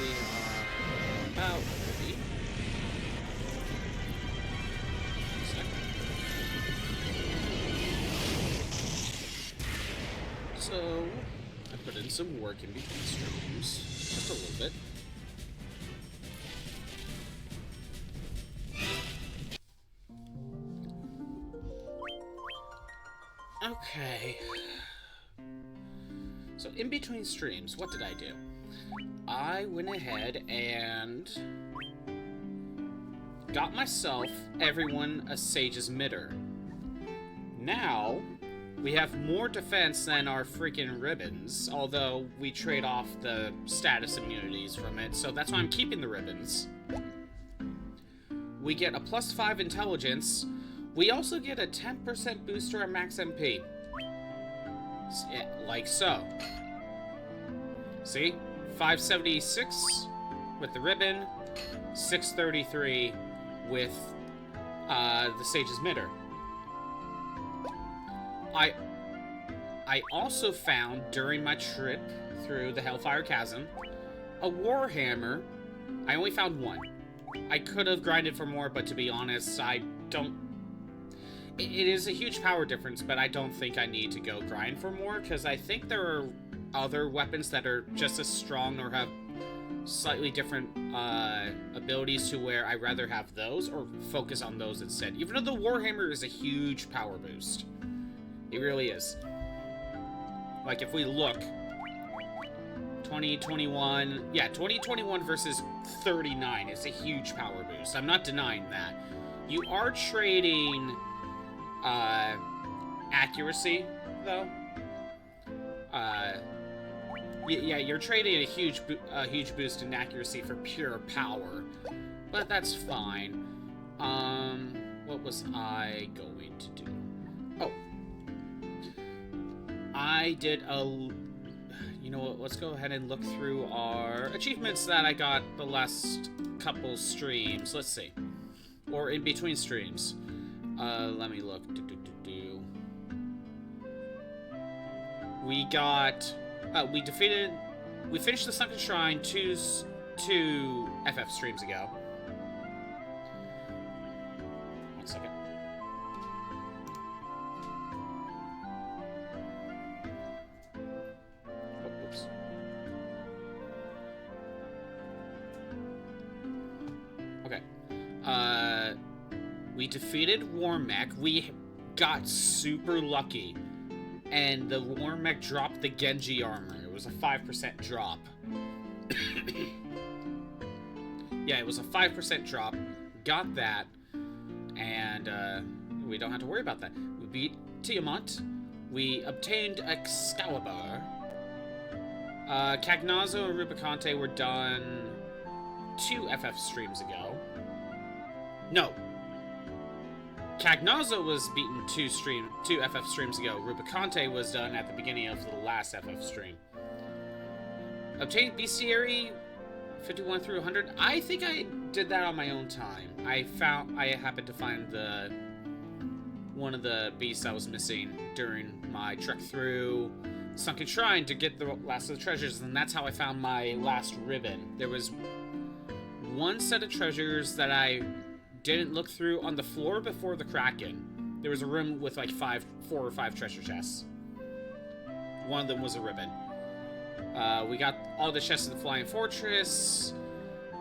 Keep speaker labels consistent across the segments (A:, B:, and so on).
A: we are about ready. So, I put in some work in between streams, just a little bit. Okay. So, in between streams, what did I do? I went ahead and got myself, everyone, a Sage's Mitter. Now, we have more defense than our freaking ribbons, although we trade off the status immunities from it, so that's why I'm keeping the ribbons. We get a +5 intelligence. We also get a 10% booster at max MP. Like so. See? 576 with the ribbon, 633 with the Sage's Mitter. I also found, during my trip through the Hellfire Chasm, a Warhammer. I only found one. I could have grinded for more, but to be honest, I don't... It is a huge power difference, but I don't think I need to go grind for more, because I think there are other weapons that are just as strong or have slightly different abilities to where I'd rather have those or focus on those instead. Even though the Warhammer is a huge power boost. It really is. Like, if we look, 2021, yeah, 2021 versus 39 is a huge power boost. I'm not denying that. You are trading accuracy, though. Yeah, you're trading a huge boost in accuracy for pure power, but that's fine. What was I going to do? Oh. I did a... You know what, let's go ahead and look through our achievements that I got the last couple streams. Let's see. Or in between streams. Let me look. We got... we finished the Sunken Shrine two FF streams ago. One second. We defeated Warmech. We got super lucky. And the Warmech dropped the Genji armor. It was a 5% drop. Yeah, it was a 5% drop. Got that. And we don't have to worry about that. We beat Tiamat. We obtained Excalibur. Cagnazzo and Rubicante were done 2 FF streams ago. No. Cagnazzo was beaten 2 FF streams ago. Rubicante was done at the beginning of the last FF stream. Obtained Bestiary 51 through 100. I think I did that on my own time. I happened to find one of the beasts I was missing during my trek through Sunken Shrine to get the last of the treasures, and that's how I found my last ribbon. There was one set of treasures that I didn't look through on the floor before the Kraken. There was a room with like 4 or 5 treasure chests. One of them was a ribbon. We got all the chests of the Flying Fortress.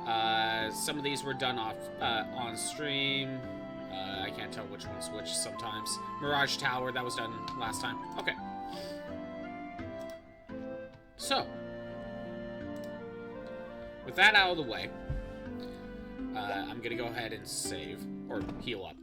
A: Some of these were done on stream. I can't tell which one's which sometimes. Mirage Tower, that was done last time. Okay. So, with that out of the way, I'm gonna go ahead and save, or heal up.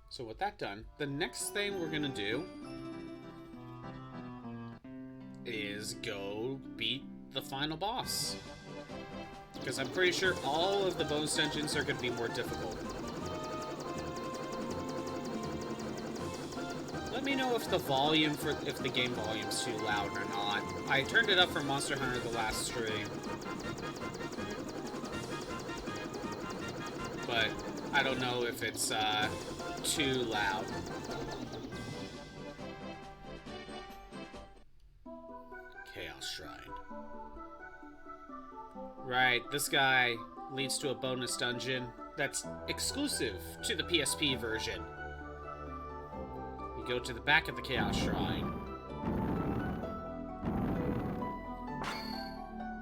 A: So with that done, the next thing we're gonna do is go beat the final boss. Because I'm pretty sure all of the bonus dungeons are going to be more difficult. Let me know if the game volume's too loud or not. I turned it up for Monster Hunter the last stream. but I don't know if it's too loud. Chaos Shrine. Right, this guy leads to a bonus dungeon that's exclusive to the PSP version. You go to the back of the Chaos Shrine.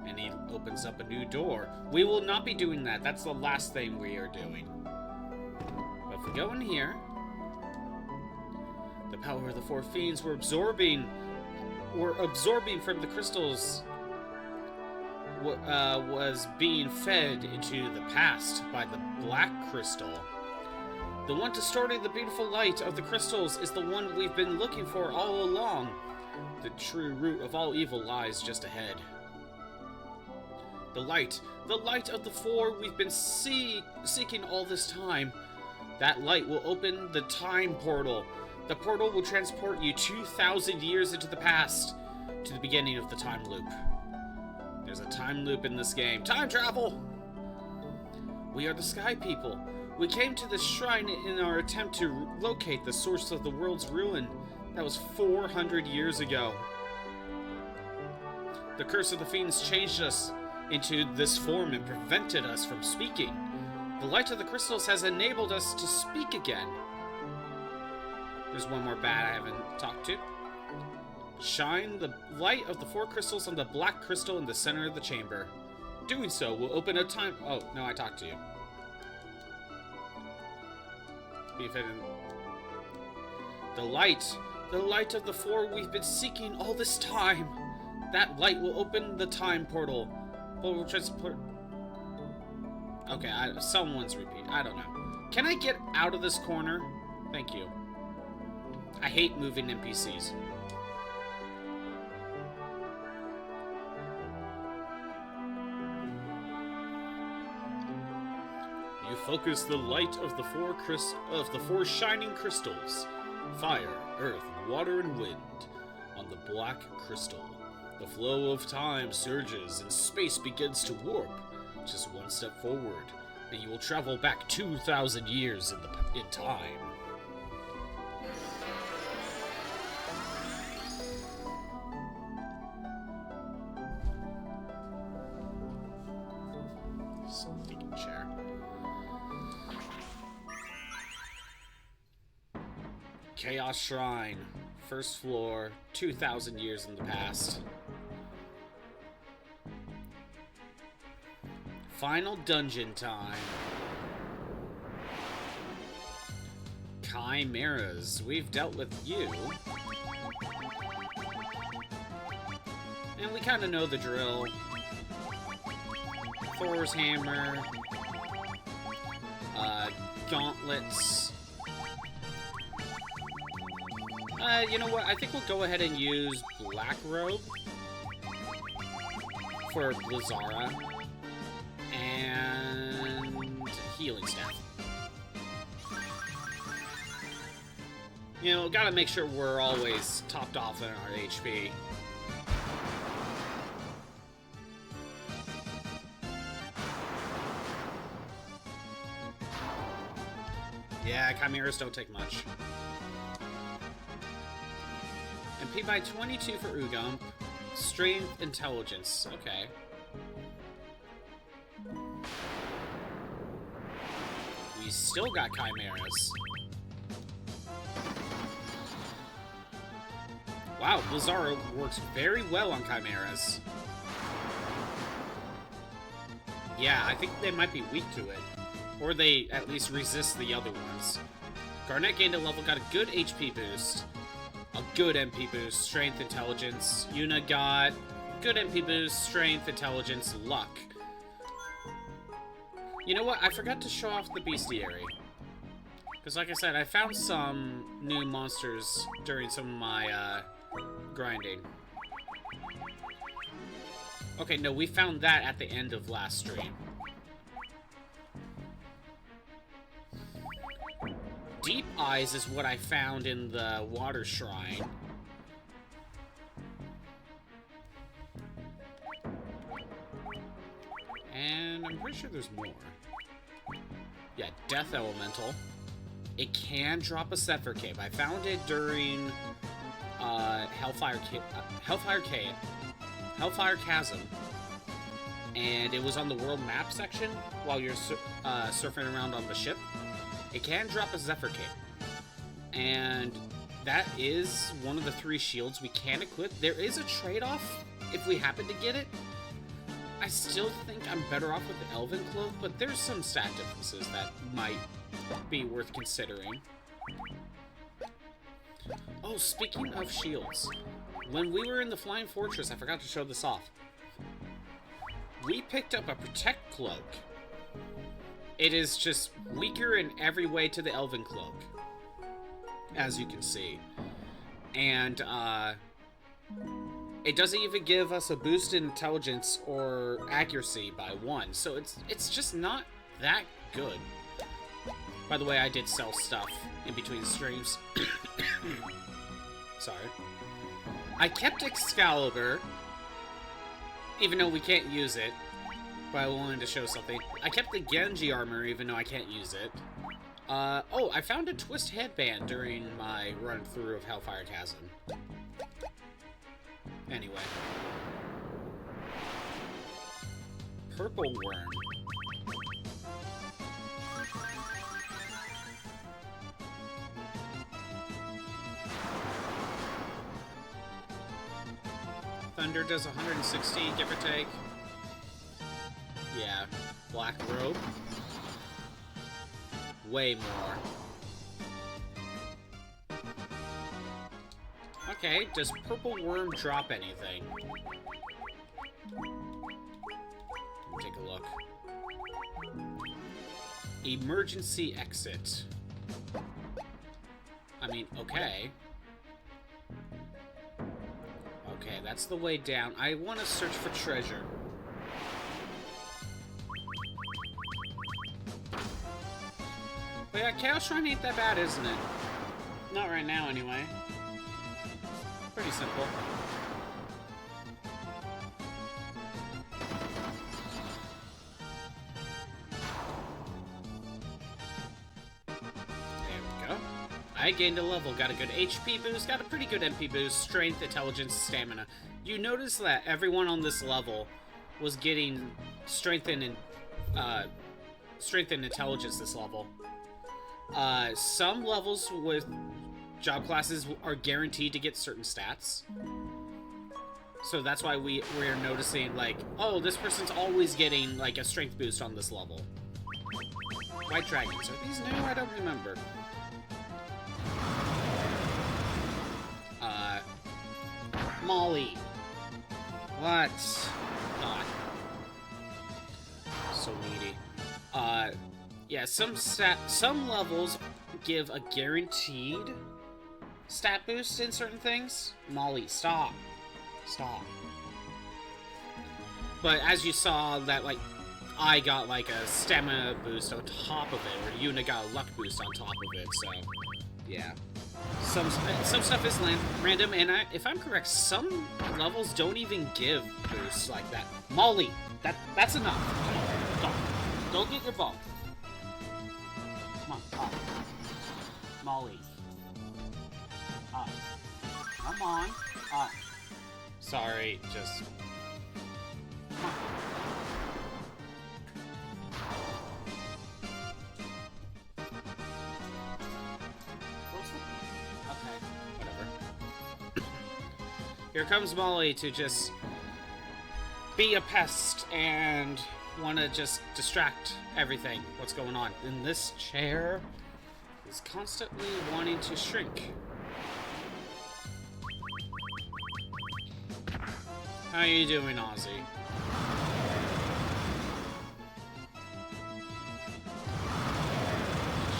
A: And he opens up a new door. We will not be doing that. That's the last thing we are doing. But if we go in here, the power of the four fiends were absorbing from the crystals was being fed into the past by the black crystal. The one distorting the beautiful light of the crystals is the one we've been looking for all along. The true root of all evil lies just ahead. The light of the four we've been seeking all this time. That light will open the time portal. The portal will transport you 2,000 years into the past, to the beginning of the time loop. There's a time loop in this game. Time travel! We are the Sky People. We came to this shrine in our attempt to locate the source of the world's ruin. That was 400 years ago. The curse of the fiends changed us into this form and prevented us from speaking. The light of the crystals has enabled us to speak again. There's one more bat I haven't talked to. Shine the light of the four crystals on the black crystal in the center of the chamber. Doing so will open a time... Oh, no, I talked to you. The light of the four we've been seeking all this time. That light will open the time portal. Will transport... Okay, someone's repeat. I don't know. Can I get out of this corner? Thank you. I hate moving NPCs. You focus the light of the four shining crystals, fire, earth, water, and wind, on the black crystal. The flow of time surges and space begins to warp. Just one step forward, and you will travel back 2,000 years in time. Sleeping chair. Chaos Shrine, first floor, 2,000 years in the past. Final dungeon time. Chimeras. We've dealt with you. And we kind of know the drill. Thor's hammer. Gauntlets. You know what? I think we'll go ahead and use Black Robe for Blizzara. And healing staff. You know, gotta make sure we're always topped off in our HP. Yeah, chimeras don't take much. MP by 22 for Ugump. Strength, intelligence. Okay. We still got chimeras. Wow, Blizzara works very well on chimeras. Yeah, I think they might be weak to it. Or they at least resist the other ones. Garnet gained a level, got a good HP boost. A good MP boost, strength, intelligence. Yuna got good MP boost, strength, intelligence, luck. You know what? I forgot to show off the bestiary. Because like I said, I found some new monsters during some of my grinding. Okay, no, we found that at the end of last stream. Deep Eyes is what I found in the Water Shrine. And I'm pretty sure there's more. Yeah, Death Elemental. It can drop a Zephyr Cape. I found it during Hellfire Chasm, and it was on the world map section while you're surfing around on the ship. It can drop a Zephyr Cape, and that is one of the 3 shields we can equip. There is a trade-off if we happen to get it. I still think I'm better off with the Elven Cloak, but there's some stat differences that might be worth considering. Oh, speaking of shields, when we were in the Flying Fortress, I forgot to show this off. We picked up a Protect Cloak. It is just weaker in every way to the Elven Cloak, as you can see. And, it doesn't even give us a boost in intelligence or accuracy by 1, so it's just not that good. By the way, I did sell stuff in between streams. Sorry. I kept Excalibur, even though we can't use it, but I wanted to show something. I kept the Genji armor, even though I can't use it. Oh, I found a Twist headband during my run-through of Hellfire Chasm. Anyway. Purple Worm. Thunder does 160, give or take. Yeah. Black Robe. Way more. Okay, does Purple Worm drop anything? Take a look. Emergency exit. I mean, okay. Okay, that's the way down. I want to search for treasure. But yeah, Chaos Shrine ain't that bad, isn't it? Not right now, anyway. Pretty simple. There we go. I gained a level, got a good HP boost, got a pretty good MP boost, strength, intelligence, stamina. You notice that everyone on this level was getting strength and intelligence this level. Some levels with job classes are guaranteed to get certain stats. So that's why we're noticing, like, oh, this person's always getting, like, a strength boost on this level. White dragons. Are these new? I don't remember. Molly. What? God. So needy. Yeah, some levels give a guaranteed stat boost in certain things. Molly, stop. Stop. But as you saw, that, like, I got, like, a stamina boost on top of it, or Yuna got a luck boost on top of it, so, yeah. Some stuff is random, and if I'm correct, some levels don't even give boosts like that. Molly, that's enough. Come on, go get your ball. Come on, up. Molly. Up. Come on, up. Sorry, just... Come on. Here comes Molly to just be a pest and want to just distract everything. What's going on? And this chair is constantly wanting to shrink. How you doing, Ozzy?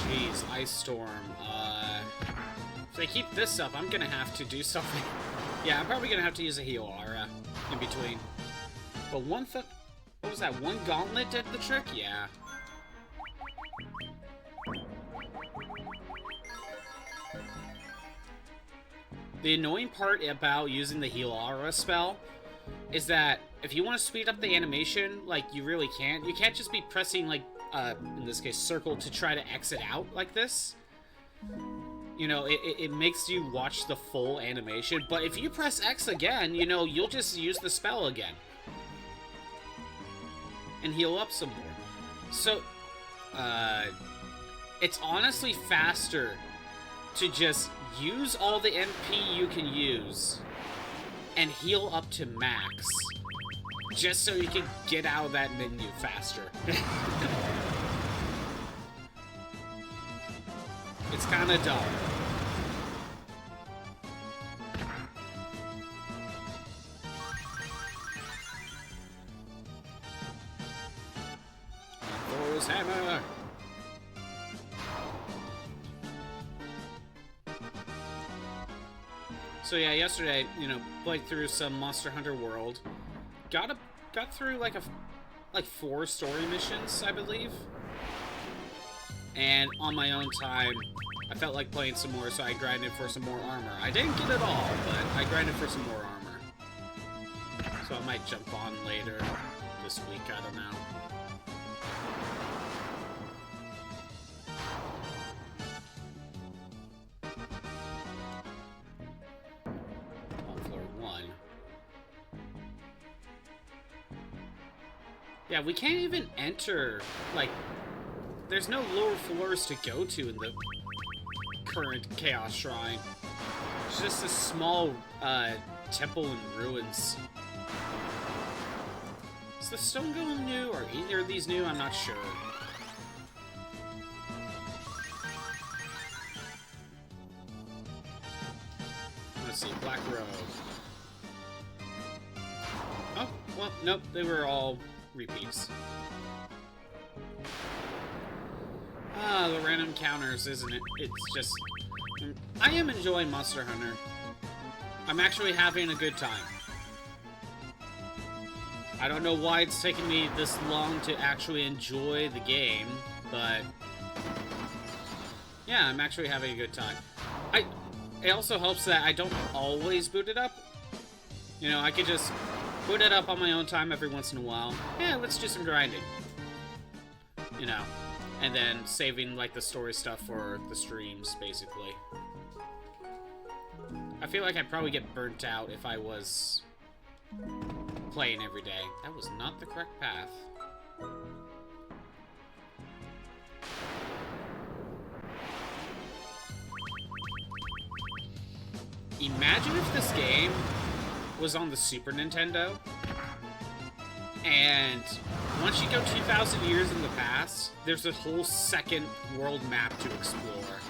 A: Jeez, Ice Storm. If they keep this up, I'm gonna have to do something. Yeah, I'm probably gonna have to use a heal aura in between. But what was that? One gauntlet did the trick? Yeah. The annoying part about using the heal aura spell is that if you want to speed up the animation, like, you really can't. You can't just be pressing, like, in this case, circle to try to exit out like this. You know, it makes you watch the full animation. But if you press X again, you know, you'll just use the spell again. And heal up some more. So, it's honestly faster to just use all the MP you can use and heal up to max. Just so you can get out of that menu faster. It's kind of dumb. Thor's hammer! So yeah, yesterday, you know, played through some Monster Hunter World. Got through like 4 story missions, I believe. And on my own time, I felt like playing some more, so I grinded for some more armor. I didn't get it all, but I grinded for some more armor. So I might jump on later this week, I don't know. On floor 1. Yeah, we can't even enter, like, there's no lower floors to go to in the current Chaos Shrine. It's just a small temple in ruins. Is the stone golem new, or either of these new? I'm not sure. Let's see, Black Robe. Oh, well, nope, they were all repeats. Ah, the random encounters, isn't it? It's just... I am enjoying Monster Hunter. I'm actually having a good time. I don't know why it's taken me this long to actually enjoy the game, but... yeah, I'm actually having a good time. It also helps that I don't always boot it up. You know, I could just boot it up on my own time every once in a while. Yeah, let's do some grinding. You know. And then saving, like, the story stuff for the streams, basically. I feel like I'd probably get burnt out if I was playing every day. That was not the correct path. Imagine if this game was on the Super Nintendo, and once you go 2,000 years in the past, there's a whole second world map to explore.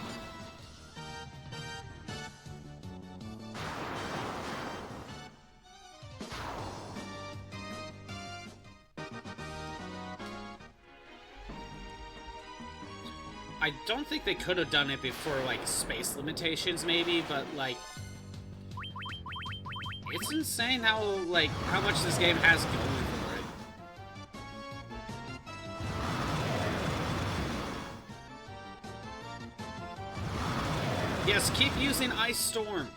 A: I don't think they could have done it before, like, space limitations, maybe, but, like... it's insane how, like, how much this game has going for it. Yes, keep using Ice Storm.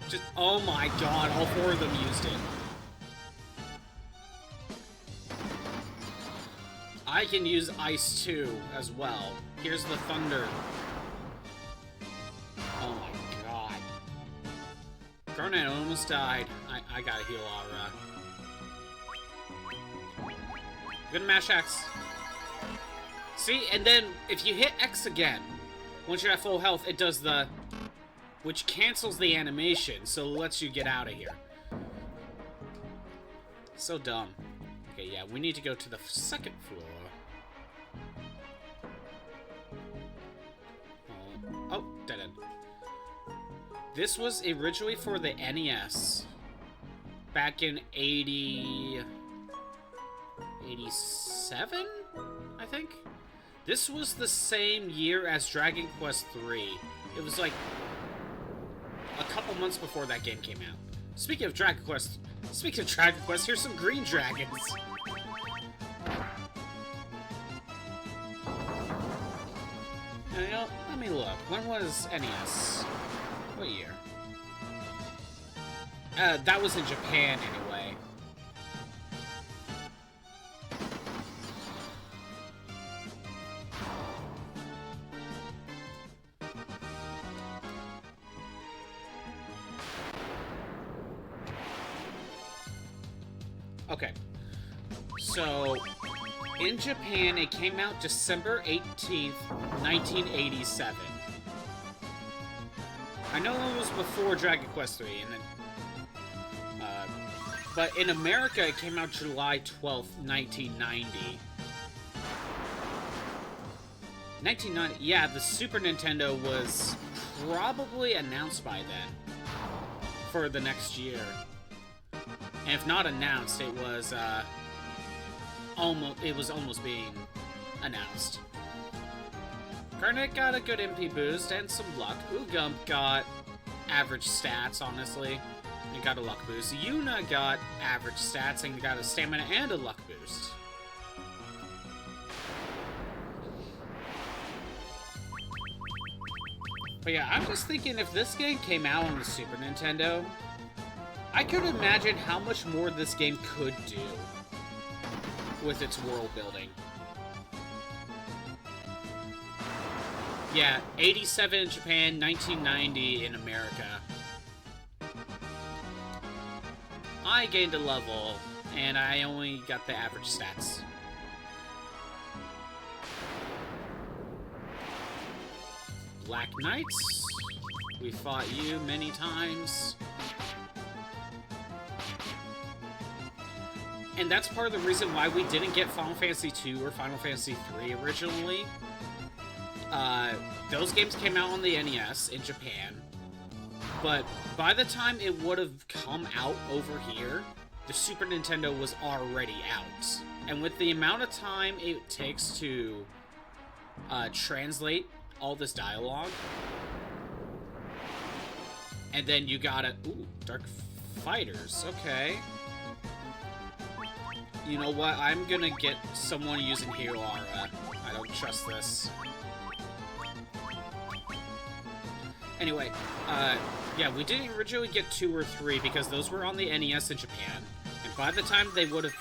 A: Just, oh my god, all 4 of them used it. I can use Ice too, as well. Here's the Thunder. Oh my god. Garnet almost died. I gotta heal Aura. I'm gonna mash X. See, and then if you hit X again, once you're at full health, it does the... which cancels the animation, so lets you get out of here. So dumb. Okay, yeah, we need to go to the 2nd floor. Oh, dead end. This was originally for the NES. Back in 87, I think? This was the same year as Dragon Quest III. It was like a couple months before that game came out. Speaking of Dragon Quest, here's some green dragons. You know, let me look. When was NES? What year? That was in Japan, anyway. Okay. So, in Japan, it came out December 18th, 1987. I know it was before Dragon Quest III, and then, but in America, it came out July 12th, 1990. 1990, yeah, the Super Nintendo was probably announced by then for the next year. And if not announced, it was almost being announced. Garnet got a good MP boost and some luck. Ugump got average stats, honestly. And got a luck boost. Yuna got average stats and got a stamina and a luck boost. But yeah, I'm just thinking if this game came out on the Super Nintendo, I could imagine how much more this game could do with its world building. Yeah, 87 in Japan, 1990 in America. I gained a level, and I only got the average stats. Black Knights. We fought you many times. And that's part of the reason why we didn't get Final Fantasy II or Final Fantasy III originally. Those games came out on the NES in Japan. But by the time it would have come out over here, the Super Nintendo was already out. And with the amount of time it takes to translate all this dialogue, and then you gotta... Ooh, Dark Fighters, okay. You know what? I'm gonna get someone using Hero Aura. I don't trust this. Anyway, yeah, we didn't originally get 2 or 3 because those were on the NES in Japan. And by the time they would have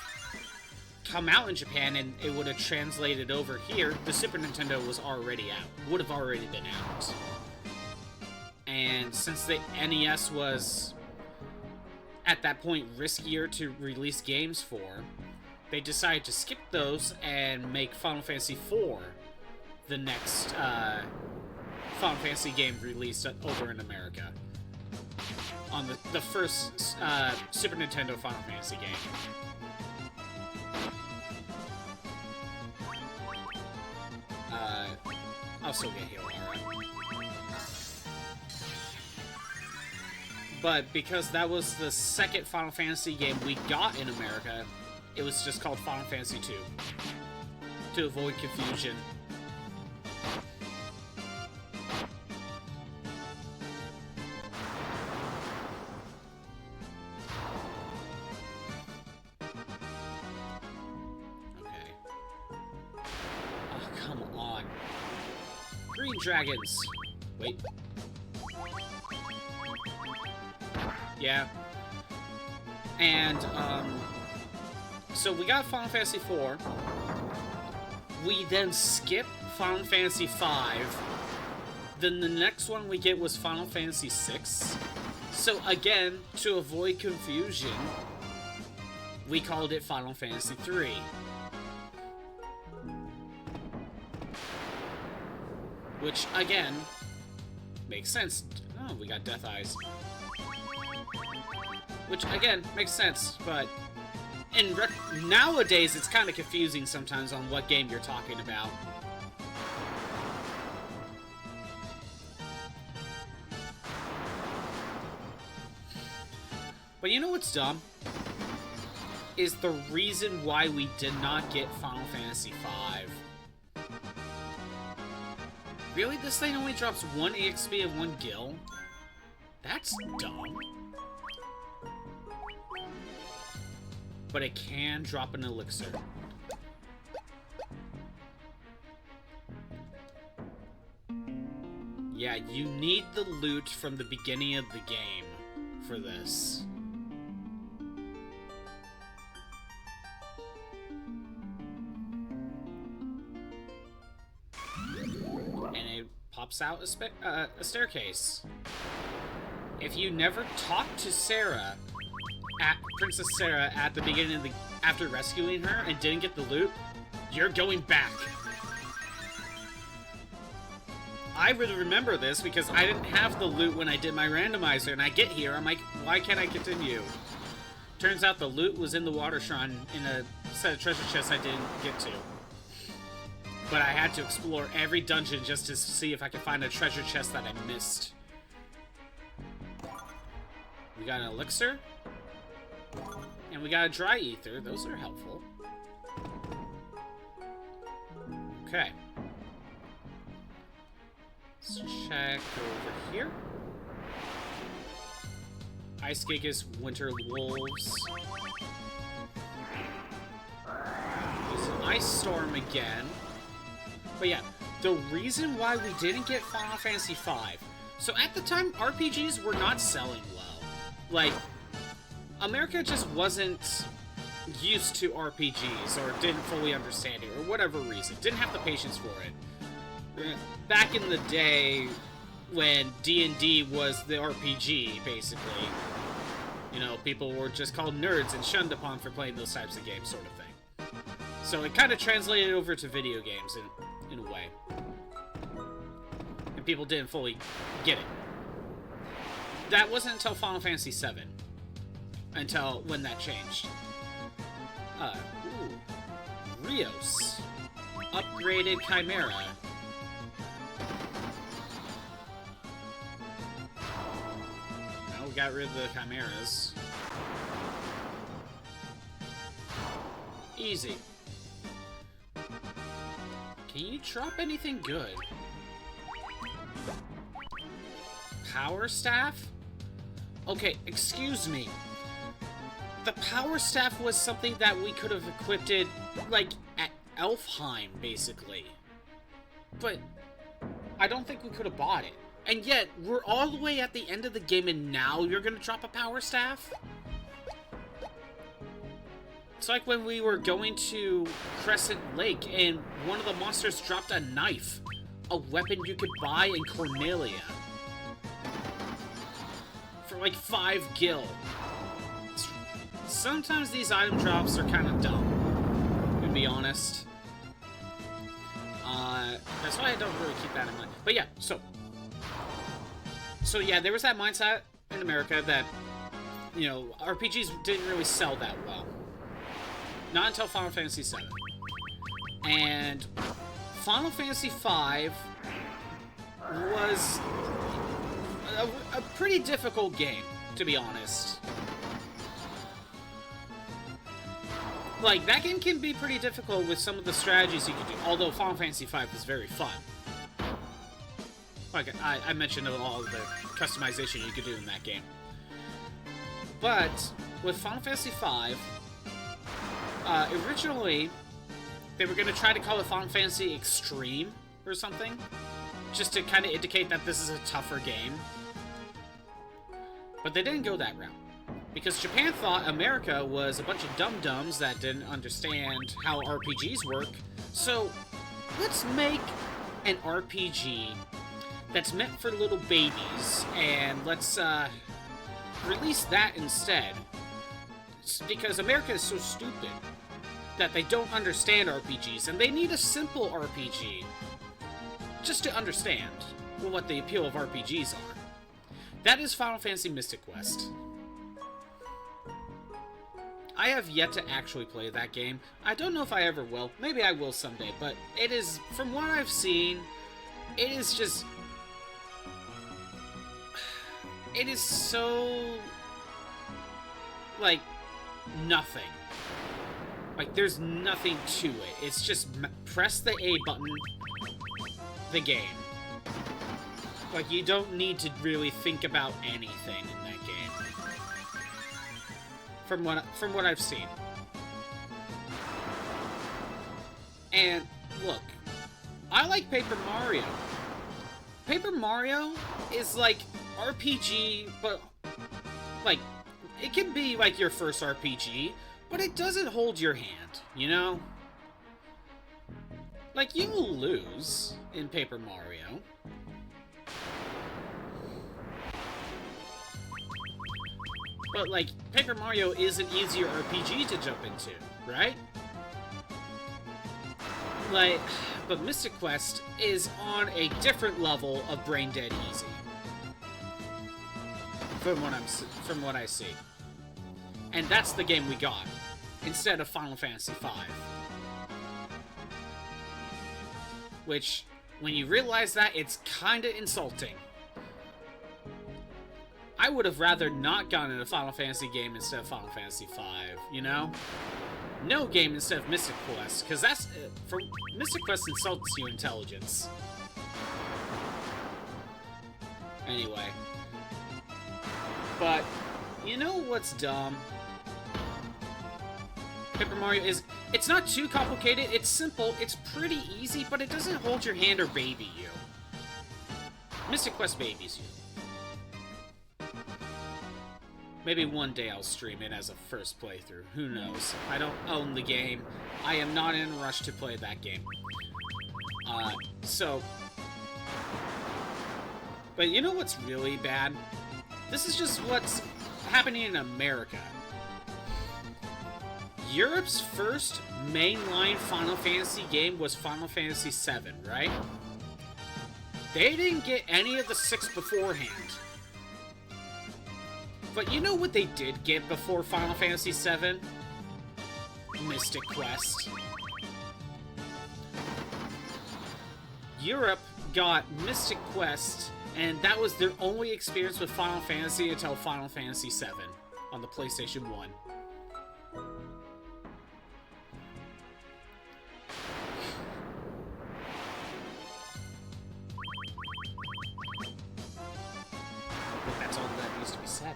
A: come out in Japan and it would have translated over here, the Super Nintendo was already out. Would have already been out. And since the NES was, at that point, riskier to release games for, they decided to skip those and make Final Fantasy IV the next Final Fantasy game released over in America. On the first Super Nintendo Final Fantasy game. I'll still get Hero Aura. But because that was the second Final Fantasy game we got in America, it was just called Final Fantasy II. To avoid confusion. Dragons. Wait. Yeah. And, so we got Final Fantasy IV. We then skip Final Fantasy V. Then the next one we get was Final Fantasy VI. So again, to avoid confusion, we called it Final Fantasy III. Which, again, makes sense. Oh, we got Death Eyes. Which, again, makes sense, but nowadays it's kind of confusing sometimes on what game you're talking about. But you know what's dumb? Is the reason why we did not get Final Fantasy V. Really? This thing only drops 1 EXP and 1 gil? That's dumb. But it can drop an elixir. Yeah, you need the loot from the beginning of the game for this. Pops out a staircase. If you never talk to Sarah at Princess Sarah at the beginning of after rescuing her and didn't get the loot, you're going back. I really remember this because I didn't have the loot when I did my randomizer, and I get here, I'm like, why can't I continue? Turns out the loot was in the water shrine in a set of treasure chests I didn't get to. But I had to explore every dungeon just to see if I could find a treasure chest that I missed. We got an elixir. And we got a dry ether. Those are helpful. Okay. Let's check over here. Ice Gigas, Winter Wolves. There's an Ice Storm again. But yeah, the reason why we didn't get Final Fantasy V. So at the time, RPGs were not selling well. Like, America just wasn't used to RPGs or didn't fully understand it or whatever reason. Didn't have the patience for it. Back in the day when D&D was the RPG, basically, you know, people were just called nerds and shunned upon for playing those types of games, sort of thing. So it kind of translated over to video games in a way. And people didn't fully get it. That wasn't until Final Fantasy VII. Until when that changed. Rios. Upgraded Chimera. Now we got rid of the Chimeras. Easy. Can you drop anything good? Power Staff? Okay, excuse me. The Power Staff was something that we could have equipped, like, at Elfheim, basically. But I don't think we could have bought it. And yet, we're all the way at the end of the game, and now you're gonna drop a Power Staff? It's like when we were going to Crescent Lake, and one of the monsters dropped a knife. A weapon you could buy in Cornelia. For like 5 gil. Sometimes these item drops are kind of dumb, to be honest. That's why I don't really keep that in mind. But yeah, so yeah, there was that mindset in America that, you know, RPGs didn't really sell that well. Not until Final Fantasy VII. And Final Fantasy V was a pretty difficult game, to be honest. Like, that game can be pretty difficult with some of the strategies you can do, although Final Fantasy V is very fun. Like, I mentioned all of the customization you could do in that game. But, with Final Fantasy V, originally, they were going to try to call it Final Fantasy Extreme or something, just to kind of indicate that this is a tougher game. But they didn't go that route. Because Japan thought America was a bunch of dum-dums that didn't understand how RPGs work. So, let's make an RPG that's meant for little babies, and let's release that instead. Because America is so stupid that they don't understand RPGs, and they need a simple RPG just to understand what the appeal of RPGs are. That is Final Fantasy Mystic Quest. I have yet to actually play that game. I don't know if I ever will. Maybe I will someday, but it is, from what I've seen, it is just... It is so... like, nothing. Like, there's nothing to it. It's just press the A button, the game. Like, you don't need to really think about anything in that game. From what I've seen. And, look, I like Paper Mario. Paper Mario is like RPG, but, like, it can be like your first RPG, but it doesn't hold your hand, you know? Like, you will lose in Paper Mario. But, like, Paper Mario is an easier RPG to jump into, right? Like, but Mystic Quest is on a different level of brain dead easy. From what I see. And that's the game we got, instead of Final Fantasy V. Which, when you realize that, it's kinda insulting. I would have rather not gotten a Final Fantasy game instead of Final Fantasy V, you know? No game instead of Mystic Quest, because that's... for Mystic Quest insults your intelligence. Anyway. But, you know what's dumb? Paper Mario is... It's not too complicated, it's simple, it's pretty easy, but it doesn't hold your hand or baby you. Mystic Quest babies you. Maybe one day I'll stream it as a first playthrough. Who knows? I don't own the game. I am not in a rush to play that game. But you know what's really bad? This is just what's happening in America. Europe's first mainline Final Fantasy game was Final Fantasy VII, right? They didn't get any of the 6 beforehand. But you know what they did get before Final Fantasy VII? Mystic Quest. Europe got Mystic Quest, and that was their only experience with Final Fantasy until Final Fantasy VII on the PlayStation 1. But that's all that needs to be said.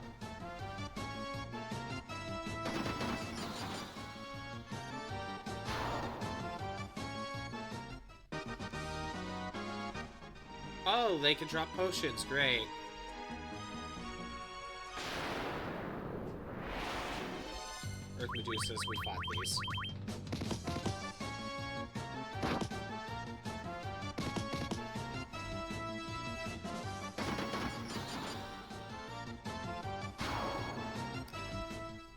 A: Oh, they can drop potions. Great. Earth Medusas, we fought these.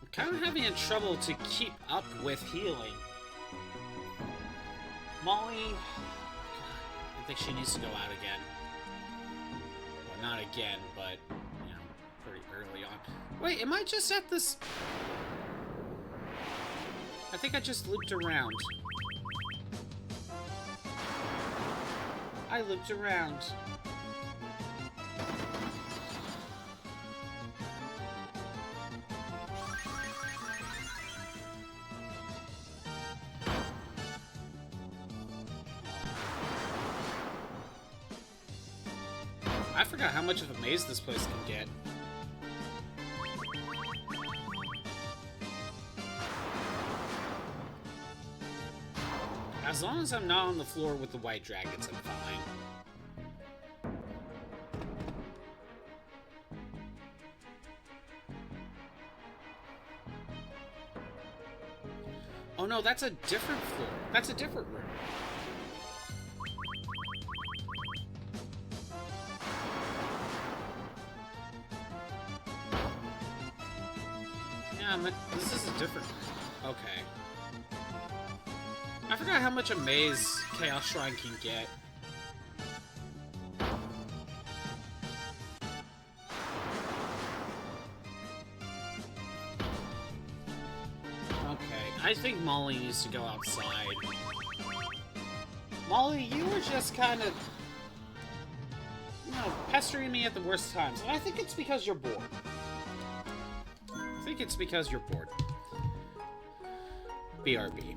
A: I'm kind of having trouble to keep up with healing. Molly... I think she needs to go out again. Well, not again, but, you know, pretty early on. Wait, am I just at this... I think I just looped around. I looped around. I forgot how much of a maze this place can get. As long as I'm not on the floor with the white dragons, I'm fine. Oh no, that's a different floor. That's a different room. Yeah, this is a different room. Okay. I forgot how much a maze Chaos Shrine can get. Okay, I think Molly needs to go outside. Molly, you were just kind of, you know, pestering me at the worst times. And I think it's because you're bored. I think it's because you're bored. BRB.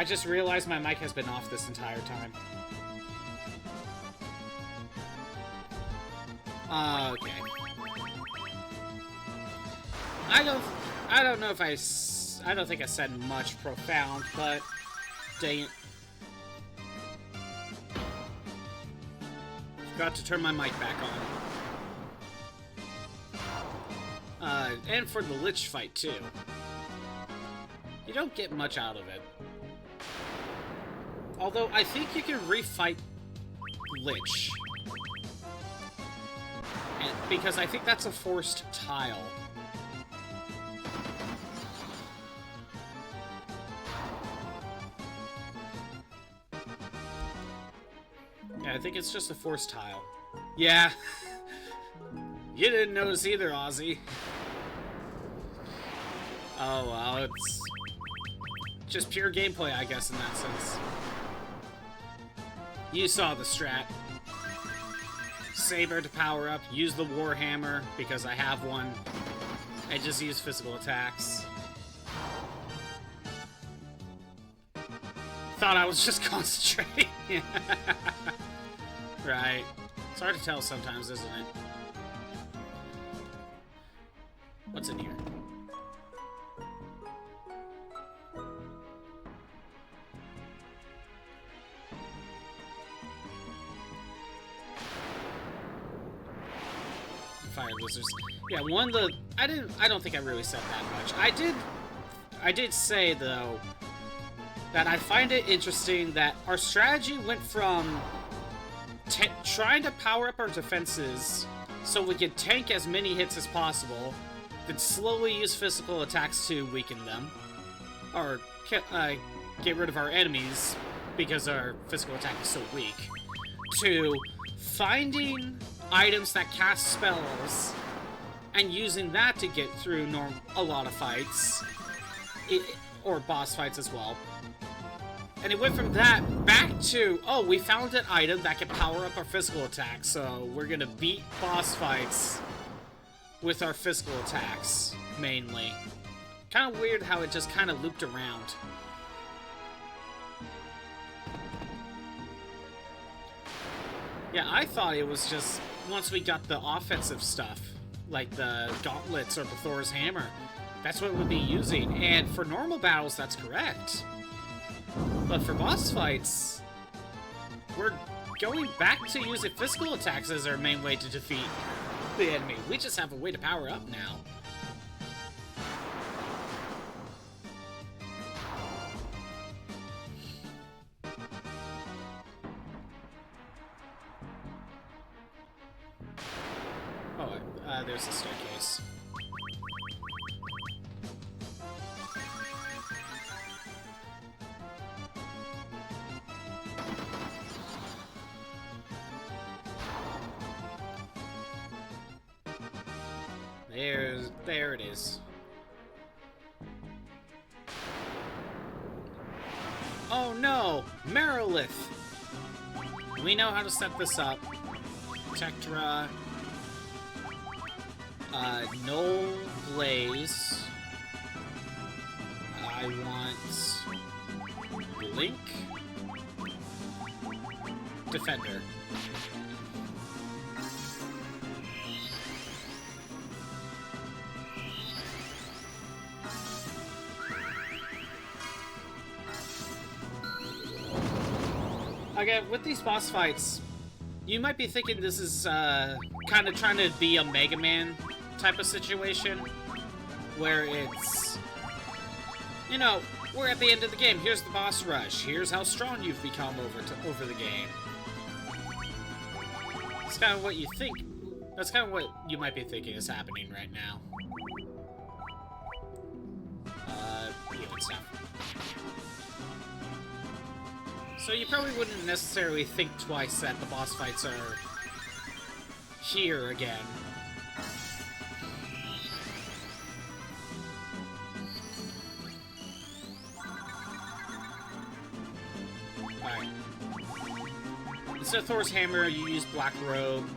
A: I just realized my mic has been off this entire time. Okay. I don't know if I don't think I said much profound, but dang it. Forgot to turn my mic back on. And for the Lich fight, too. You don't get much out of it. Although, I think you can refight Lich. Because I think that's a forced tile. Yeah, I think it's just a forced tile. Yeah. You didn't notice either, Ozzy. Oh, well, it's just pure gameplay, I guess, in that sense. You saw the strat. Saber to power up, use the Warhammer, because I have one, and just use physical attacks. Thought I was just concentrating. Right. It's hard to tell sometimes, isn't it? What's in here? Fire lizards. Yeah, I don't think I really said that much. I did say though that I find it interesting that our strategy went from trying to power up our defenses so we could tank as many hits as possible, then slowly use physical attacks to weaken them, or get rid of our enemies because our physical attack is so weak, to finding items that cast spells and using that to get through a lot of fights, or boss fights as well. And it went from that back to, oh, we found an item that can power up our physical attacks, so we're gonna beat boss fights with our physical attacks, mainly. Kind of weird how it just kind of looped around. Yeah, I thought it was just, once we got the offensive stuff, like the gauntlets or the Thor's hammer, that's what we'll be using. And for normal battles, that's correct. But for boss fights, we're going back to using physical attacks as our main way to defeat the enemy. We just have a way to power up now. Oh, there's the staircase. There it is. Oh no! Merilith! We know how to set this up. Tectra. Null Blaze. I want Blink. Defender. Again, with these boss fights, you might be thinking this is kind of trying to be a Mega Man type of situation, where it's, you know, we're at the end of the game, here's the boss rush, here's how strong you've become over the game. It's kind of what you think, that's kind of what you might be thinking is happening right now. Healing stuff. So you probably wouldn't necessarily think twice that the boss fights are here again. Alright. Instead of Thor's hammer, you use Black Robe.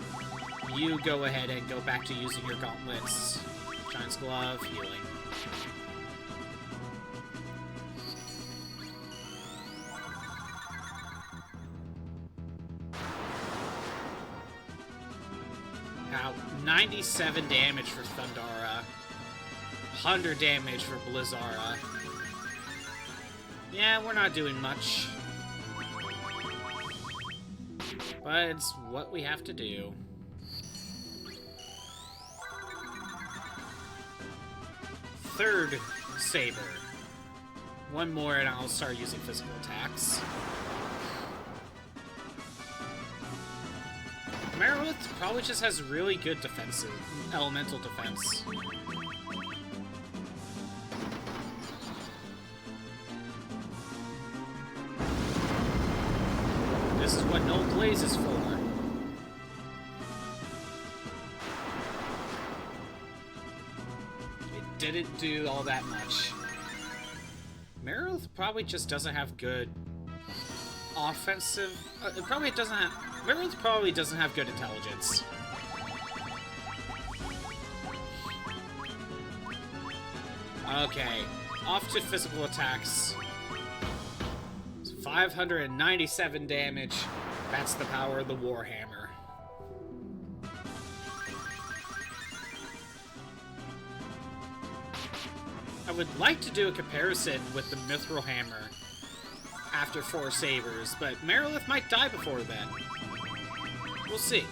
A: You go ahead and go back to using your gauntlets. Giant's Glove, healing. out. 97 damage for Thundara. 100 damage for Blizzara. Yeah, we're not doing much. But it's what we have to do. Third Saber. One more and I'll start using physical attacks. Merilith probably just has really good defensive, elemental defense. This is what No Blaze is for. It didn't do all that much. Merilith probably just doesn't have good offensive... Merilith probably doesn't have good intelligence. Okay, off to physical attacks. 597 damage. That's the power of the Warhammer. I would like to do a comparison with the Mithril Hammer after 4 Sabers, but Merilith might die before then. We'll see.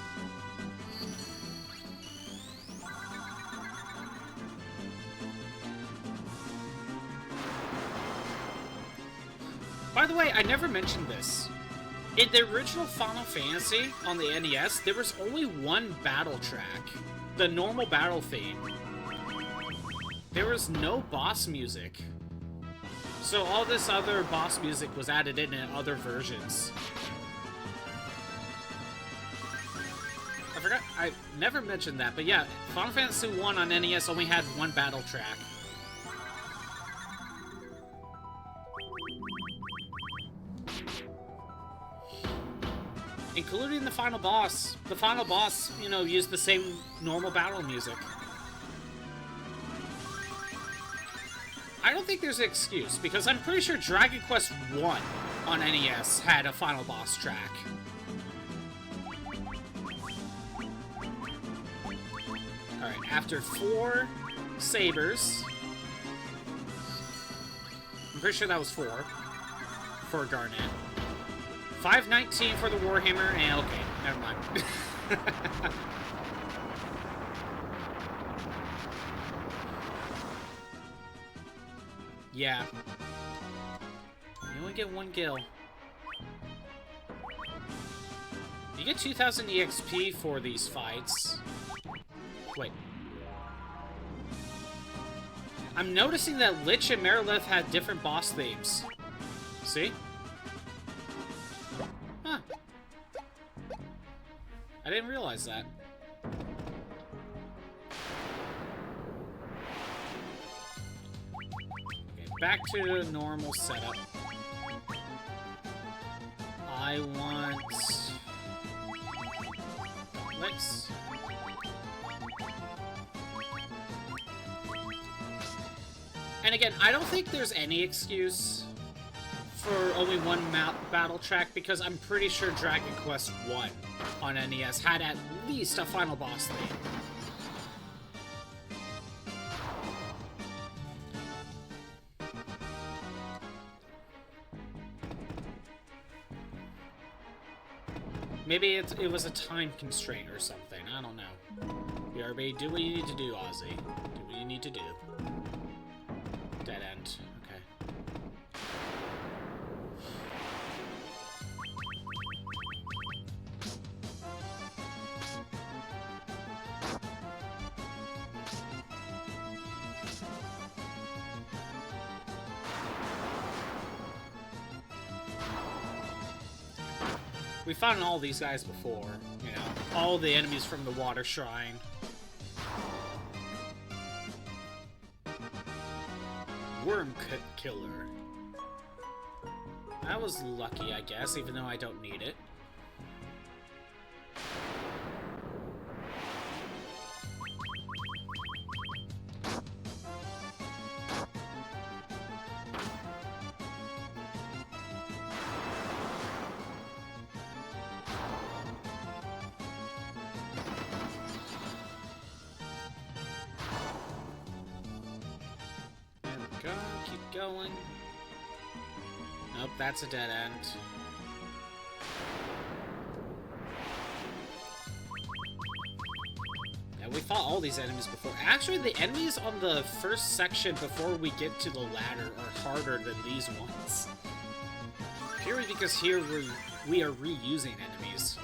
A: By the way, I never mentioned this. In the original Final Fantasy on the NES, there was only one battle track. The normal battle theme. There was no boss music. So all this other boss music was added in other versions. I forgot, I never mentioned that, but yeah, Final Fantasy 1 on NES only had one battle track. Including the final boss. The final boss, you know, used the same normal battle music. I don't think there's an excuse, because I'm pretty sure Dragon Quest 1 on NES had a final boss track. Alright, after 4 Sabers... I'm pretty sure that was 4 for Garnet. 519 for the Warhammer, and okay, never mind. Yeah. You only get 1 gil. You get 2,000 EXP for these fights. Wait. I'm noticing that Lich and Merilith had different boss themes. See? Huh. I didn't realize that. Okay, back to the normal setup. I want... Let's... And again, I don't think there's any excuse for only one battle track, because I'm pretty sure Dragon Quest 1 on NES had at least a final boss theme. Maybe it was a time constraint or something, I don't know. BRB, do what you need to do, Ozzy. Do what you need to do. Dead end. Okay. We found all these guys before, you know, all the enemies from the Water Shrine. Worm Killer. That was lucky, I guess, even though I don't need it. going. Nope, that's a dead end. Yeah, we fought all these enemies before. Actually, the enemies on the first section before we get to the ladder are harder than these ones. Purely because here we are reusing enemies.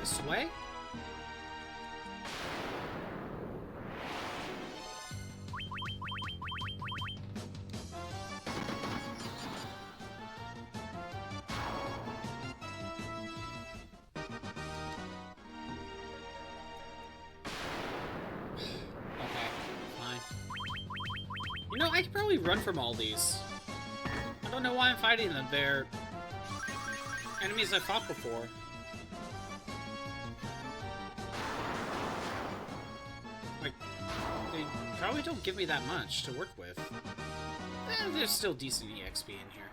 A: This way? You know, I could probably run from all these. I don't know why I'm fighting them. They're enemies I fought before. Like, they probably don't give me that much to work with. There's still decent EXP in here.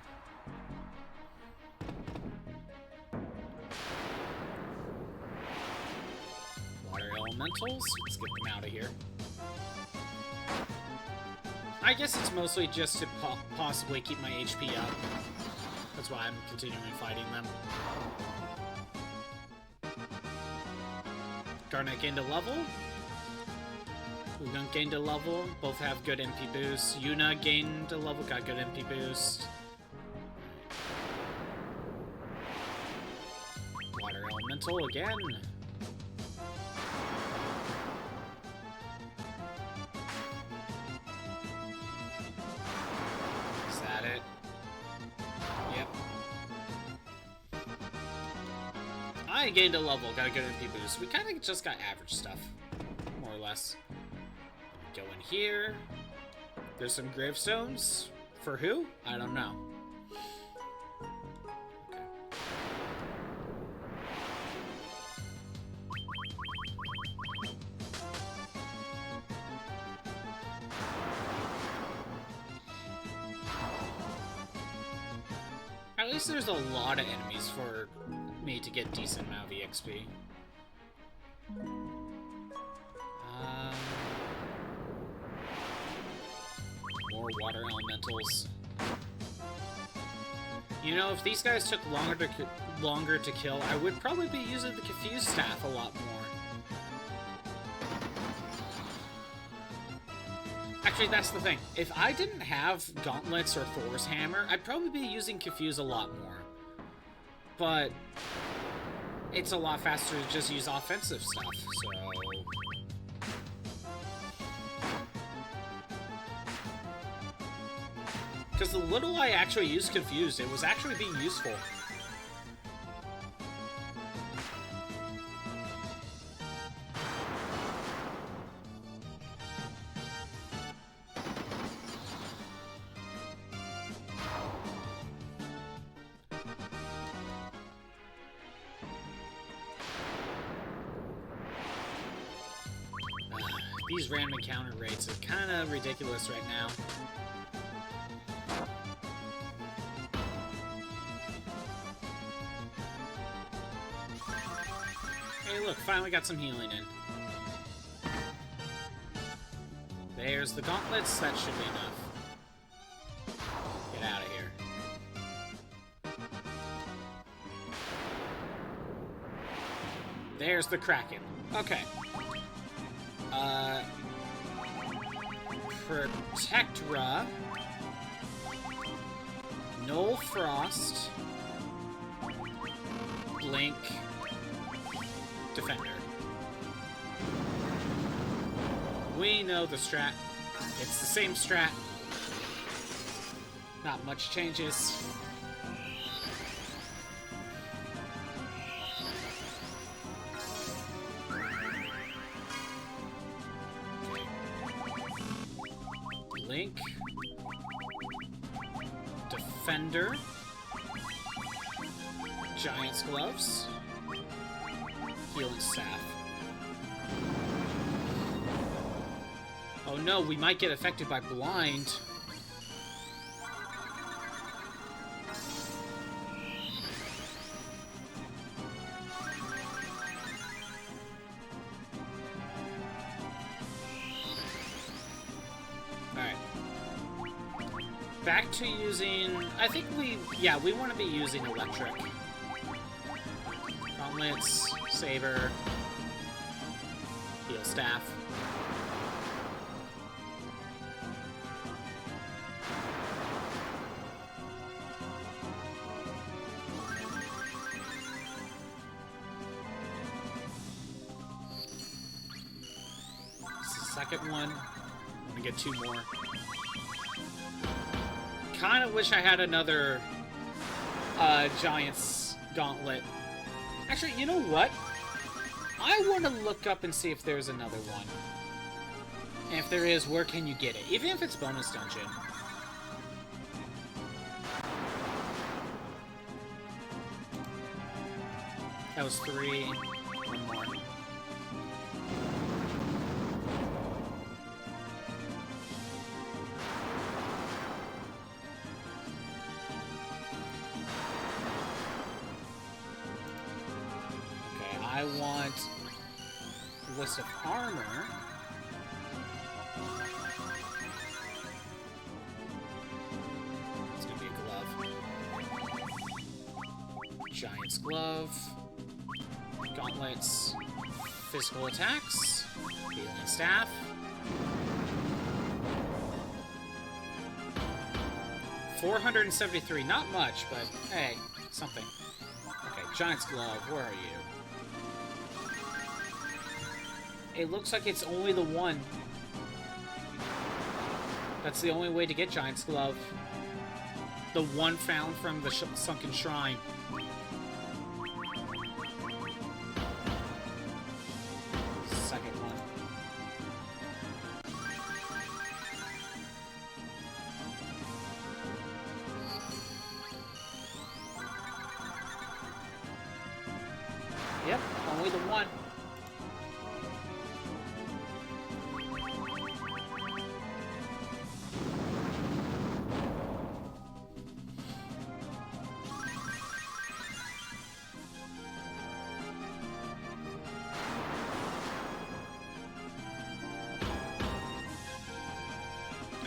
A: Water elementals. Let's get them out of here. I guess it's mostly just to possibly keep my HP up. That's why I'm continuing fighting them. Garnet gained a level. Ugun gained a level. Both have good MP boost. Yuna gained a level, got good MP boost. Water elemental again. I gained a level, got a good MP boost. We kind of just got average stuff, more or less. Go in here. There's some gravestones. For who? I don't know. At least there's a lot of enemies for me to get decent amount of EXP. More water elementals. You know, if these guys took longer to kill, I would probably be using the Confused Staff a lot more. Actually, that's the thing. If I didn't have Gauntlets or Thor's Hammer, I'd probably be using Confuse a lot more. But it's a lot faster to just use offensive stuff, so... Because the little I actually used Confused, it was actually being useful. These random encounter rates are kind of ridiculous right now. Hey look, finally got some healing in. There's the gauntlets, that should be enough. Get out of here. There's the Kraken. Okay. Protectra, Null Frost, Blink, Defender. We know the strat. It's the same strat. Not much changes. Link, Defender, Giant's Gloves, Healing Staff. Oh no, we might get affected by blind. Alright. Back to using... I think we want to be using electric. Gauntlets, saber, heal staff. Second one. I'm gonna get 2 more. Kind of wish I had another Giant's Gauntlet. Actually, you know what? I want to look up and see if there's another one. And if there is, where can you get it? Even if it's bonus dungeon. That was 3. 1 more. I want a list of armor. It's gonna be a glove. Giant's glove. Gauntlets. Physical attacks. Healing staff. $473. Not much, but hey, something. Okay, Giant's glove. Where are you? It looks like it's only the one. That's the only way to get Giant's Glove. The one found from the sunken shrine. Second one. Yep, only the one.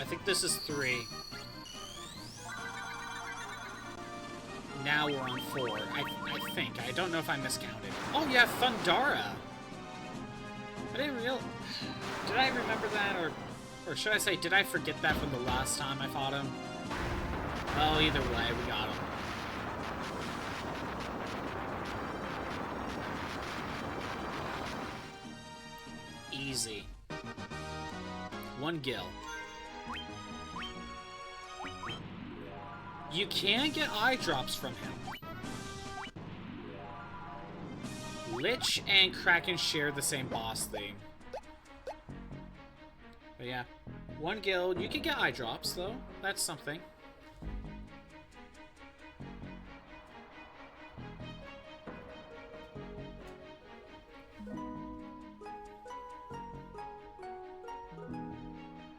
A: I think this is 3. Now we're on 4. I think. I don't know if I miscounted. Oh yeah, Thundara! I didn't real... Did I remember that, or should I say, did I forget that from the last time I fought him? Well, either way, we got him. Easy. 1 gil. You can get eye drops from him. Lich and Kraken share the same boss thing. But yeah, 1 guild. You can get eye drops, though. That's something.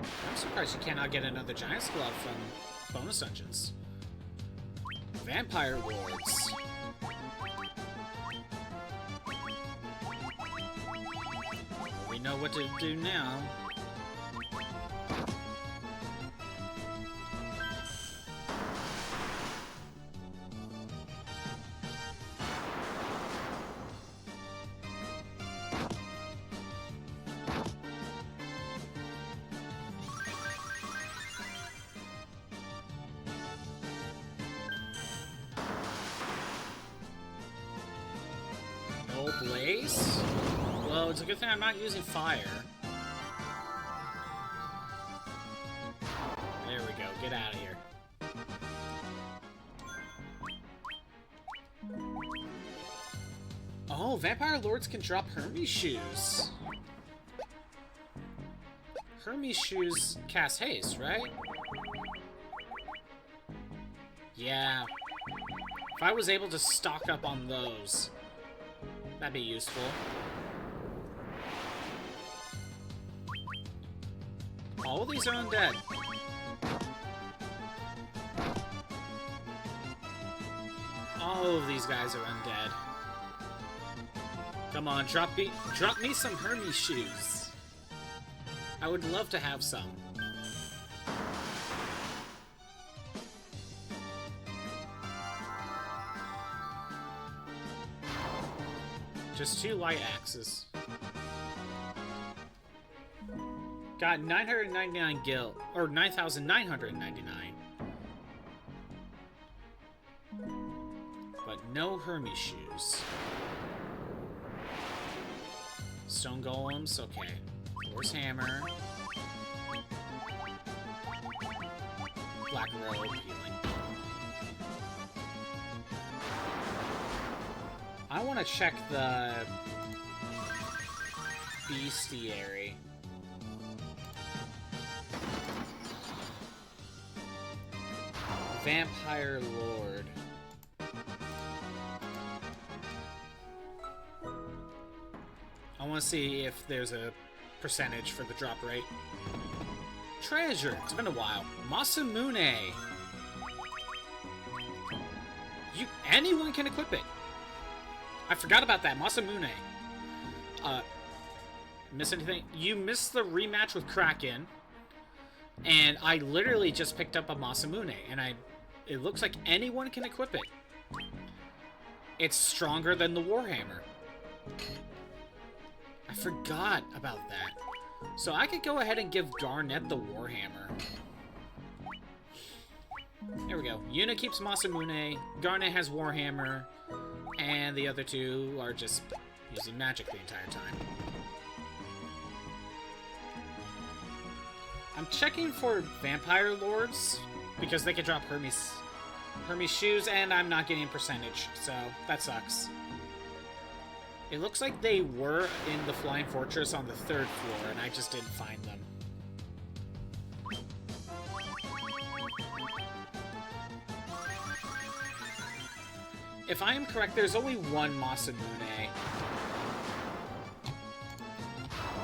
A: I'm surprised you cannot get another Giant's Glove from bonus dungeons. Vampire Lords. We know what to do now. Blaze? Well, it's a good thing I'm not using fire. There we go. Get out of here. Oh, Vampire Lords can drop Hermes shoes. Hermes shoes cast haste, right? Yeah. If I was able to stock up on those, that'd be useful. All of these are undead. All of these guys are undead. Come on, drop me some Hermes shoes. I would love to have some. Just 2 light axes. Got 999 gil, or 9,999. But no Hermes shoes. Stone golems, okay. Thor's hammer. Black robe, healing. I want to check the bestiary. Vampire Lord. I want to see if there's a percentage for the drop rate. Treasure. It's been a while. Masamune. Anyone can equip it. I forgot about that. Masamune. Miss anything? You missed the rematch with Kraken. And I literally just picked up a Masamune. And it looks like anyone can equip it. It's stronger than the Warhammer. I forgot about that. So I could go ahead and give Garnet the Warhammer. There we go. Yuna keeps Masamune, Garnet has Warhammer, and the other two are just using magic the entire time. I'm checking for Vampire Lords, because they can drop Hermes shoes, and I'm not getting a percentage, so that sucks. It looks like they were in the Flying Fortress on the 3rd floor, and I just didn't find them. If I am correct, there's only one Masamune.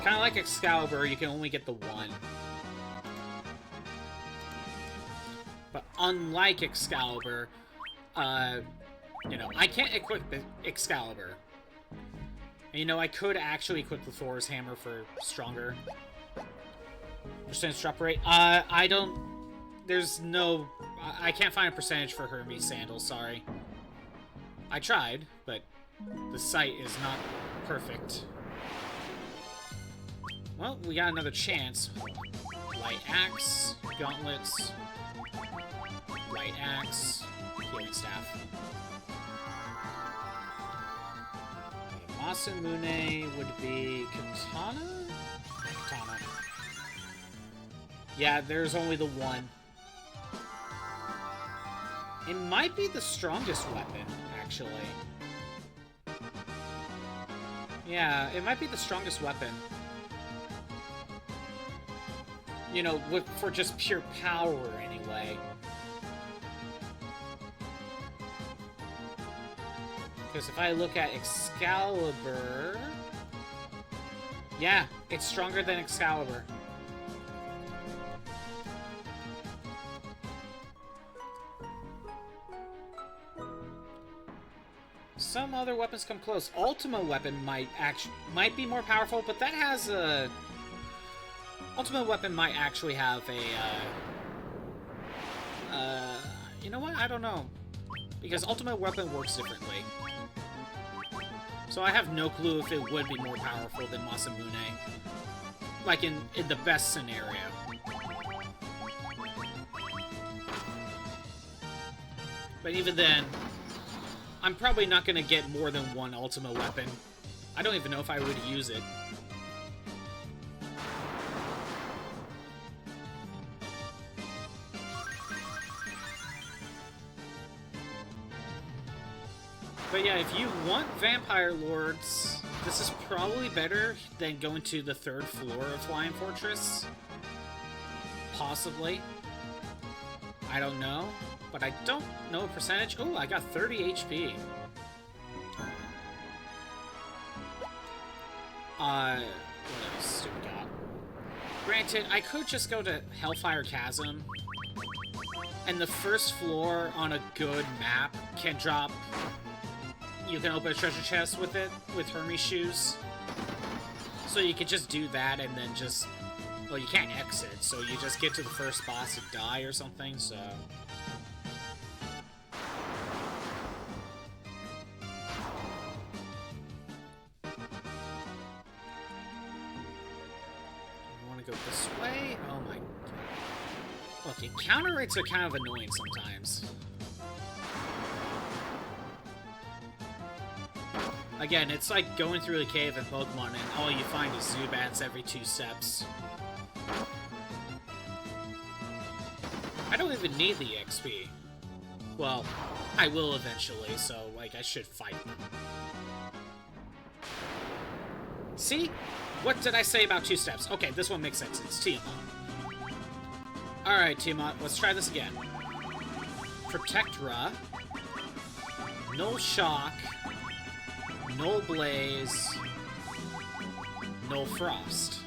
A: Kind of like Excalibur, you can only get the one. But unlike Excalibur, you know, I can't equip Excalibur. And, you know, I could actually equip the Thor's hammer for stronger percentage drop rate. I don't... There's no... I can't find a percentage for Hermes sandals, sorry. I tried, but the site is not perfect. Well, we got another chance. Light axe, gauntlets, light axe, healing staff. Masamune would be katana? Katana. Yeah, there's only the one. It might be the strongest weapon, actually. Yeah, it might be the strongest weapon. You know, for just pure power, anyway. Because if I look at Excalibur... Yeah, it's stronger than Excalibur. Some other weapons come close. Ultima weapon might be more powerful, but that has a... Ultima weapon might actually have a... you know what? I don't know. Because Ultimate Weapon works differently. So I have no clue if it would be more powerful than Masamune. Like in the best scenario. But even then, I'm probably not going to get more than one Ultima weapon. I don't even know if I would use it. But yeah, if you want Vampire Lords, this is probably better than going to the 3rd floor of Flying Fortress. Possibly. I don't know. But I don't know a percentage. Oh, I got 30 HP. What else do we got? Granted, I could just go to Hellfire Chasm, and the first floor on a good map can drop... You can open a treasure chest with it, with Hermes shoes. So you could just do that and then just... Well, you can't exit, so you just get to the first boss and die or something, so... Go this way. Oh my god. Look, encounter rates are kind of annoying sometimes. Again, it's like going through a cave in Pokemon and all you find is Zubats every 2 steps. I don't even need the XP. Well, I will eventually, so, like, I should fight them. See? What did I say about 2 steps? Okay, this one makes sense. It's Tiamat. Alright, Tiamat, let's try this again. Protectra. Null Shock. Null Blaze. Null Frost.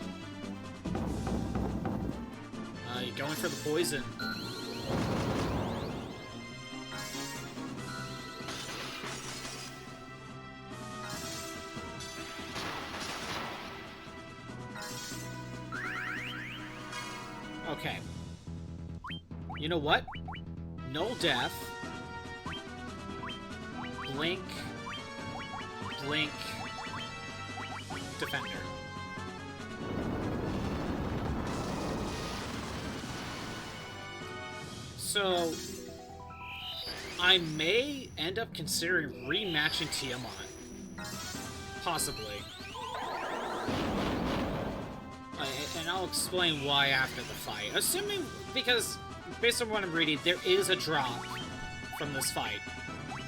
A: You're going for the poison. Okay. You know what? Null Death. Blink. Blink. Defender. So... I may end up considering rematching Tiamat. Possibly. And I'll explain why after the fight. Assuming, because based on what I'm reading, there is a drop from this fight.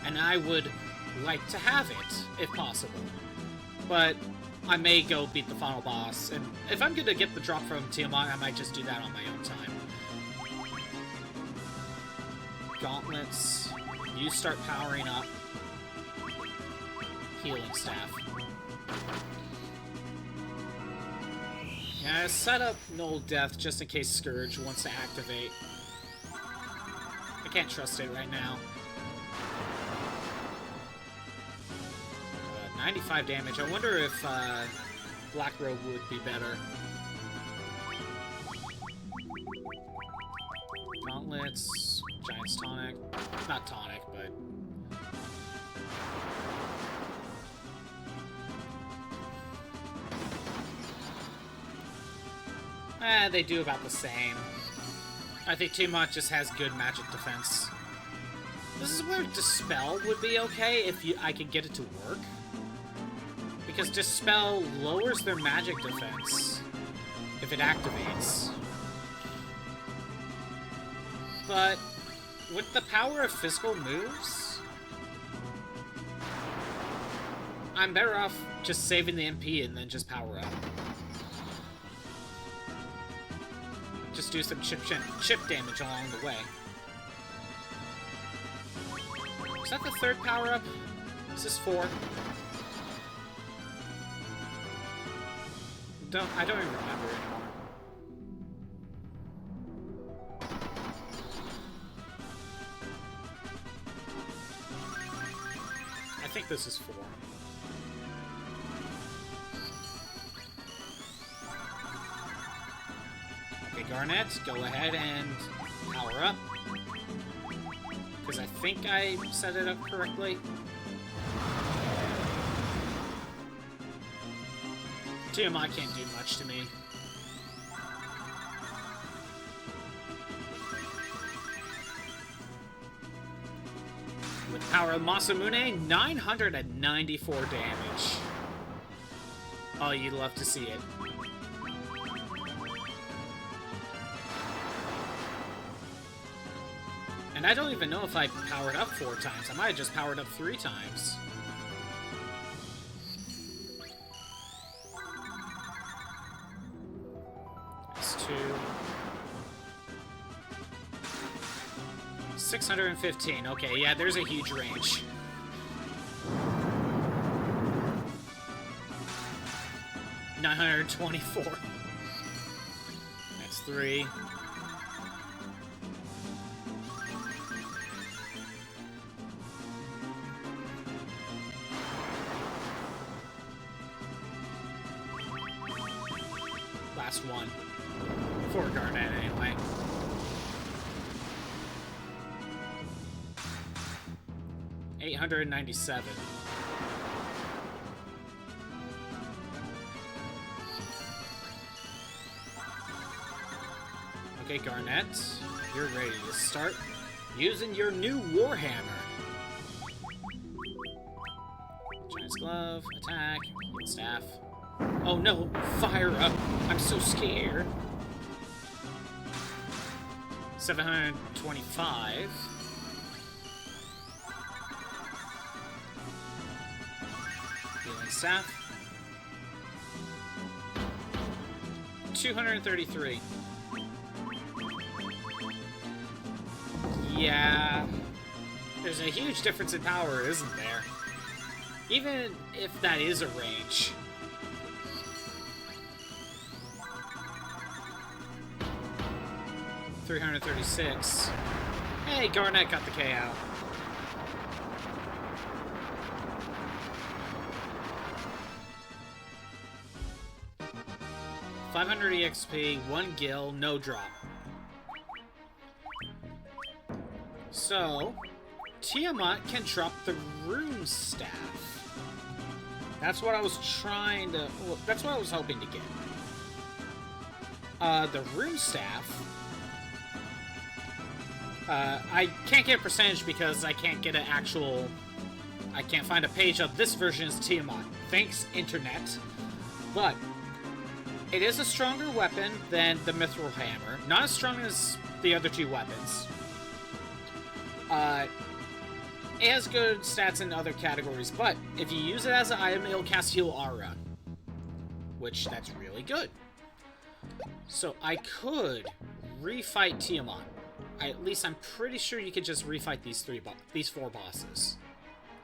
A: And I would like to have it, if possible. But I may go beat the final boss. And if I'm going to get the drop from Tiamat, I might just do that on my own time. Gauntlets. You start powering up. Healing Staff. Yeah, set up Null Death just in case Scourge wants to activate. I can't trust it right now. 95 damage. I wonder if Black Robe would be better. Gauntlets, Giant's Tonic. Not Tonic, but... they do about the same. I think Tiamat just has good magic defense. This is where Dispel would be okay if I could get it to work. Because Dispel lowers their magic defense if it activates. But with the power of physical moves, I'm better off just saving the MP and then just power up. Just do some chip damage along the way. Is that the 3rd power-up? Is this 4? I don't even remember anymore. I think this is 4. Okay, Garnet, go ahead and power up. Because I think I set it up correctly. Tiamat can't do much to me. With the power of Masamune, 994 damage. Oh, you'd love to see it. And I don't even know if I powered up 4 times. I might have just powered up 3 times. That's 2. 615. Okay, yeah, there's a huge range. $924. 3. Last one. For Garnet, anyway. $897. Okay, Garnet, you're ready to start using your new Warhammer. Giant's Glove, attack, staff. Oh no, fire up! I'm so scared. 725. Healing staff. 233. Yeah. There's a huge difference in power, isn't there? Even if that is a range. $336. Hey, Garnet got the K out. $500 EXP, 1 gil, no drop. So, Tiamat can drop the rune staff. That's what I was trying to... Well, that's what I was hoping to get. The rune staff... I can't get a percentage because I can't get an actual... I can't find a page of this version is Tiamat. Thanks, Internet. But, it is a stronger weapon than the Mithril Hammer. Not as strong as the other two weapons. It has good stats in other categories, but if you use it as an item, it'll cast Heal Aura. Which, that's really good. So, I could refight Tiamat. At least I'm pretty sure you could just refight these 4 bosses.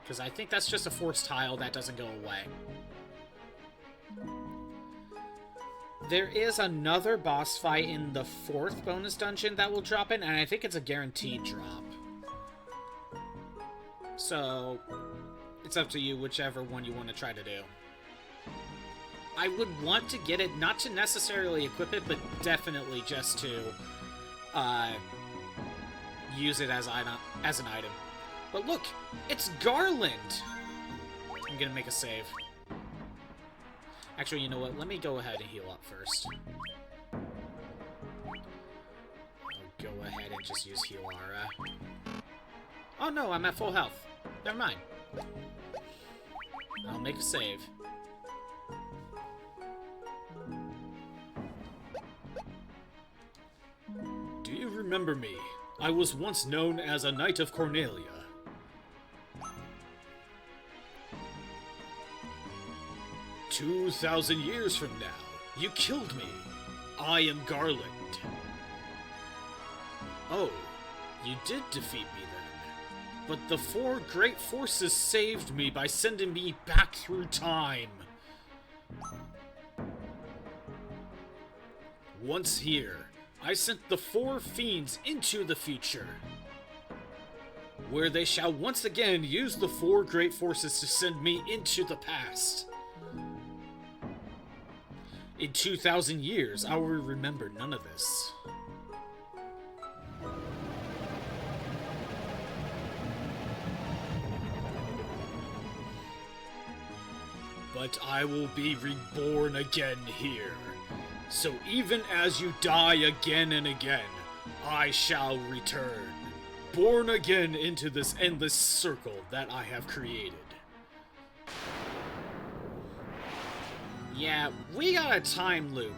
A: Because I think that's just a force tile that doesn't go away. There is another boss fight in the 4th bonus dungeon that will drop in, and I think it's a guaranteed drop. So, it's up to you, whichever one you want to try to do. I would want to get it, not to necessarily equip it, but definitely just to use it as an item. But look, it's Garland! I'm gonna make a save. Actually, you know what? Let me go ahead and heal up first. I'll go ahead and just use Heal Aura. Oh no, I'm at full health. Never mind. I'll make a save. Do you remember me? I was once known as a Knight of Cornelia. 2,000 years from now, you killed me. I am Garland. Oh, you did defeat me then. But the 4 great forces saved me by sending me back through time. Once here, I sent the 4 fiends into the future, where they shall once again use the 4 great forces to send me into the past. In 2,000 years, I will remember none of this. But I will be reborn again here. So even as you die again and again, I shall return, born again into this endless circle that I have created. Yeah, we got a time loop.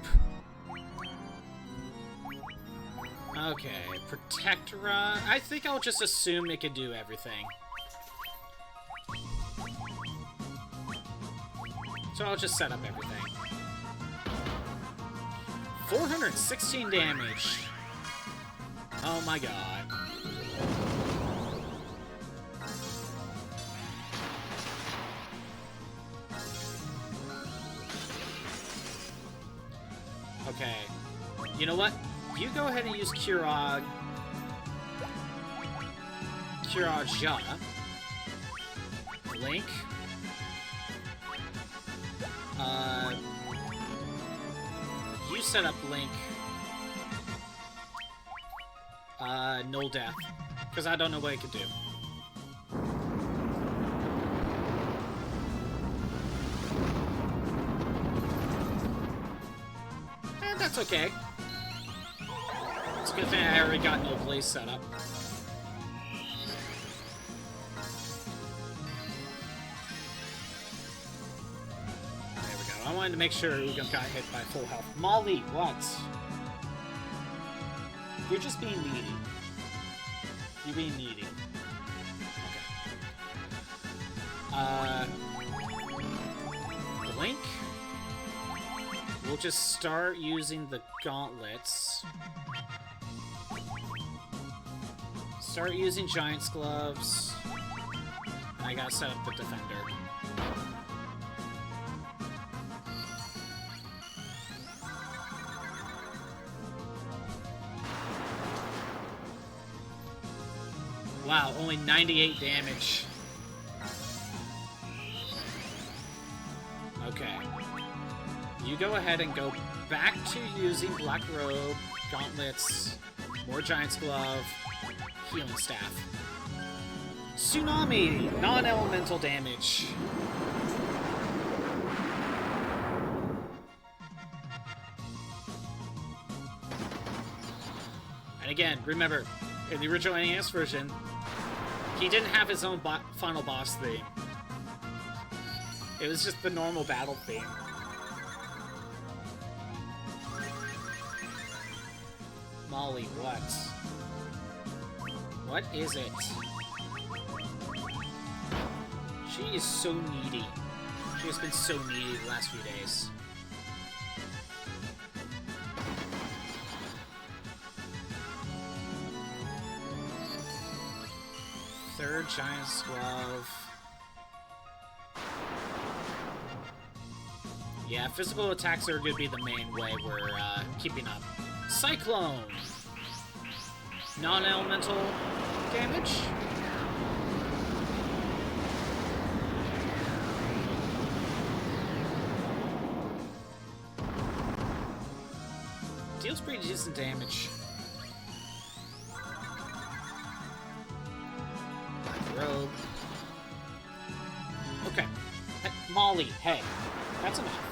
A: Okay, Protectora. I think I'll just assume it can do everything. So I'll just set up everything. 416 damage. Oh my god. Okay. You know what? You go ahead and use Kiraja. Link. You set up Link. Null Death. Because I don't know what it could do. And that's okay. It's a good thing I already got no place set up. There we go. I wanted to make sure Ugam got hit by full health. Molly, what? You're just being needy. You're being needy. Okay. Blink. We'll just start using the gauntlets. Start using Giant's Gloves. I gotta set up the Defender. Wow, only 98 damage. Okay. You go ahead and go back to using Black Robe, Gauntlets, more Giant's Glove, Healing Staff. Tsunami! Non-elemental damage. And again, remember, in the original NES version, he didn't have his own final boss theme. It was just the normal battle theme. Molly, what? What is it? She is so needy. She has been so needy the last few days. Third Giant's Glove. Yeah, physical attacks are going to be the main way we're keeping up. Cyclone! Non-elemental damage? Deals pretty decent damage. Robe. Okay. Hey, Molly, hey. That's enough.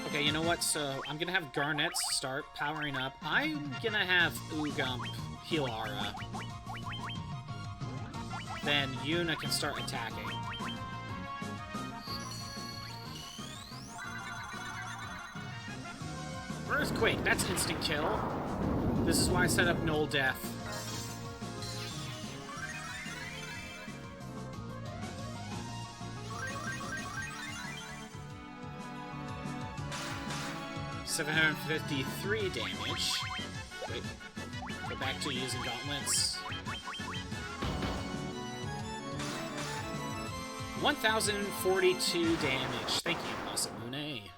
A: Okay, you know what? So, I'm gonna have Garnet start powering up. I'm gonna have Ugump heal Aura. Then Yuna can start attacking. Earthquake, that's instant kill. This is why I set up Null Death. $753 damage. Wait, go back to using gauntlets. 1,042 damage. Thank you, Masamune.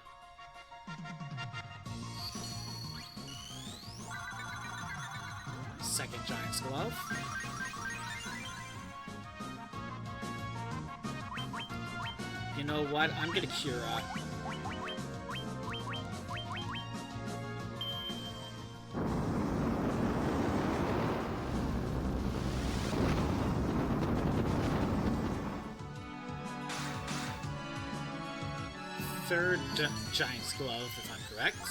A: Second Giant's Glove. You know what? I'm gonna Cura. Third Giant's Glove, if I'm correct.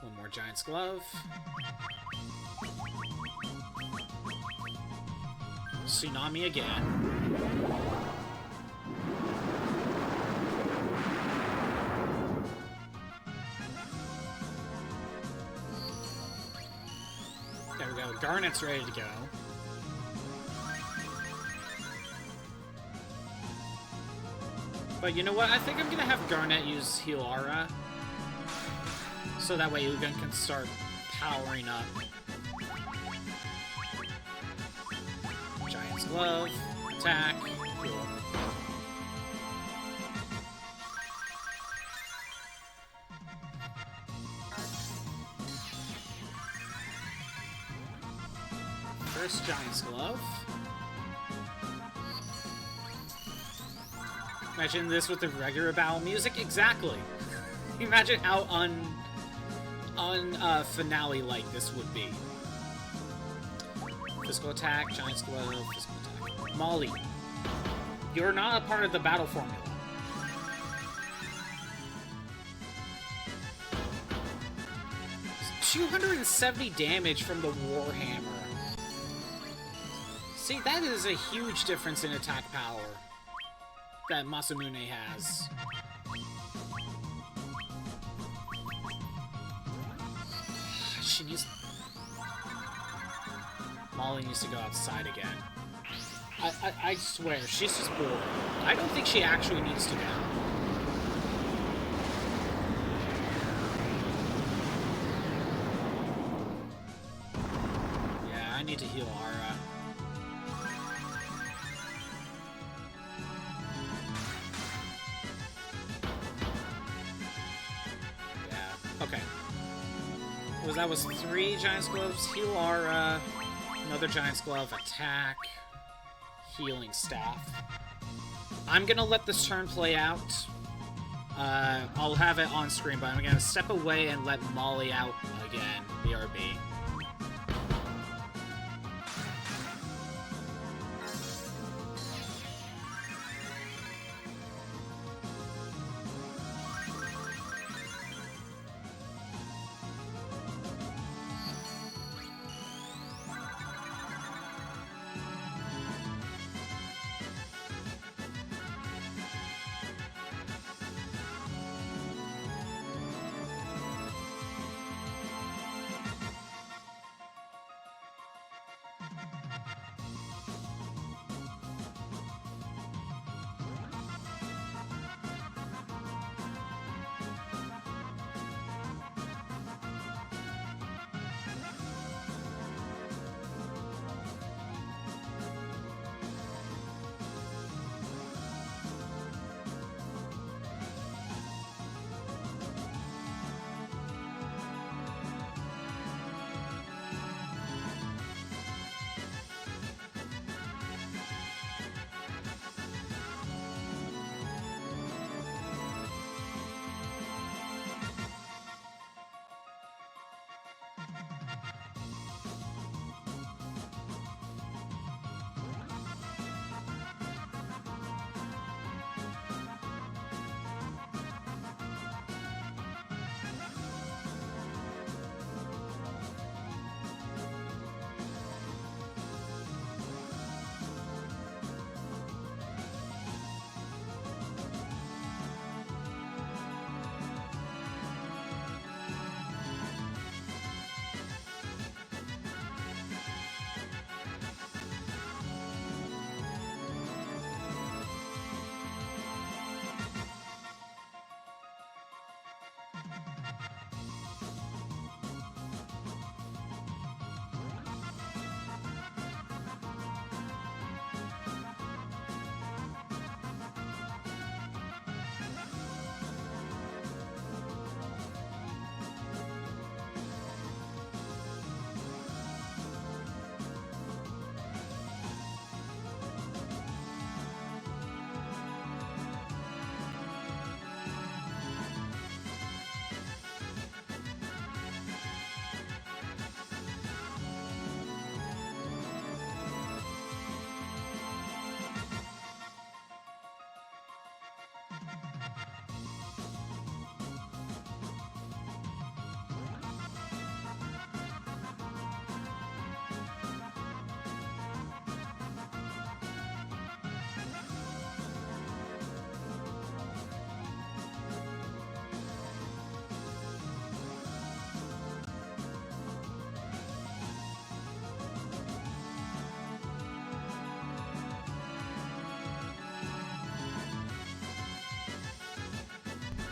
A: One more Giant's Glove. Tsunami again. There we go. Garnet's ready to go. But you know what? I think I'm gonna have Garnet use Heal Aura. so that way Ugin can start powering up. Giant's Glove, attack, heal. First Giant's Glove. Imagine this with the regular battle music. Exactly. Imagine how finale-like this would be. Physical attack, Giant's Glove, physical attack. Molly, you're not a part of the battle formula. 270 damage from the Warhammer. See, that is a huge difference in attack power that Masamune has. She needs... Molly needs to go outside again. I swear, she's just bored. I don't think she actually needs to go. Yeah, I need to heal Ara. Okay. That was 3 Giant's Gloves. Heal Ara. Another Giant's Glove. Attack. Healing Staff. I'm gonna let this turn play out. I'll have it on screen, but I'm gonna step away and let Molly out again. BRB.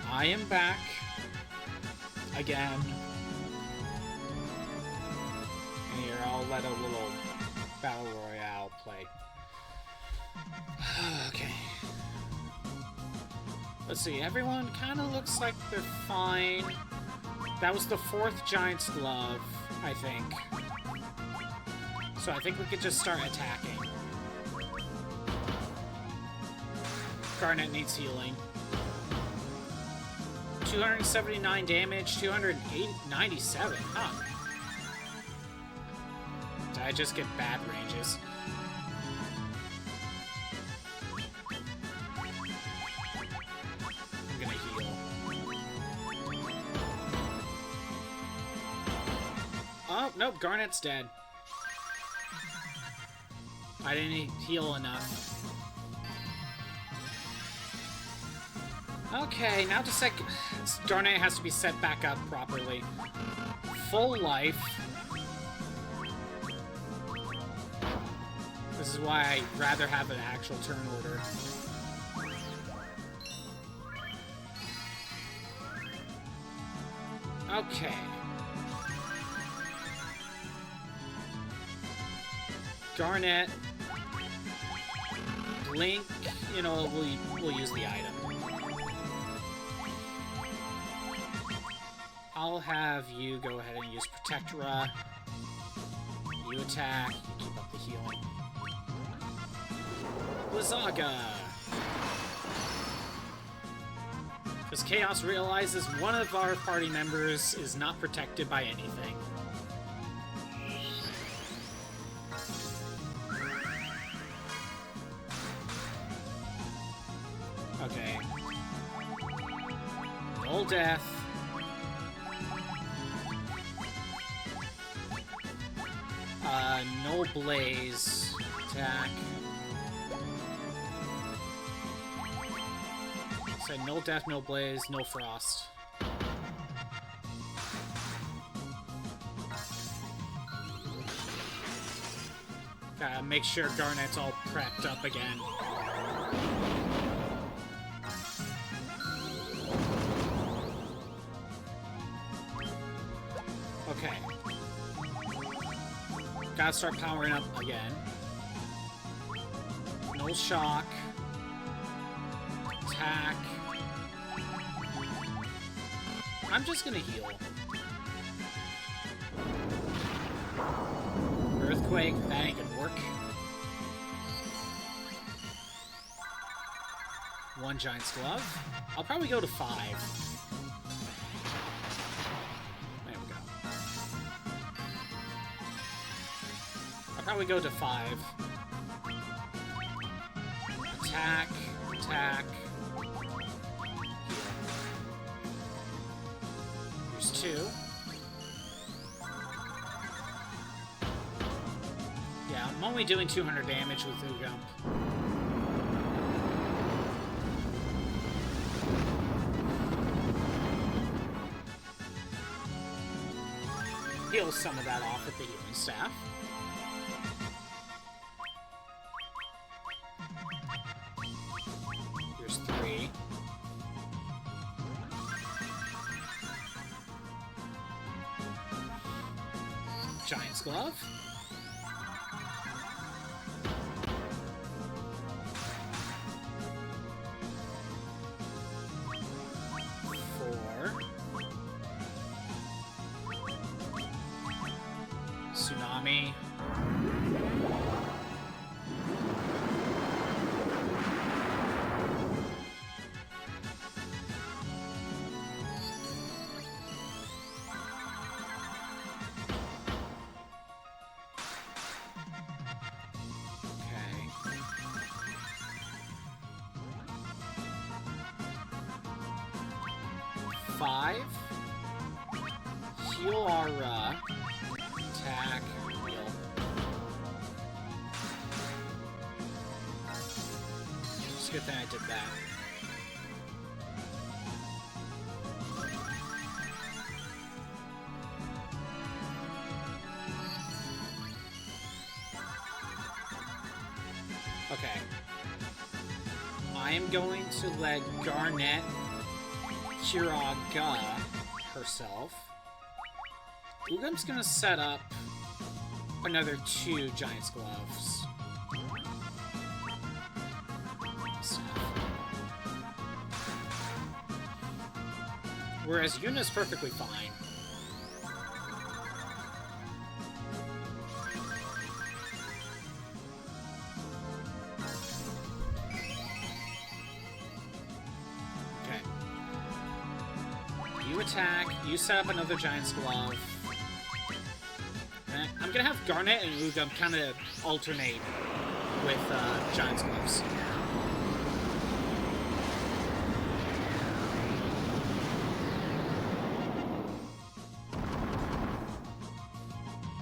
A: I am back. again. And here, I'll let a little Battle Royale play. Okay. Let's see, everyone kind of looks like they're fine. That was the 4th Giant's Glove, I think. So I think we could just start attacking. Garnet needs healing. 279 damage, 297, huh? Did I just get bad ranges? I'm gonna heal. Oh, nope, Garnet's dead. I didn't heal enough. Okay, now to set... Garnet has to be set back up properly. Full life. This is why I'd rather have an actual turn order. Okay. Garnet. Blink, you know, we'll use the item. I'll have you go ahead and use Protectora. You attack, you keep up the healing. Blizzaga! Because Chaos realizes one of our party members is not protected by anything. Okay. Full death. No blaze. Attack. Say no death, no blaze, no frost. Gotta make sure Garnet's all prepped up again. Okay. Gotta start powering up again. No shock. Attack. I'm just gonna heal. Earthquake, that ain't gonna work. 1 Giant's Glove. I'll probably go to 5. There we go. I'll probably go to 5. Attack, attack. Here's 2. Yeah, I'm only doing 200 damage with Ugump. Heal some of that off with the healing staff. Here's 3. Giant's Glove. 4. Tsunami. Okay. 5. Heal Aura. Attack. Heal. It's a good thing I did that. Okay. I am going to let Garnet, Kiraga, herself. Ugam's gonna set up another 2 Giant's Gloves. Whereas Yuna's perfectly fine. Okay. You attack, you set up another Giant's Glove. And I'm gonna have Garnet and Ugam kind of alternate with Giant's Gloves.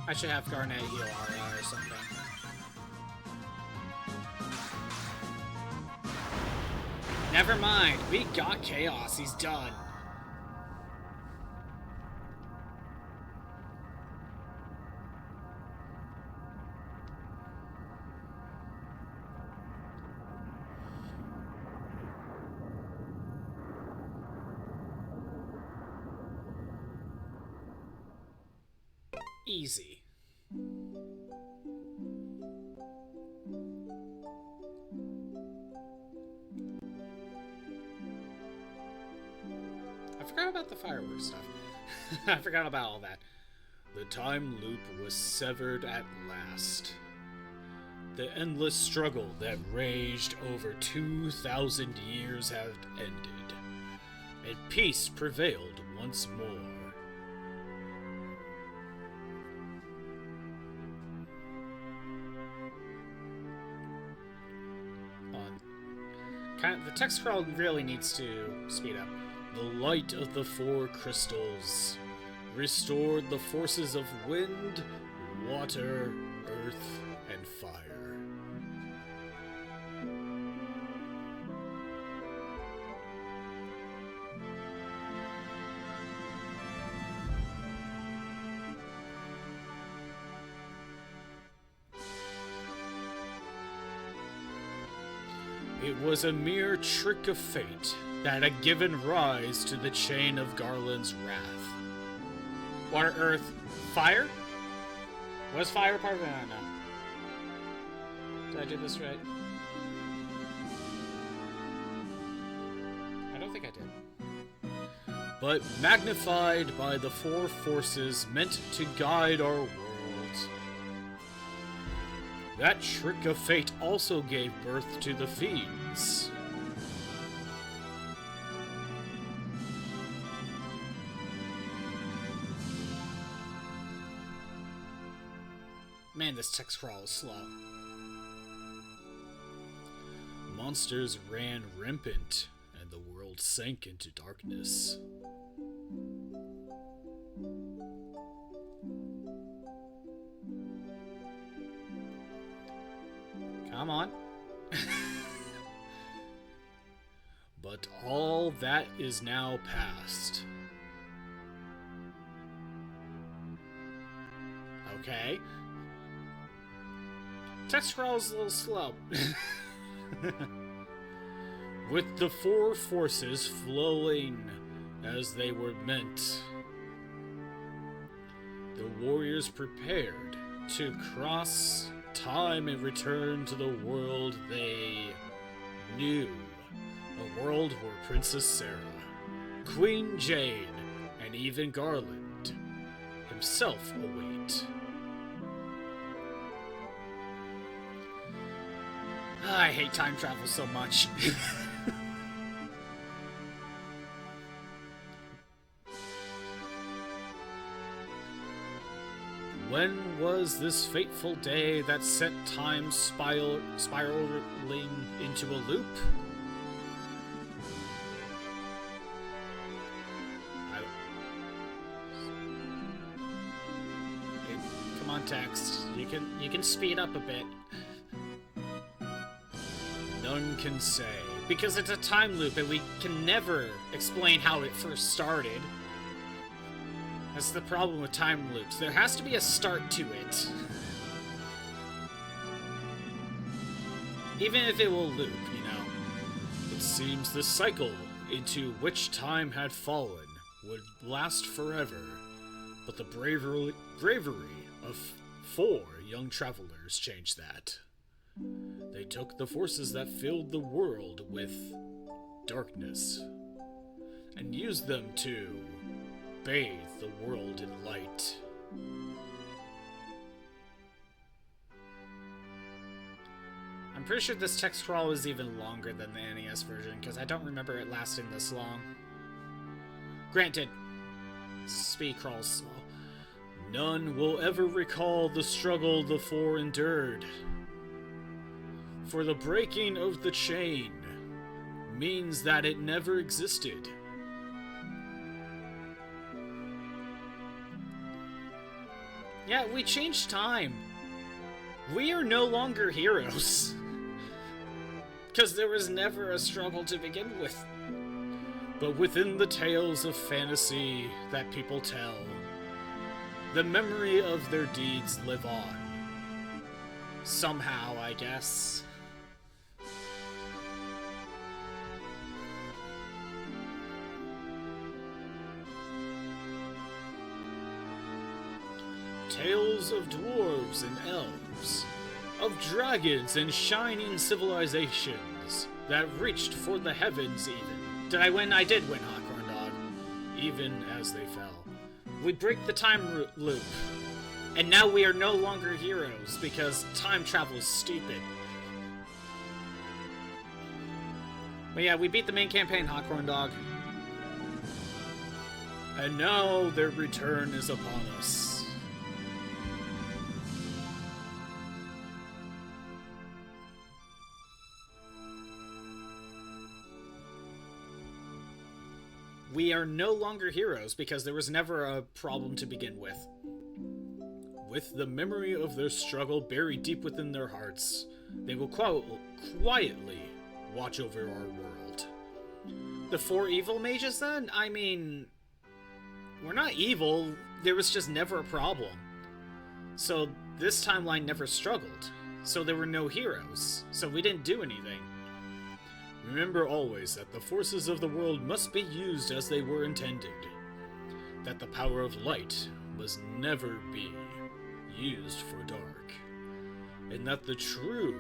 A: I should have Garnet heal Aria or something. Never mind, we got Chaos, he's done. Easy. I forgot about the fireworks stuff. I forgot about all that. The time loop was severed at last. The endless struggle that raged over 2,000 years had ended, and peace prevailed once more. The text scroll really needs to speed up. The light of the 4 crystals restored the forces of wind, water, earth, and fire. It was a mere trick of fate that had given rise to the chain of Garland's wrath. Water, earth, fire? Was fire part of it? I don't know. Did I do this right? I don't think I did. But magnified by the 4 forces meant to guide our world. That trick of fate also gave birth to the Fiends. Man, this text crawl is slow. Monsters ran rampant, and the world sank into darkness. Come on. But all that is now past. Okay. Text scroll's a little slow. With the 4 forces flowing as they were meant, the warriors prepared to cross time and return to the world they knew. A world where Princess Sarah, Queen Jane, and even Garland himself await. I hate time travel so much. When was this fateful day that sent time spiraling into a loop? Come on, text. You can speed up a bit. None can say, because it's a time loop and we can never explain how it first started. That's the problem with time loops. There has to be a start to it. Even if it will loop, you know. It seems the cycle into which time had fallen
B: would last forever, but the bravery of 4 young travelers changed that. They took the forces that filled the world with darkness and used them to bathe the world in light.
A: I'm pretty sure this text crawl is even longer than the NES version, because I don't remember it lasting this long. Granted, speed crawls slow.
B: None will ever recall the struggle the 4 endured. For the breaking of the chain means that it never existed.
A: Yeah, we changed time. We are no longer heroes. Because there was never a struggle to begin with.
B: But within the tales of fantasy that people tell, the memory of their deeds live on.
A: Somehow, I guess.
B: Tales of dwarves and elves, of dragons and shining civilizations that reached for the heavens even.
A: Did I win? I did win, Hawkhorn Dog.
B: Even as they fell.
A: We break the time loop. And now we are no longer heroes because time travel is stupid. But yeah, we beat the main campaign, Hawkhorn Dog.
B: And now their return is upon us.
A: We are no longer heroes because there was never a problem to begin with.
B: With the memory of their struggle buried deep within their hearts, they will quietly watch over our world.
A: The 4 evil mages then? I mean, we're not evil, there was just never a problem. So this timeline never struggled. So there were no heroes. So we didn't do anything.
B: Remember always that the forces of the world must be used as they were intended. That the power of light must never be used for dark. And that the true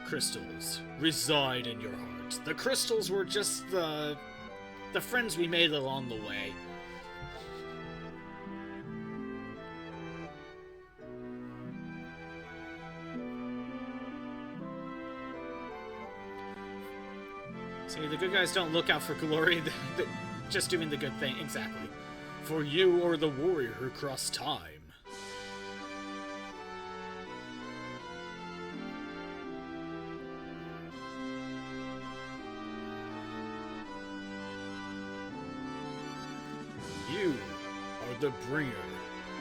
B: crystals reside in your heart.
A: The crystals were just the friends we made along the way. See, the good guys don't look out for glory, they're just doing the good thing. Exactly.
B: For you are the warrior who crossed time. You are the bringer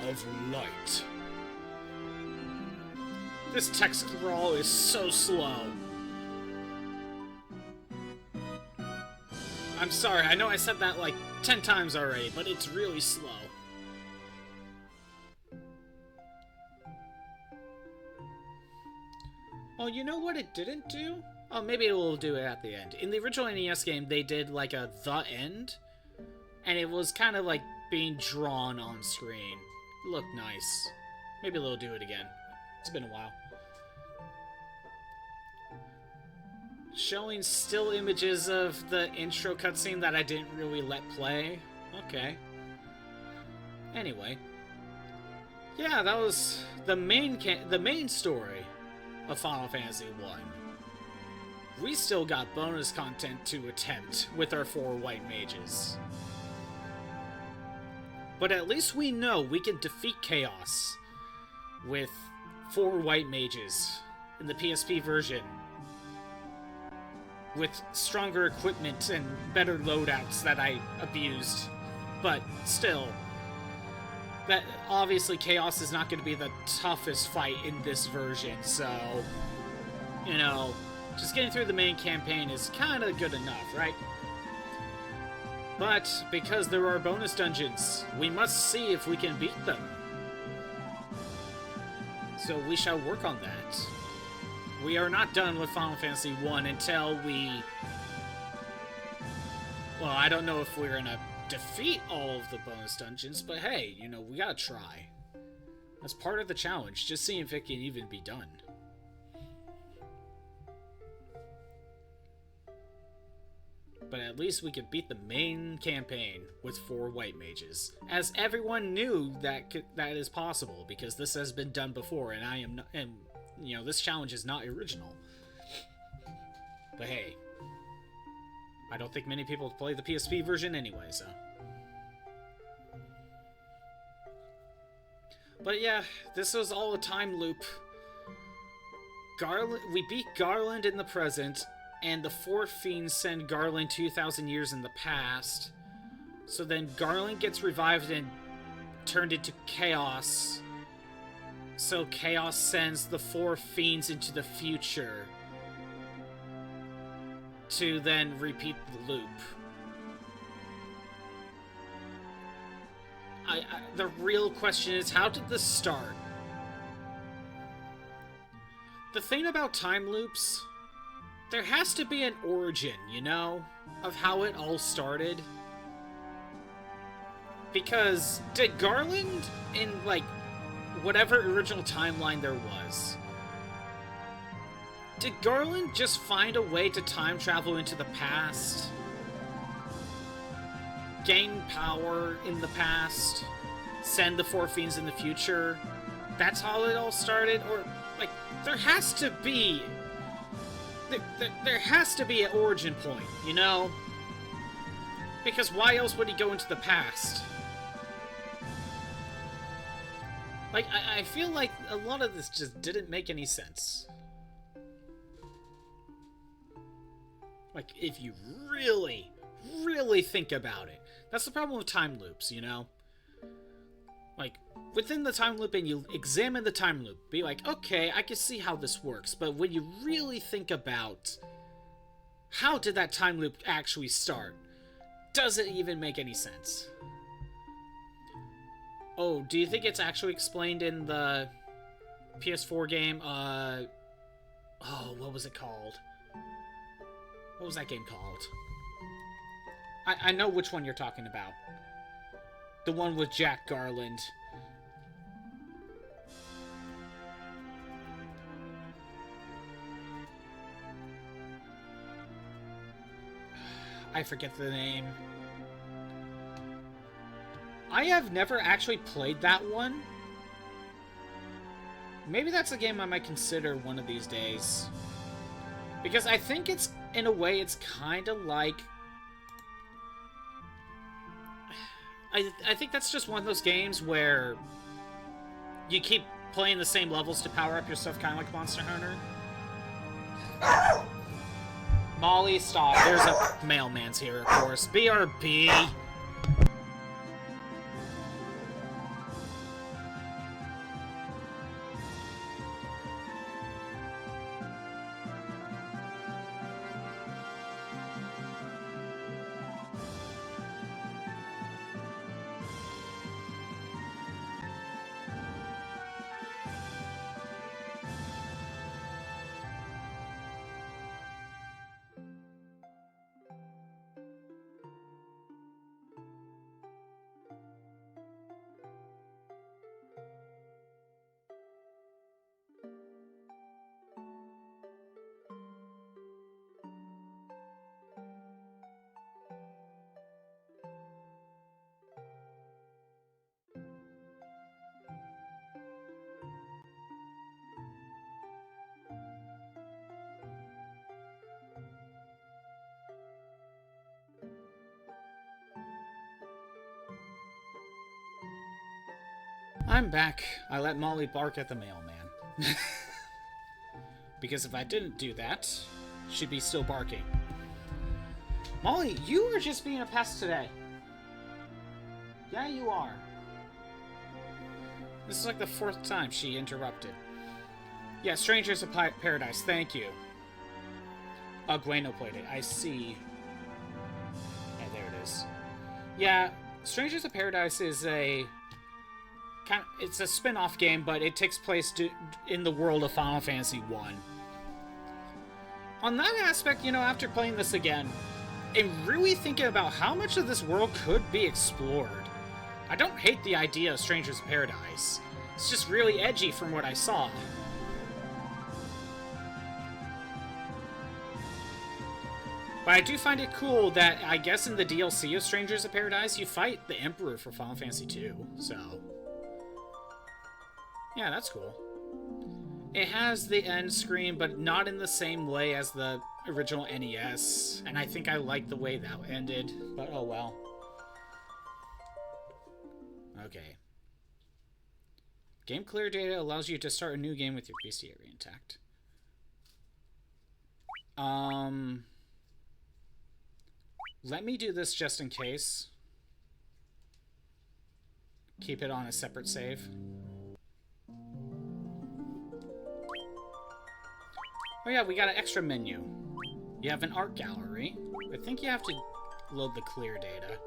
B: of light.
A: This text crawl is so slow. I'm sorry, I know I said that like 10 times already, but it's really slow. Well, you know what it didn't do? Oh, maybe it will do it at the end. In the original NES game, they did like a the end, and it was kind of like being drawn on screen. It looked nice. Maybe they'll do it again. It's been a while. Showing still images of the intro cutscene that I didn't really let play. Okay. Anyway. Yeah, that was the main story of Final Fantasy 1. We still got bonus content to attempt with our 4 white mages. But at least we know we can defeat Chaos with 4 white mages in the PSP version. With stronger equipment and better loadouts that I abused. But still, that obviously Chaos is not going to be the toughest fight in this version, so, you know, just getting through the main campaign is kind of good enough, right? But because there are bonus dungeons, we must see if we can beat them. So we shall work on that. We are not done with Final Fantasy 1 until we... Well, I don't know if we're gonna
B: defeat all of the bonus dungeons, but hey, you know, we gotta try. That's part of the challenge, just seeing if it can even be done. But at least we could beat the main campaign with 4 white mages, as everyone knew that that is possible, because this has been done before, and I am not, and you know, this challenge is not original. But hey, I don't think many people play the PSP version anyway, so. But yeah, this was all a time loop. We beat Garland in the present, and the 4 fiends send Garland 2,000 years in the past. So then Garland gets revived and turned into Chaos. So Chaos sends the 4 fiends into the future to then repeat the loop. The real question is, how did this start? The thing about time loops, there has to be an origin, you know, of how it all started. Because did Garland, in, like, whatever original timeline there was, did Garland just find a way to time travel into the past? Gain power in the past? Send the 4 fiends in the future? That's how it all started? Or, like, there has to be... There has to be an origin point, you know? Because why else would he go into the past? Like, I feel like a lot of this just didn't make any sense. Like, if you really, really think about it. That's the problem with time loops, you know? Like, within the time loop and you examine the time loop, be like, okay, I can see how this works. But when you really think about how did that time loop actually start, does it even make any sense? Oh, do you think it's actually explained in the PS4 game? Oh, what was it called? What was that game called? I know which one you're talking about. The one with Jack Garland. I forget the name. I have never actually played that one. Maybe that's a game I might consider one of these days. Because I think it's, in a way, it's kind of like... I think that's just one of those games where you keep playing the same levels to power up your stuff, kind of like Monster Hunter. Molly, stop. There's a mailman's here, of course. BRB. I'm back. I let Molly bark at the mailman. Because if I didn't do that, she'd be still barking. Molly, you are just being a pest today. Yeah, you are. This is like the 4th time she interrupted. Yeah, Strangers of Paradise, thank you. Bueno played it, I see. Yeah, there it is. Yeah, Strangers of Paradise is it's a spin-off game, but it takes place in the world of Final Fantasy 1. On that aspect, you know, after playing this again,
A: am really thinking about how much of this world could be explored. I don't hate the idea of Stranger's Paradise. It's just really edgy from what I saw. But I do find it cool that, I guess in the DLC of Strangers of Paradise, you fight the Emperor for Final Fantasy II, so... yeah, that's cool. It has the end screen, but not in the same way as the original NES, and I think I like the way that ended, but oh well. Okay. Game clear data allows you to start a new game with your bestiary intact. Let me do this just in case. Keep it on a separate save. Oh yeah, we got an extra menu. You have an art gallery. I think you have to load the clear data.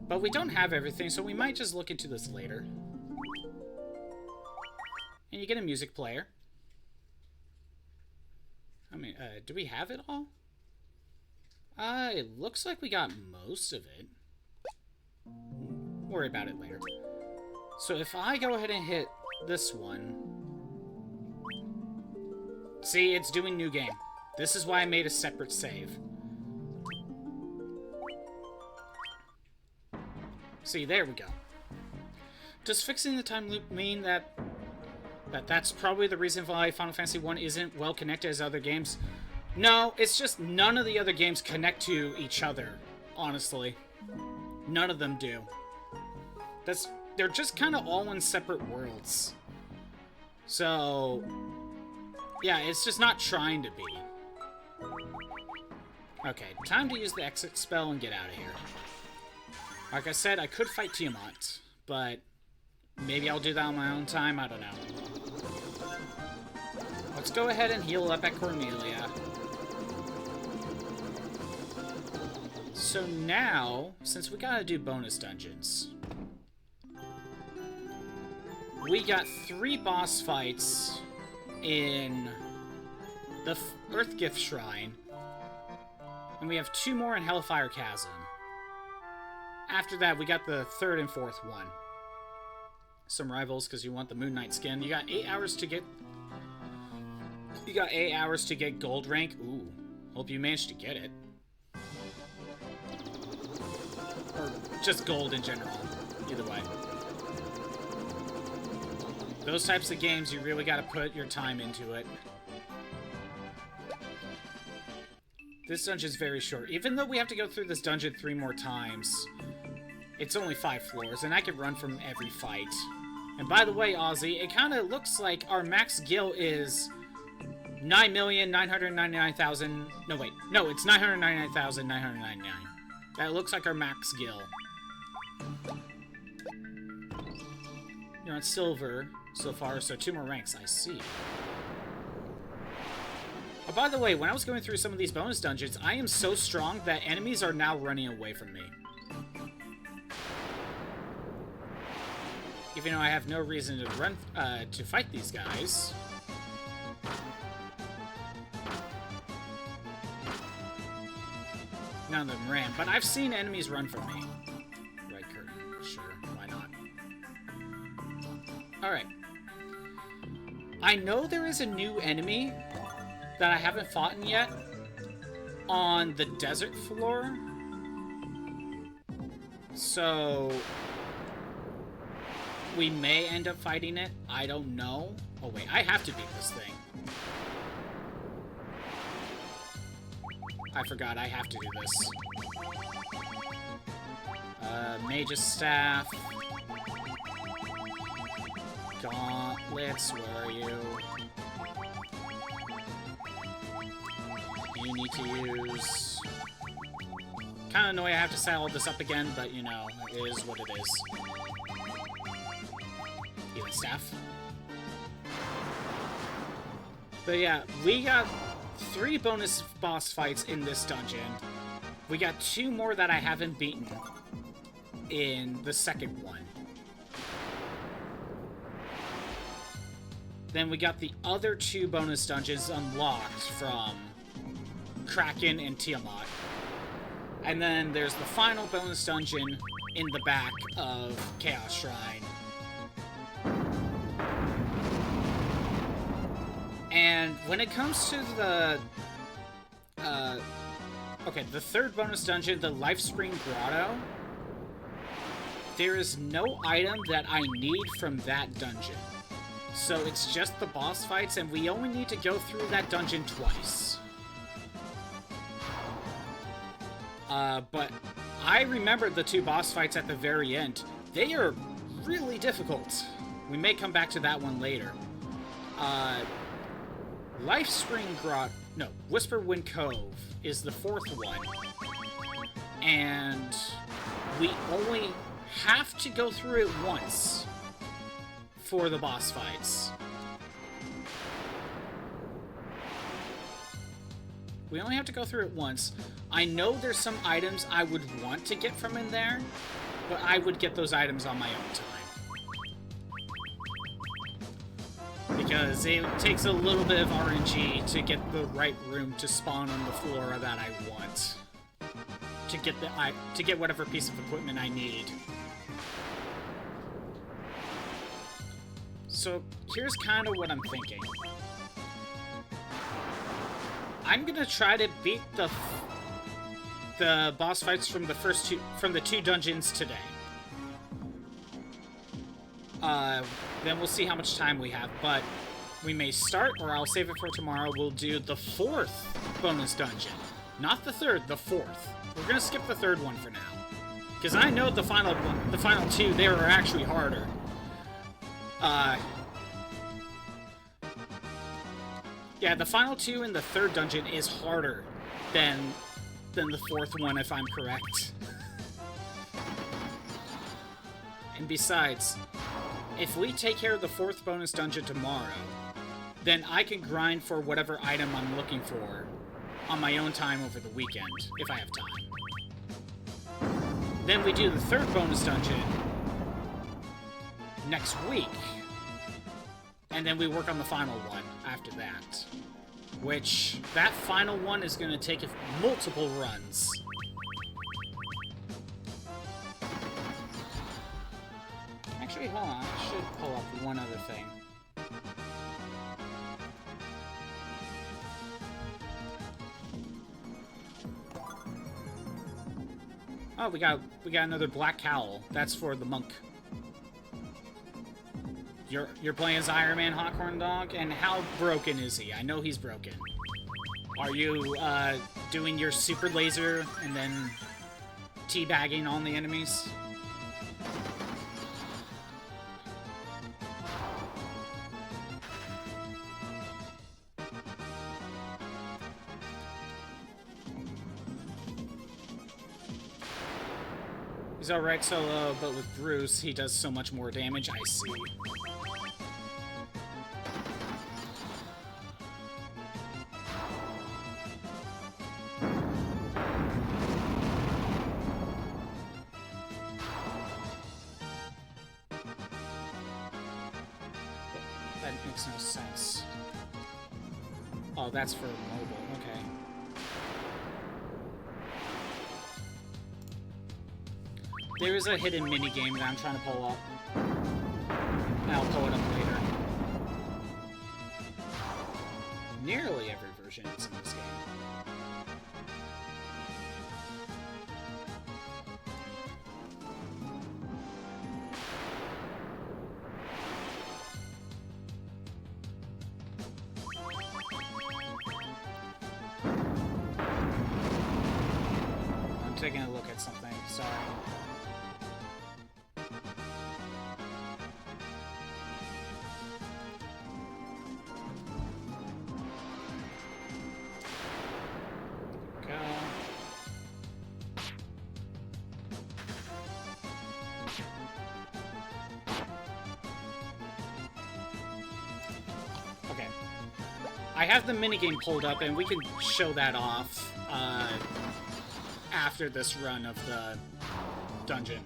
A: But we don't have everything, so we might just look into this later. And you get a music player. I mean, do we have it all? It looks like we got most of it. Worry about it later. So if I go ahead and hit this one... see, it's doing new game. This is why I made a separate save. See, there we go. Does fixing the time loop mean that's probably the reason why Final Fantasy 1 isn't well connected as other games? No, it's just none of the other games connect to each other, honestly. None of them do. They're just kind of all in separate worlds. So, yeah, it's just not trying to be. Okay, time to use the exit spell and get out of here. Like I said, I could fight Tiamat, but maybe I'll do that on my own time, I don't know. Let's go ahead and heal up at Cornelia. So now, since we gotta do bonus dungeons, we got 3 boss fights in the Earthgift Shrine, and we have 2 more in Hellfire Chasm. After that, we got the 3rd and 4th one. Some rivals, because you want the Moon Knight skin. You got 8 hours to get... you got 8 hours to get gold rank. Ooh, hope you managed to get it. Or just gold in general. Either way. Those types of games, you really gotta put your time into it. This dungeon's very short. Even though we have to go through this dungeon 3 more times, it's only 5 floors, and I can run from every fight. And by the way, Ozzy, it kind of looks like our max gil is 9,999,000... no, wait. No, it's 999,999. That looks like our max gil. You're on silver so far, so 2 more ranks. I see. Oh, by the way, when I was going through some of these bonus dungeons, I am so strong that enemies are now running away from me. Even though I have no reason to run to fight these guys. None of them ran, but I've seen enemies run from me. Right curtain, sure, why not? Alright. I know there is a new enemy that I haven't fought in yet on the desert floor. So we may end up fighting it. I don't know. Oh wait, I have to beat this thing. I forgot, I have to do this. Mage's Staff. Gauntlets, where are you? You need to use... Kinda annoying I have to set all this up again, but you know, it is what it is. Healing Staff. But yeah, we got 3 bonus boss fights in this dungeon. We got 2 more that I haven't beaten in the second one. Then we got the other 2 bonus dungeons unlocked from Kraken and Tiamat. And then there's the final bonus dungeon in the back of Chaos Shrine. And when it comes to the... okay, the third bonus dungeon, the Lifespring Grotto, there is no item that I need from that dungeon. So it's just the boss fights, and we only need to go through that dungeon twice. But I remember the 2 boss fights at the very end. They are really difficult. We may come back to that one later. Lifespring Grotto... No, Whisperwind Cove is the 4th one. And we only have to go through it once for the boss fights. We only have to go through it once. I know there's some items I would want to get from in there, but I would get those items on my own time. Because it takes a little bit of RNG to get the right room to spawn on the floor that I want. To get whatever piece of equipment I need. So here's kind of what I'm thinking. I'm gonna try to beat the boss fights from the 2 dungeons today. Then we'll see how much time we have, but we may start, or I'll save it for tomorrow. We'll do the 4th bonus dungeon. Not the 3rd, the 4th. We're gonna skip the 3rd one for now. Because I know the final 2, they are actually harder. Yeah, the final 2 in the 3rd dungeon is harder than the 4th one, if I'm correct. And besides, if we take care of the 4th bonus dungeon tomorrow, then I can grind for whatever item I'm looking for on my own time over the weekend, if I have time. Then we do the 3rd bonus dungeon next week, and then we work on the final one after that. Which, that final one is going to take multiple runs. Actually, hold on, I should pull up one other thing. Oh, we got another black cowl. That's for the monk. You're playing as Ahriman, Hawkhorn Dog, and how broken is he? I know he's broken. Are you doing your super laser and then teabagging on the enemies? He's alright solo, but with Bruce, he does so much more damage. I see. That makes no sense. Oh, that's for mobile. Okay. There is a hidden minigame that I'm trying to pull up. And I'll pull it up later. Nearly every version is in this game. I'm taking a look at something, sorry. I have the minigame pulled up, and we can show that off after this run of the dungeon.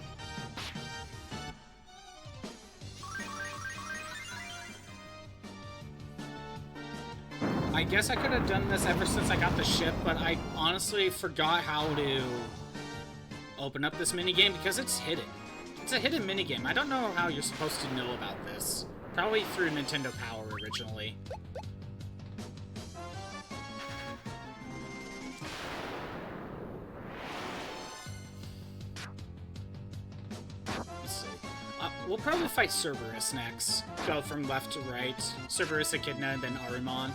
A: I guess I could have done this ever since I got the ship, but I honestly forgot how to open up this minigame because it's hidden. It's a hidden minigame. I don't know how you're supposed to know about this. Probably through Nintendo Power originally. Let's see. We'll probably fight Cerberus next. Go from left to right. Cerberus, Echidna, and then Ahriman.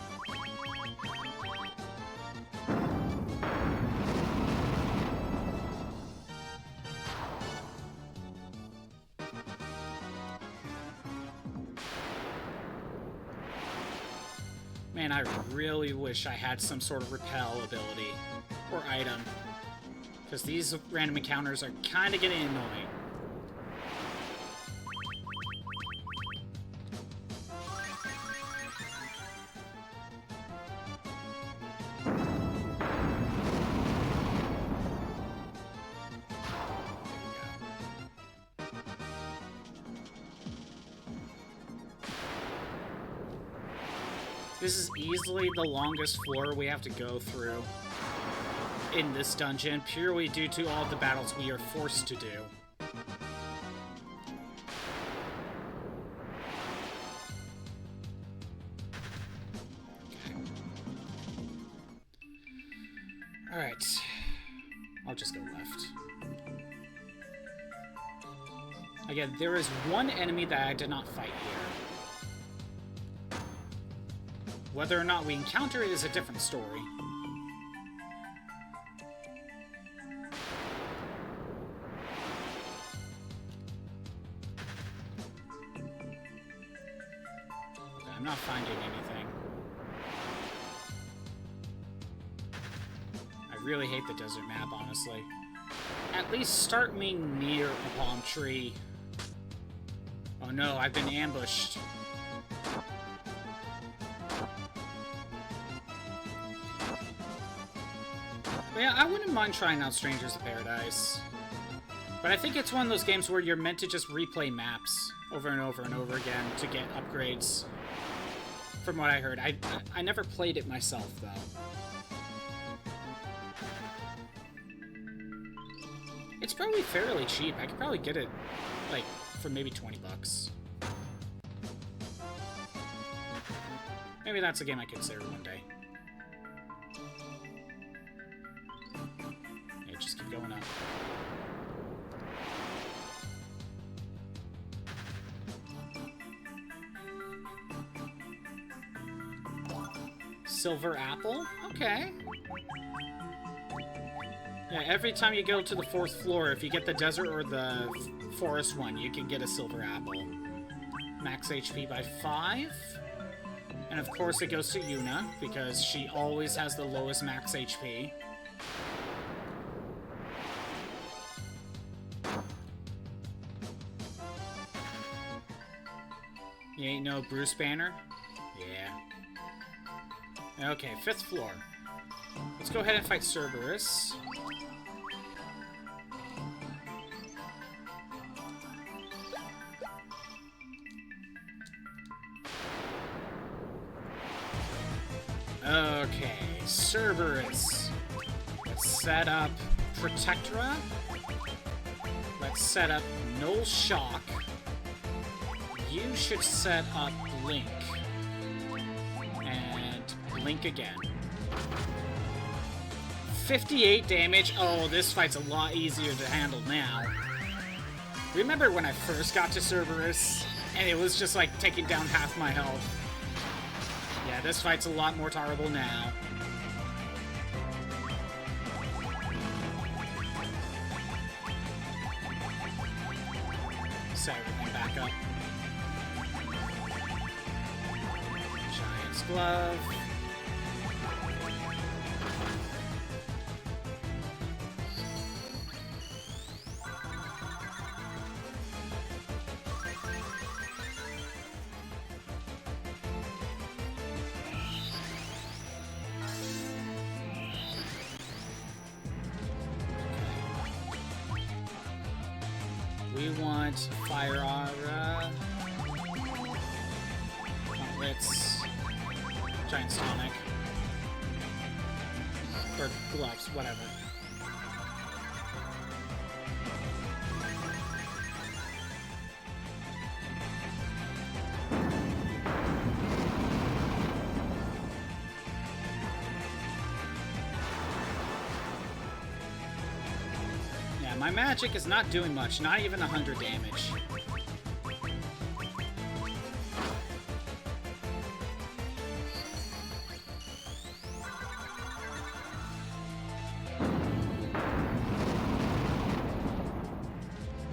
A: Man, I really wish I had some sort of repel ability or item, because these random encounters are kind of getting annoying. This is easily the longest floor we have to go through in this dungeon, purely due to all the battles we are forced to do. Okay. Alright. I'll just go left. Again, there is one enemy that I did not fight here. Whether or not we encounter it is a different story. Okay, I'm not finding anything. I really hate the desert map, honestly. At least start me near a palm tree. Oh no, I've been ambushed. But yeah, I wouldn't mind trying out Strangers of Paradise. But I think it's one of those games where you're meant to just replay maps over and over and over again to get upgrades. From what I heard. I never played it myself, though. It's probably fairly cheap. I could probably get it, like, for maybe 20 bucks. Maybe that's a game I consider one day. Yeah, just keep going up. Silver apple? Okay. Yeah, every time you go to the 4th floor, if you get the desert or the forest one, you can get a silver apple. Max HP by 5. And of course it goes to Yuna, because she always has the lowest max HP. You ain't no Bruce Banner? Yeah. Okay, 5th floor. Let's go ahead and fight Cerberus. Okay, Cerberus. Let's set up Protectora. Let's set up Null Shock. You should set up Blink. And Blink again. 58 damage. Oh, this fight's a lot easier to handle now. Remember when I first got to Cerberus, and it was just like taking down half my health? Yeah, this fight's a lot more tolerable now. Set everything back up. Giant's Glove. We want Fire Aura, Gauntlets, Giant's Tonic, or Gloves, whatever. And my magic is not doing much, not even 100 damage.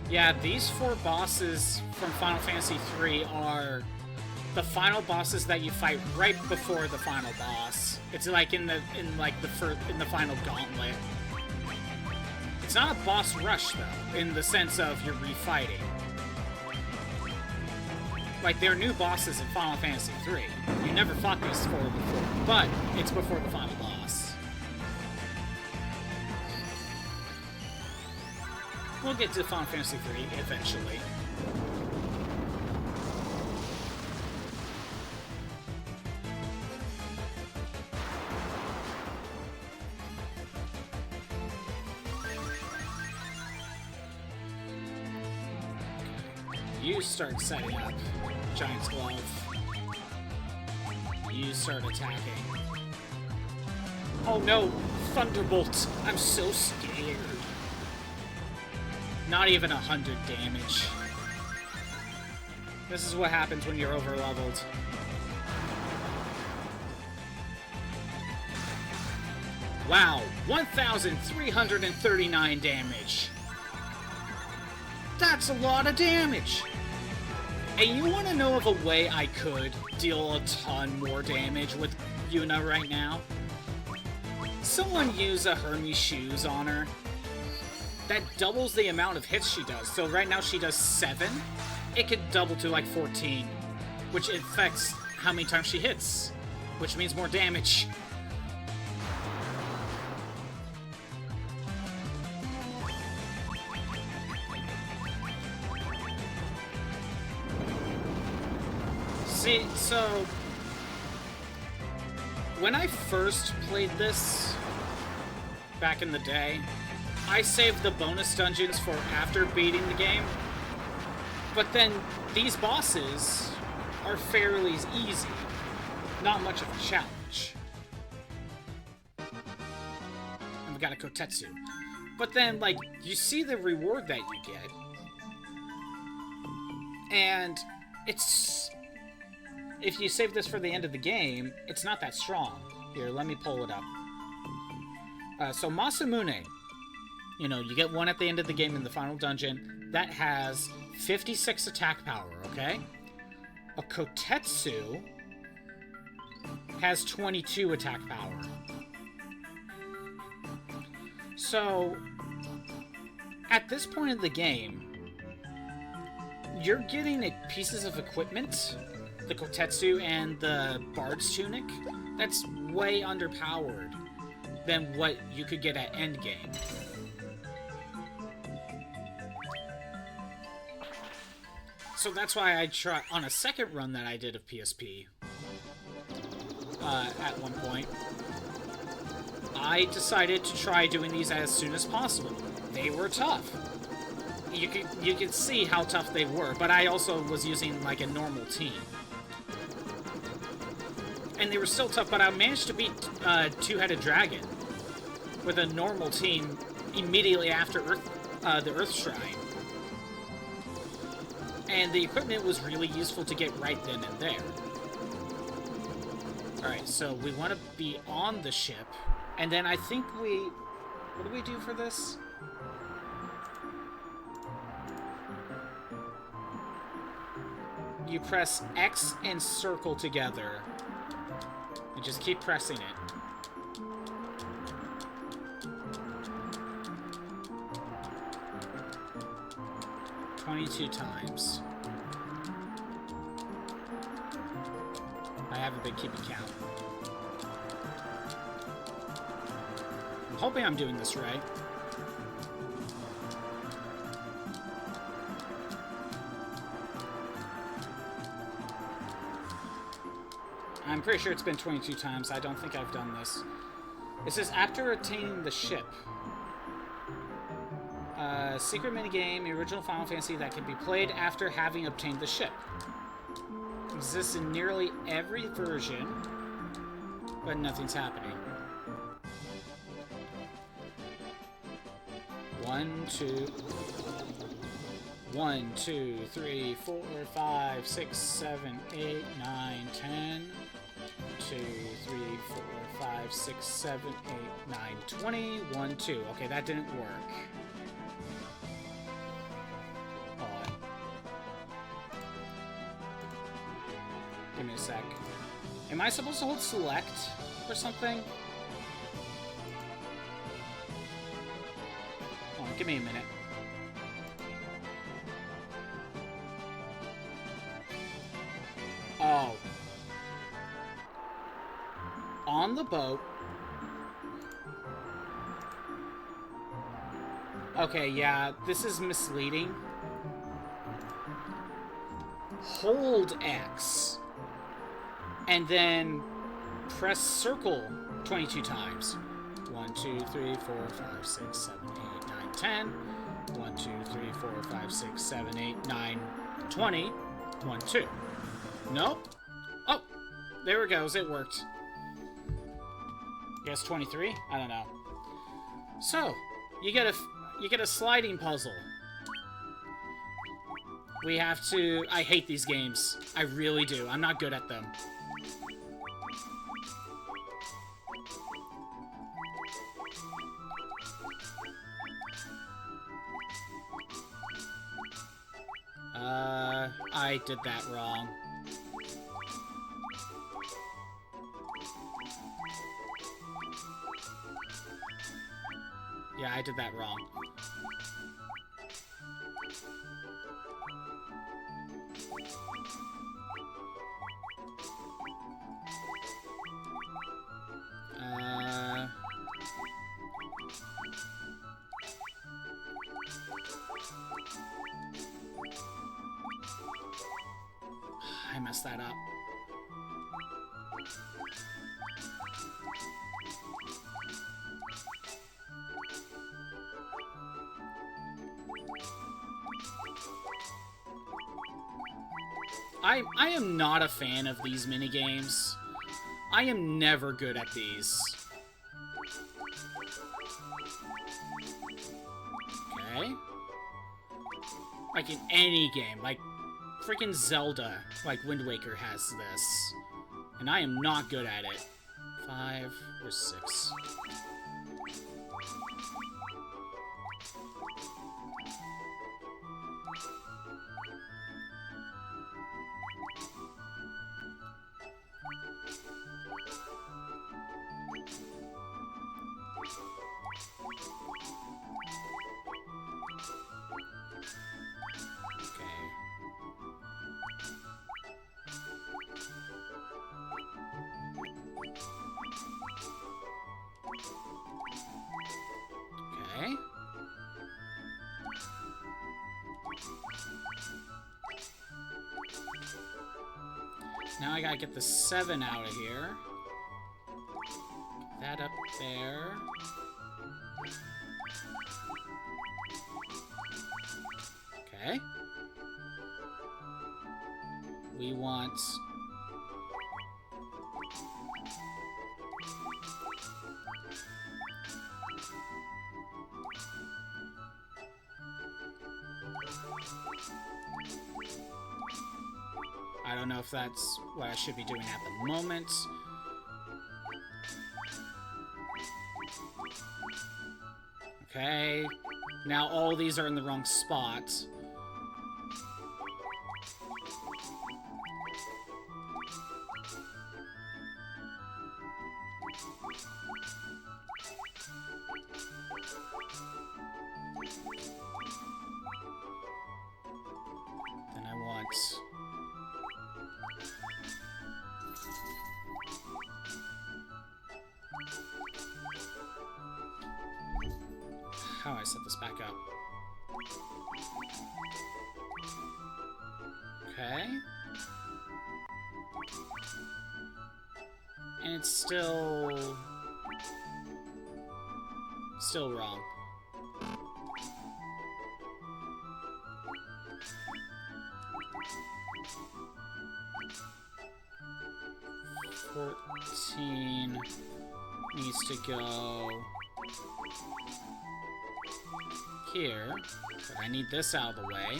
A: Yeah, these 4 bosses from Final Fantasy III are the final bosses that you fight right before the final boss. It's like in the final gauntlet. It's not a boss rush though, in the sense of you're refighting. Like, they're new bosses in Final Fantasy III. You never fought these 4 before, but it's before the final boss. We'll get to Final Fantasy III eventually. You start setting up Giant's Glove. You start attacking. Oh no! Thunderbolt! I'm so scared. Not even 100 damage. This is what happens when you're over-leveled. Wow! 1,339 damage! That's a lot of damage! And you want to know of a way I could deal a ton more damage with Yuna right now? Someone use a Hermes shoes on her. That doubles the amount of hits she does. So right now she does 7. It could double to like 14, which affects how many times she hits, which means more damage. See, so when I first played this back in the day, I saved the bonus dungeons for after beating the game. But then these bosses are fairly easy. Not much of a challenge. And we got a Kotetsu. But then, like, you see the reward that you get. And it's... if you save this for the end of the game, it's not that strong. Here, let me pull it up. So Masamune, you know, you get one at the end of the game in the final dungeon. That has 56 attack power, okay? A Kotetsu has 22 attack power. So, at this point in the game, you're getting pieces of equipment, the Kotetsu and the Bard's Tunic, that's way underpowered than what you could get at endgame. So that's why I tried, on a second run that I did of PSP, at one point, I decided to try doing these as soon as possible. They were tough. You could see how tough they were, but I also was using like a normal team. And they were still tough, but I managed to beat Two-Headed Dragon with a normal team immediately after the Earth Shrine. And the equipment was really useful to get right then and there. Alright, so we want to be on the ship, and then I think we... what do we do for this? You press X and circle together. And just keep pressing it. "22 times. I haven't been keeping count. I'm hoping I'm doing this right. I'm pretty sure it's been 22 times. I don't think I've done this. It says, after attaining the ship. Secret minigame, original Final Fantasy that can be played after having obtained the ship. Exists in nearly every version, but nothing's happening. 1, 1, 2... 1, 2, 3, 4, 5, 6, 7, 8, 9, 10. 2, 3, 4, 5, 6, 7, 8, 9, 20. 1, 2. Okay, that didn't work. Hold on. Give me a sec. Am I supposed to hold select or something? Hold on, give me a minute. Oh. On the boat. Okay, yeah, this is misleading. Hold X. And then press circle 22 times. 1, 2, 3, 4, 5, 6, 7, 8, 9, 10. 1, 2, 3, 4, 5, 6, 7, 8, 9, 20. 1, 2. Nope. Oh, there it goes. It worked. Guess 23? I don't know. So, you get a sliding puzzle. We have to... I hate these games. I really do. I'm not good at them. I did that wrong. Yeah, I did that wrong. I messed that up. I am not a fan of these minigames. I am never good at these. Okay. Like in any game, like freaking Zelda, like Wind Waker has this. And I am not good at it. 5 or 6. Okay. Now I gotta get the 7 out of here. Get that up there. Okay. We want... I don't know if that's what I should be doing at the moment. Okay. Now all these are in the wrong spot. Then I want... How do I set this back up? Okay. And it's still wrong. $14 needs to go here. But I need this out of the way.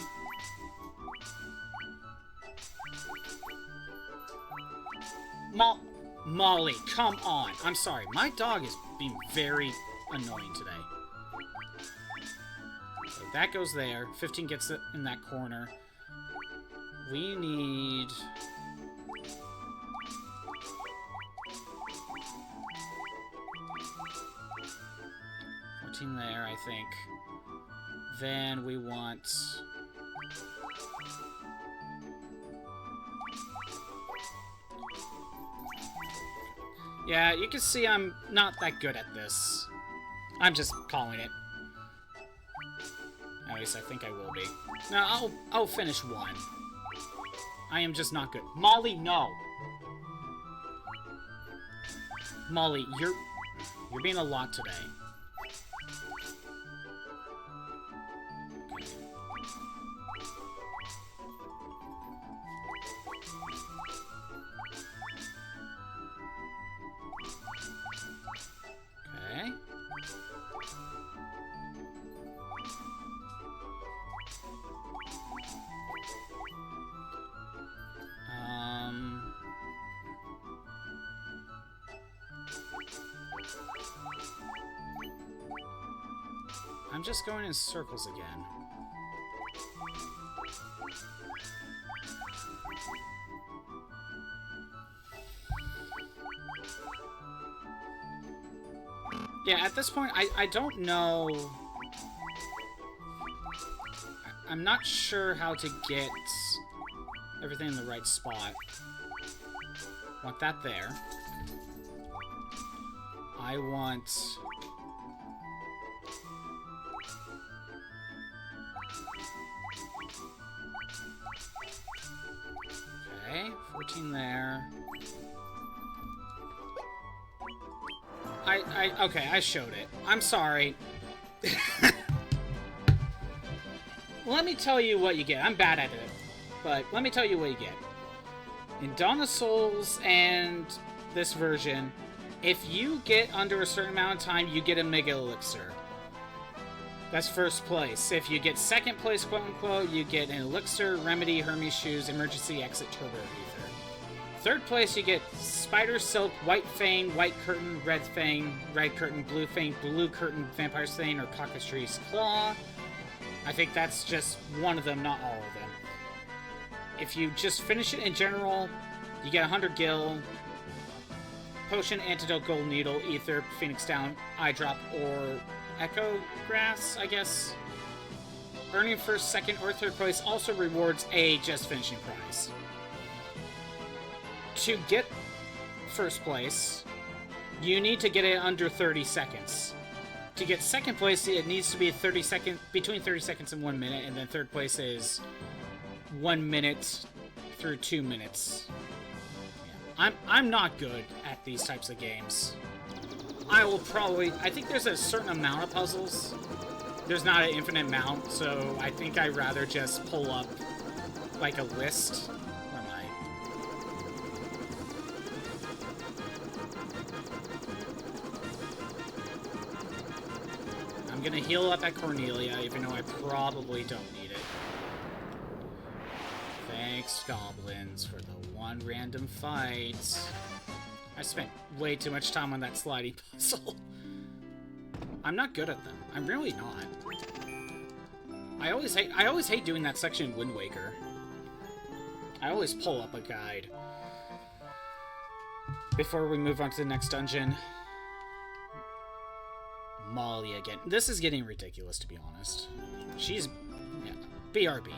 A: Molly, come on. I'm sorry. My dog is being very annoying today. Okay, that goes there. 15 gets it in that corner. We need... there, I think. Then we want... Yeah, you can see I'm not that good at this. I'm just calling it. At least I think I will be. No, I'll finish one. I am just not good. Molly, no! Molly, you're being a lot today. I'm just going in circles again. Yeah, at this point, I don't know... I'm not sure how to get everything in the right spot. Want that there. I want... Okay, 14 there. Okay, I showed it. I'm sorry. Let me tell you what you get. I'm bad at it, but let me tell you what you get. In Dawn of Souls and this version, if you get under a certain amount of time, you get a Mega Elixir. That's first place. If you get second place, quote-unquote, you get an Elixir, Remedy, Hermes Shoes, Emergency Exit, Turbo Ether. Third place, you get Spider Silk, White Fang, White Curtain, Red Fang, Red Curtain, Blue Fang, Blue Curtain, Vampire Stain, or Cockatrice Claw. I think that's just one of them, not all of them. If you just finish it in general, you get 100 Gil, Potion, Antidote, Gold Needle, Ether, Phoenix Down, Eye Drop, or Echo Grass, I guess. Earning first, second, or third place also rewards a just finishing prize. To get first place, you need to get it under 30 seconds. To get second place, it needs to be between 30 seconds and 1 minute, and then third place is 1 minute through 2 minutes. Yeah. I'm not good at these types of games. I think there's a certain amount of puzzles. There's not an infinite amount, so I think I'd rather just pull up, like, a list. Where am I? I'm gonna heal up at Cornelia, even though I probably don't need it. Thanks, goblins, for the one random fight. I spent way too much time on that slidey puzzle. I'm not good at them. I'm really not. I always hate doing that section in Wind Waker. I always pull up a guide before we move on to the next dungeon. Molly again. This is getting ridiculous, to be honest. She's... yeah, BRB.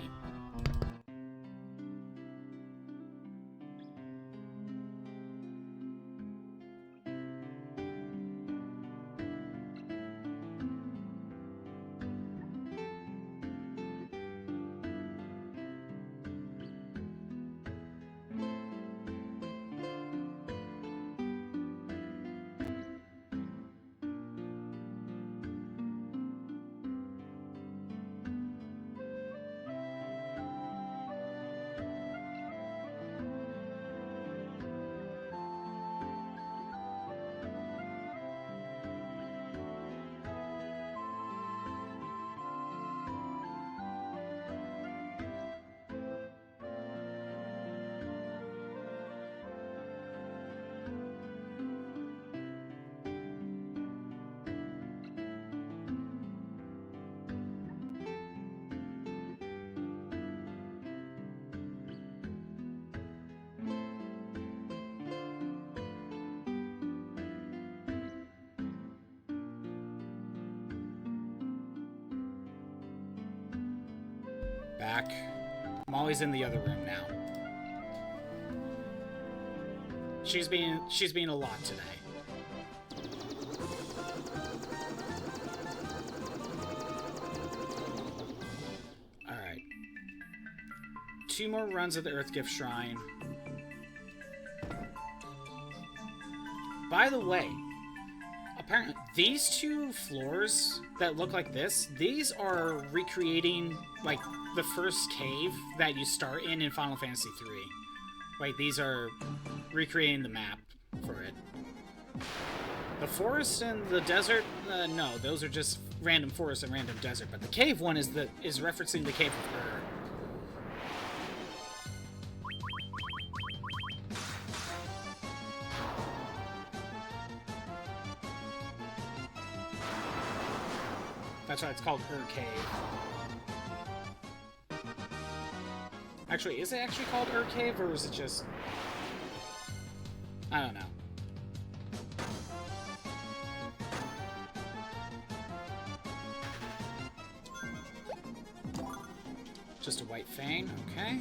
A: Back. Molly's in the other room now. She's being a lot today. Alright. 2 more runs of the Earthgift Shrine. By the way, apparently these 2 floors that look like this, these are recreating, like, the first cave that you start in Final Fantasy III. Like, these are recreating the map for it. The forest and the desert, no, those are just random forest and random desert, but the cave one is referencing the Cave of Ur. That's why it's called Ur Cave. Actually, is it actually called Ur Cave, or is it just... I don't know. Just a white fang, okay.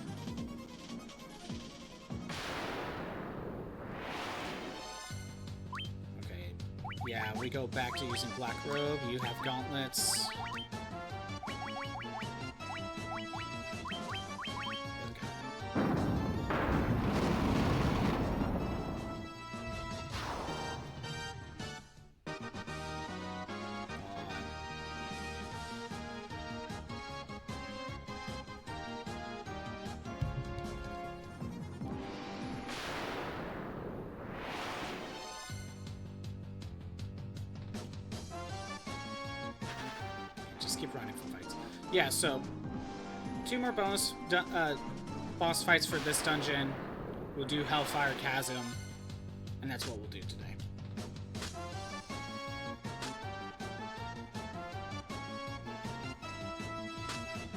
A: Okay, yeah, we go back to using Black Robe, you have gauntlets. Keep running for fights. Yeah, so 2 more bonus boss fights for this dungeon. We'll do Hellfire Chasm, and that's what we'll do today.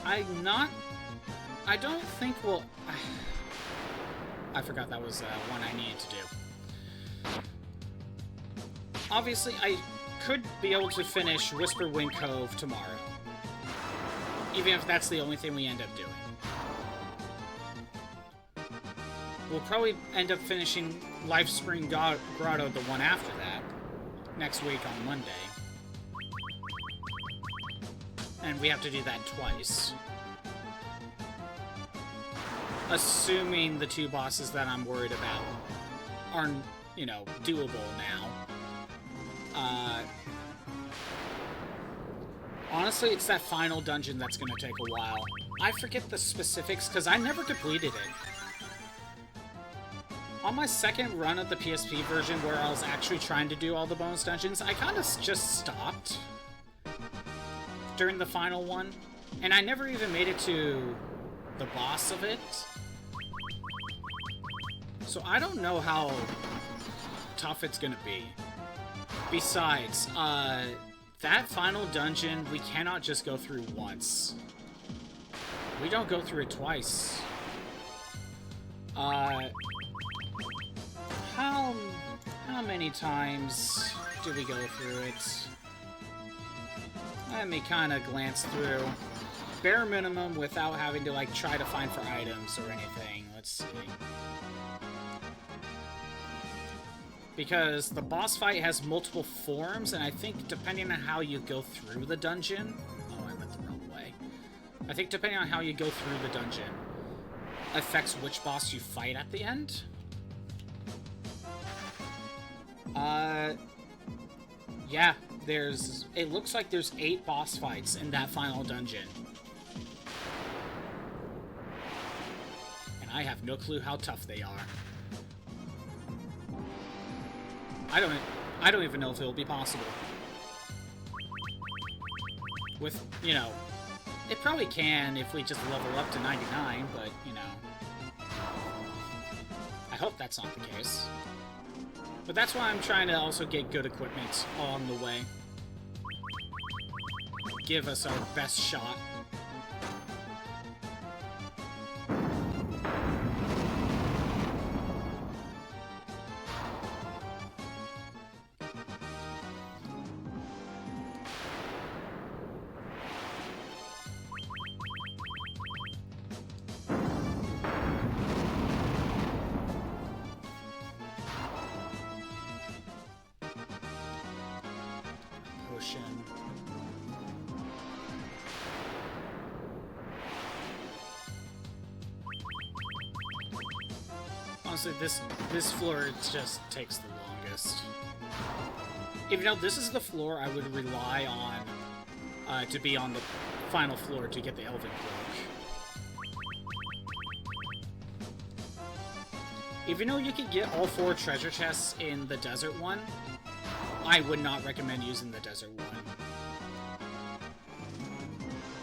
A: I don't think we'll... I forgot that was one I needed to do. Obviously, I could be able to finish Whisperwind Cove tomorrow. Even if that's the only thing we end up doing. We'll probably end up finishing Lifespring Grotto the one after that. Next week on Monday. And we have to do that twice. Assuming the 2 bosses that I'm worried about are, you know, doable now. Honestly, it's that final dungeon that's going to take a while. I forget the specifics, because I never completed it. On my second run of the PSP version, where I was actually trying to do all the bonus dungeons, I kind of just stopped during the final one. And I never even made it to the boss of it. So I don't know how tough it's going to be. Besides, that final dungeon, we cannot just go through once. We don't go through it twice. How many times do we go through it? Let me kind of glance through. Bare minimum without having to, like, try to find for items or anything. Let's see. Because the boss fight has multiple forms, and I think depending on how you go through the dungeon... Oh, I went the wrong way. I think depending on how you go through the dungeon affects which boss you fight at the end. Yeah, it looks like there's 8 boss fights in that final dungeon. And I have no clue how tough they are. I don't even know if it'll be possible. With, you know, it probably can if we just level up to 99, but, you know. I hope that's not the case. But that's why I'm trying to also get good equipment along the way. Give us our best shot.
B: honestly, this floor just takes the longest. Even though this is the floor I would rely on to be on the final floor to get the Elven Cloak. Even though you can get all 4 treasure chests in the desert one, I would not recommend using the desert one.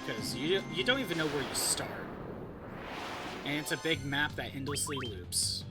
B: Because you don't even know where you start. And it's a big map that endlessly loops.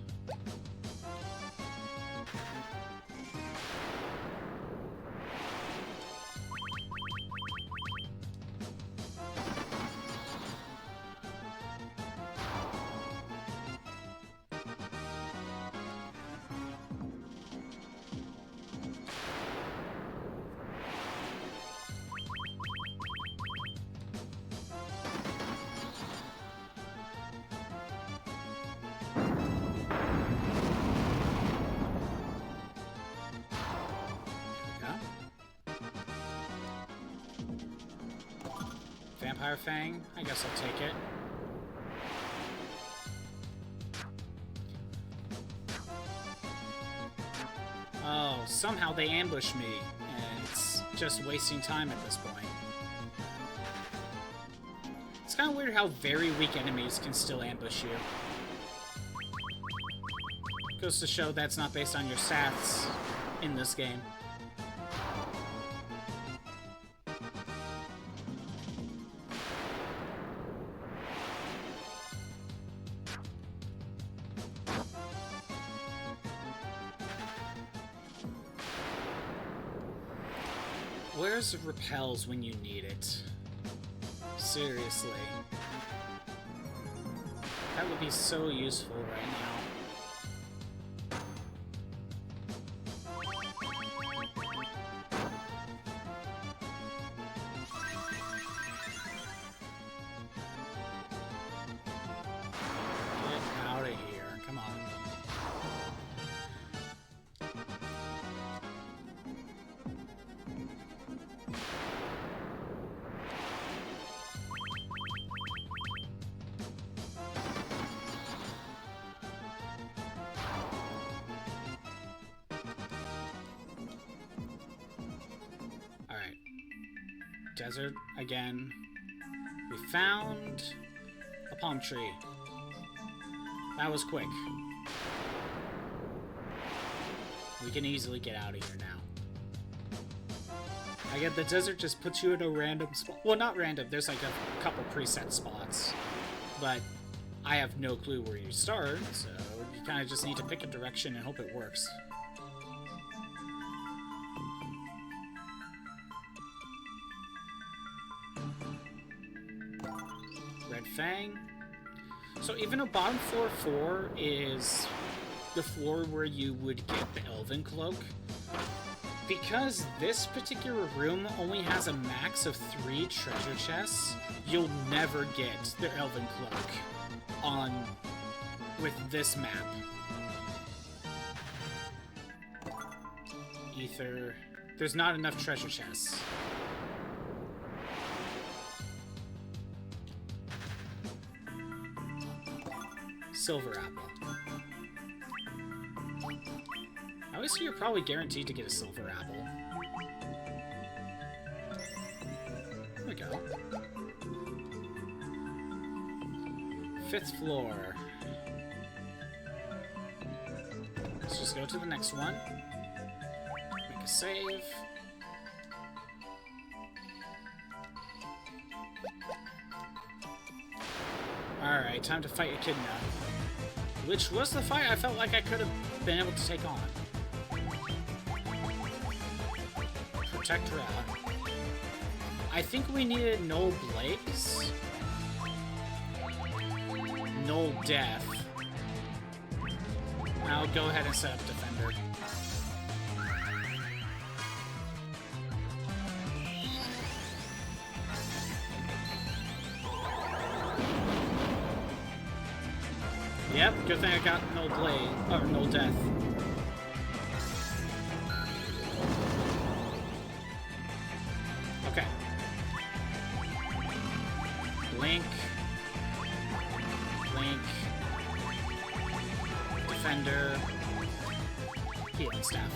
B: Vampire Fang? I guess I'll take it. Oh, somehow they ambush me, and it's just wasting time at this point. It's kind of weird how very weak enemies can still ambush you. Goes to show that's not based on your stats in this game. Where's repels when you need it? Seriously. That would be so useful right now. Get out of here. Come on. Desert again. We found a palm tree. That was quick. We can easily get out of here now. I get the desert just puts you in a random spot. Well, not random. There's like a couple preset spots. But I have no clue where you start, so you kind of just need to pick a direction and hope it works. Fang. So even though bottom floor 4 is the floor where you would get the Elven Cloak, because this particular room only has a max of 3 treasure chests, you'll never get the Elven Cloak with this map. Ether. There's not enough treasure chests. Silver apple. I always see you're probably guaranteed to get a silver apple. There we go. 5th floor. Let's just go to the next one. Make a save. Alright, time to fight Echidna. Which was the fight I felt like I could have been able to take on. Protect her out. I think we needed Null Blaze. Null Death. I'll go ahead and set up Defender. Yep, good thing I got no blade, or no death. Okay. Blink. Blink.
C: defender, healing staff.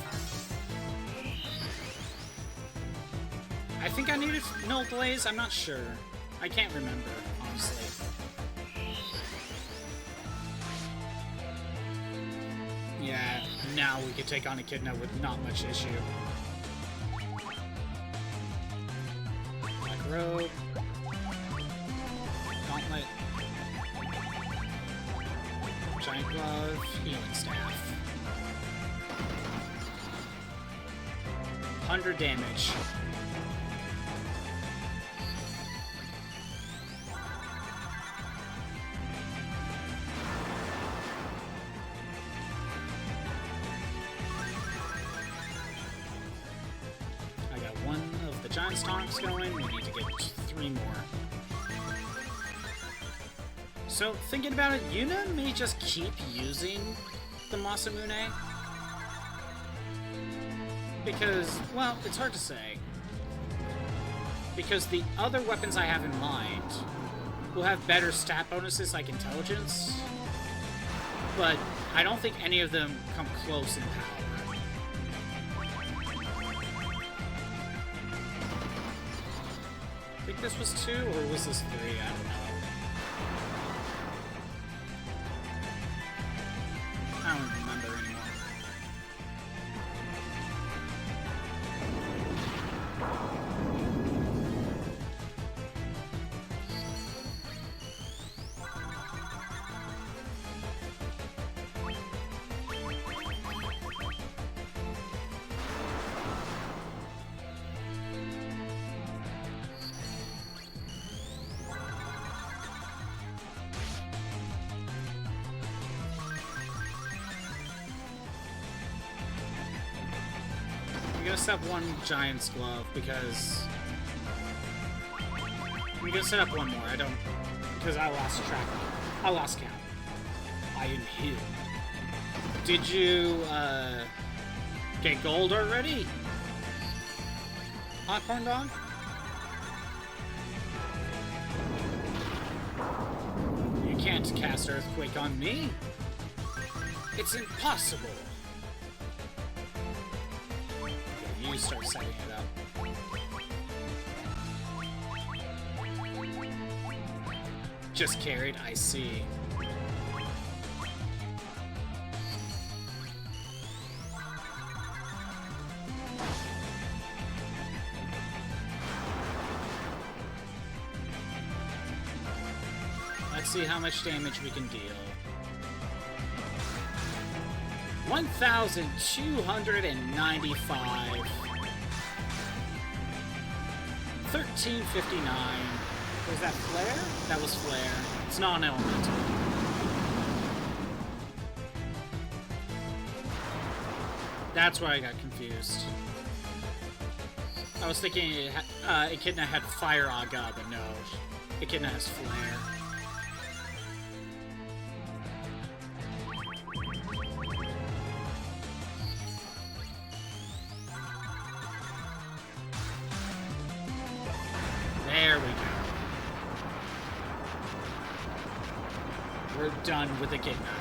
C: I think I needed Null Blaze, I'm not sure. I can't remember, honestly. Yeah, now we can take on Echidna with not much issue. Black Robe. Gauntlet. Giant Glove. Healing Staff. 100 damage. Giant Stonks going, we need to get 3 more. So, thinking about it, Yuna may just keep using the Masamune. Because, well, it's hard to say. Because the other weapons I have in mind will have better stat bonuses like Intelligence, but I don't think any of them come close in power. I think this was 2, or was this 3? I don't know. I don't remember anymore. I'm gonna set up one Giant's Glove because I'm gonna set up one more. I don't, because I lost track. I lost count. I am here. Did you get gold already? Popcorn Dog? You can't cast Earthquake on me. It's impossible. You start setting it up. Just carried, I see. Let's see how much damage we can deal. 1,295. 1359. Was that Flare? That was Flare. It's non-elemental. That's where I got confused. I was thinking Echidna had Fire Aga, but no. Echidna has Flare. There we go. We're done with Echidna.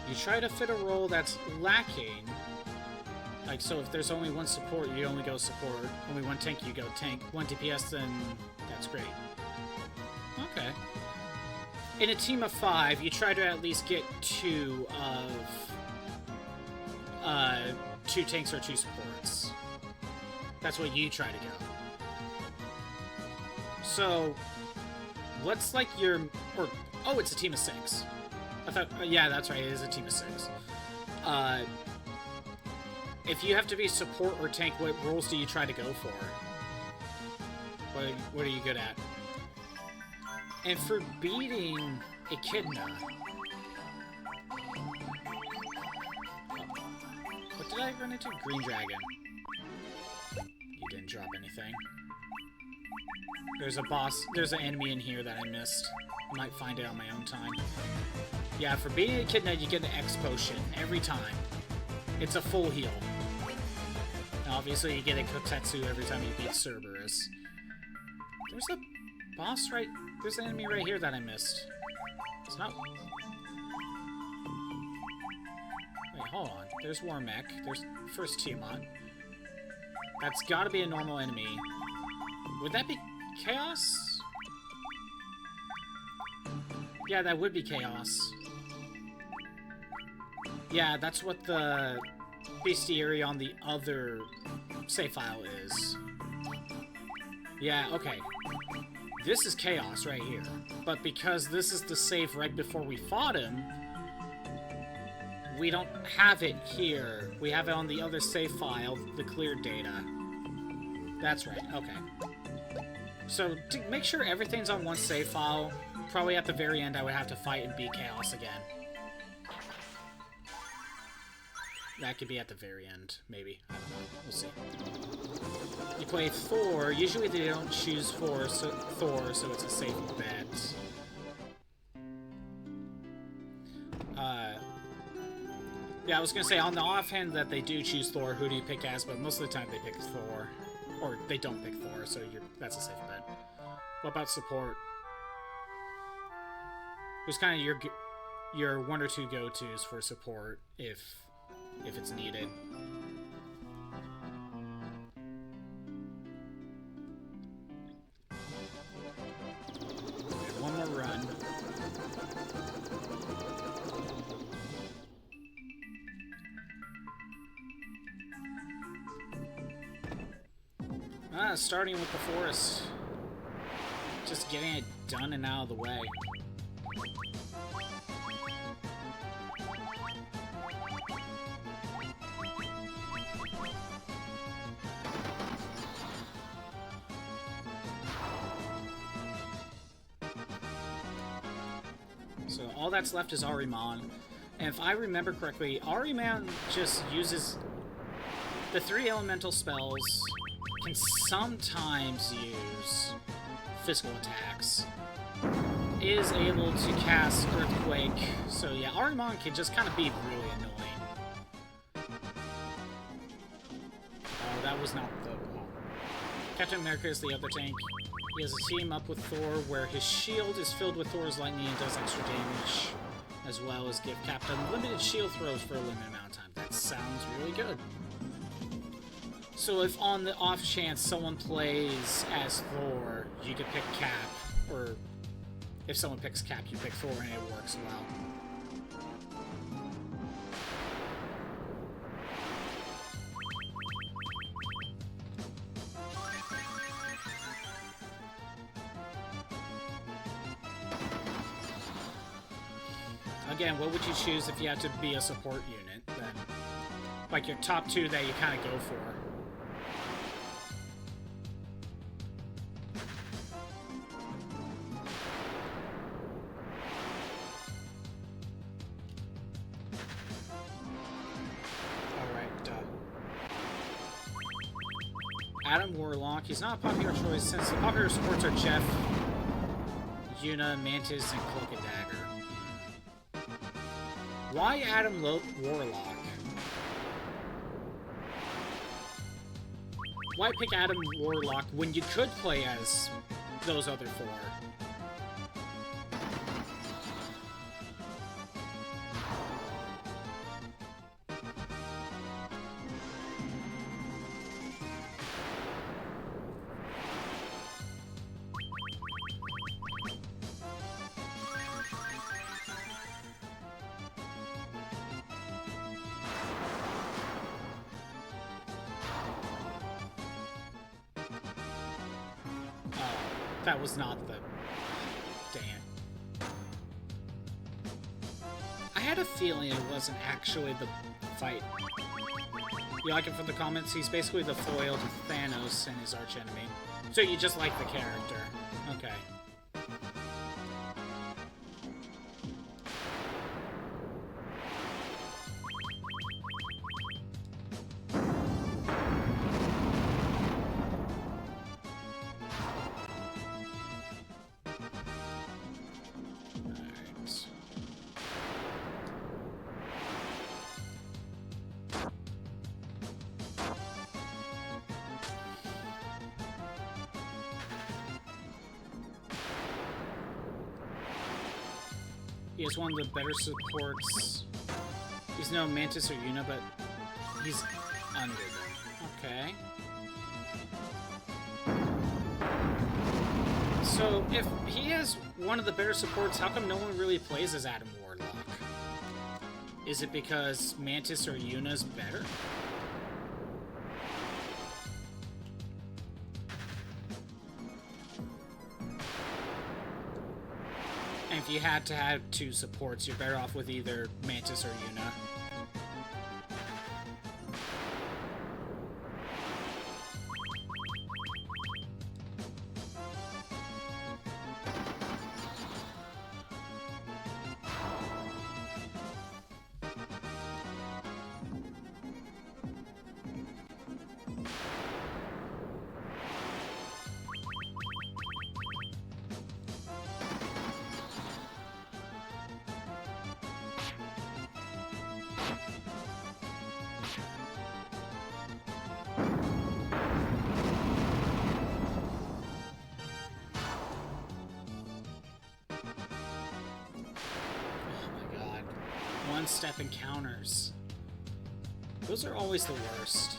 C: You try to fit a role that's lacking. Like, so if there's only one support, you only go support. Only one tank, you go tank. One DPS, then that's great. Okay. In a team of 5, you try to at least get 2 tanks or 2 supports. That's what you try to go. So, what's like your... Or, oh, it's a team of 6. I thought... yeah, that's right, it is a team of 6. If you have to be support or tank, what roles do you try to go for? What are you good at? And for beating Echidna... What did I run into? Green Dragon. You didn't drop anything. There's a boss, there's an enemy in here that I missed. I might find it on my own time. Yeah, for beating Echidna, you get an X potion every time. It's a full heal. Now, obviously, you get a Kotetsu every time you beat Cerberus. There's a boss right... There's an enemy right here that I missed. It's not... Wait, hold on. There's Warmech. There's first Tiamat. That's gotta be a normal enemy. Would that be Chaos? Yeah, that would be Chaos. Yeah, that's what the bestiary on the other save file is. Yeah, okay. This is Chaos right here. But because this is the save right before we fought him, we don't have it here. We have it on the other save file, the cleared data. That's right, okay. So, to make sure everything's on one save file, probably at the very end I would have to fight and beat Chaos again. That could be at the very end, maybe. I don't know. We'll see. You play Thor. Usually they don't choose Thor, so it's a safe bet. Yeah, I was gonna say, on the offhand that they do choose Thor, who do you pick as, but most of the time they pick Thor. Or they don't pick Thor, so that's a safe bet. What about support? Who's kind of your one or two go-tos for support, if it's needed? Okay, one more run. Starting with the forest. Just getting it done and out of the way. So all that's left is Ahriman. And if I remember correctly, Ahriman just uses the 3 elemental spells, can sometimes use physical attacks, is able to cast Earthquake. So yeah, Ahriman can just kind of be really annoying. Oh, that was not the... Oh. Captain America is the other tank. He has a team up with Thor where his shield is filled with Thor's lightning and does extra damage, as well as give Captain limited shield throws for a limited amount of time. That sounds really good. So if on the off chance someone plays as Thor, you could pick Cap, or if someone picks Cap, you pick Thor, and it works well. Again, what would you choose if you had to be a support unit, then? Like your top 2 that you kind of go for. Adam Warlock. He's not a popular choice since the popular supports are Jeff, Yuna, Mantis, and Cloak and Dagger. Why Adam Warlock? Why pick Adam Warlock when you could play as those other 4? That was not the... Damn. I had a feeling it wasn't actually the fight. You like it from the comments? He's basically the foil to Thanos and his archenemy. So you just like the character. Okay. He has one of the better supports. He's no Mantis or Yuna, but he's under them. Okay. So, if he has one of the better supports, how come no one really plays as Adam Warlock? Is it because Mantis or Yuna's better? And if you had to have two supports, you're better off with either Mantis or Yuna. One-step encounters. Those are always the worst.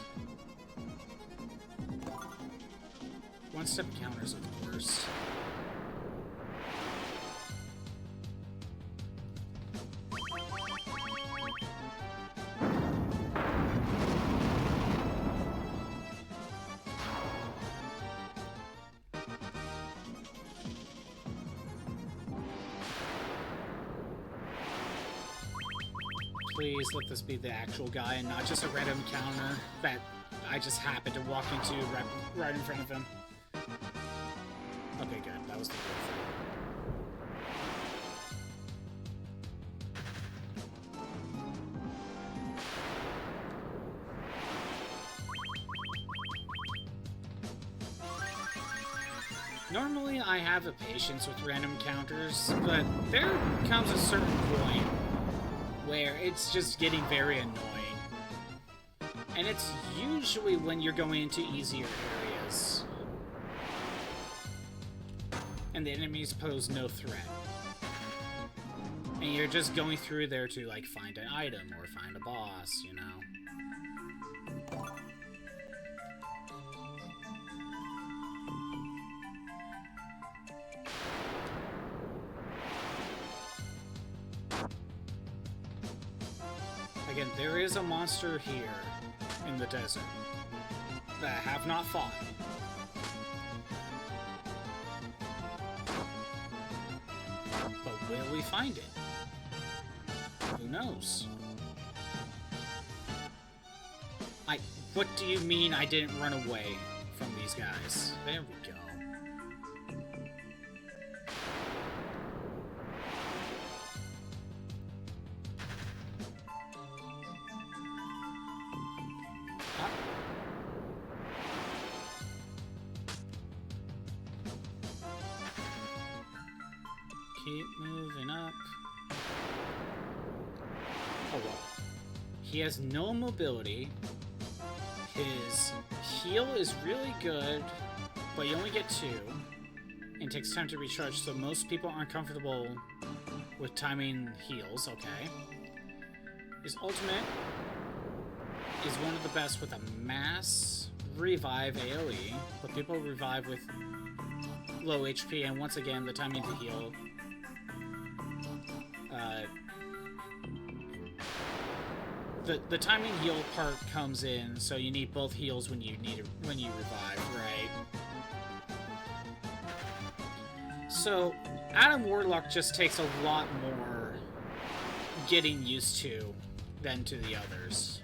C: One-step encounters are the worst. Please let this be the actual guy and not just a random encounter that I just happened to walk into right in front of him. Okay, good. That was the good thing. Normally I have a patience with random encounters, but there comes a certain point where it's just getting very annoying. And it's usually when you're going into easier areas. And the enemies pose no threat. And you're just going through there to, like, find an item or find a boss, you know? Again, there is a monster here in the desert that I have not fought. But will we find it? Who knows? What do you mean I didn't run away from these guys? There we go. Keep moving up. Oh well. He has no mobility. His heal is really good, but you only get 2. And it takes time to recharge, so most people aren't comfortable with timing heals, okay. His ultimate is one of the best with a mass revive AoE, but people revive with low HP, and once again, the timing to heal the timing heal part comes in, so you need both heals when you revive, right? So Adam Warlock just takes a lot more getting used to than to the others.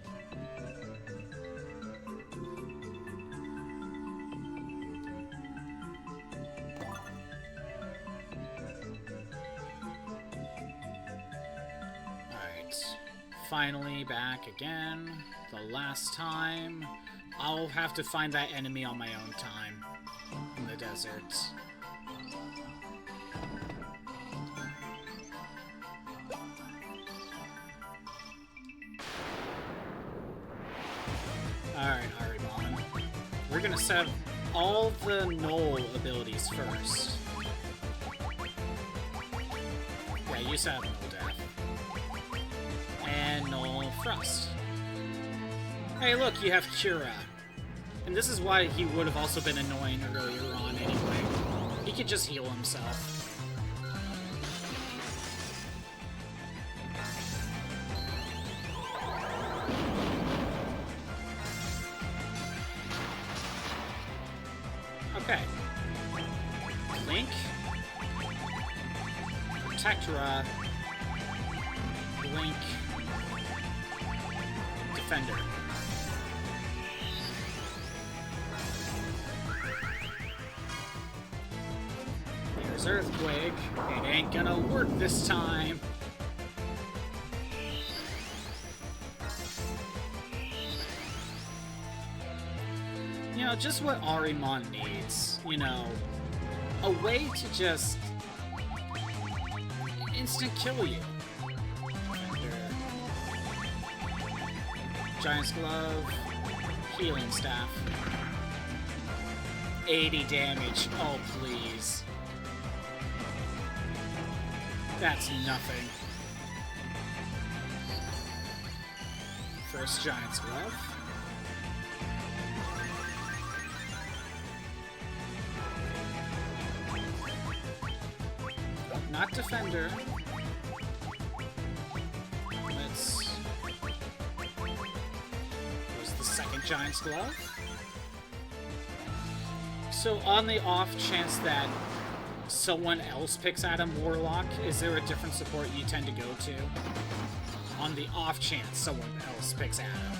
C: Finally back again. The last time. I'll have to find that enemy on my own time in the desert. Alright, Ahriman. We're gonna set all the null abilities first. Yeah, you set up null trust. Hey, look, you have Cura. And this is why he would have also been annoying earlier on anyway. He could just heal himself. Okay. Link. Protectora. Link. Defender. There's Earthquake. It ain't gonna work this time. You know, just what Ahriman needs. You know, a way to just instant kill you. Giant's Glove, Healing Staff. 80 damage, oh please. That's nothing. First Giant's Glove. Not Defender. Let's... Where's the second Giant's Glove? So on the off chance that someone else picks Adam Warlock, is there a different support you tend to go to? On the off chance someone else picks Adam.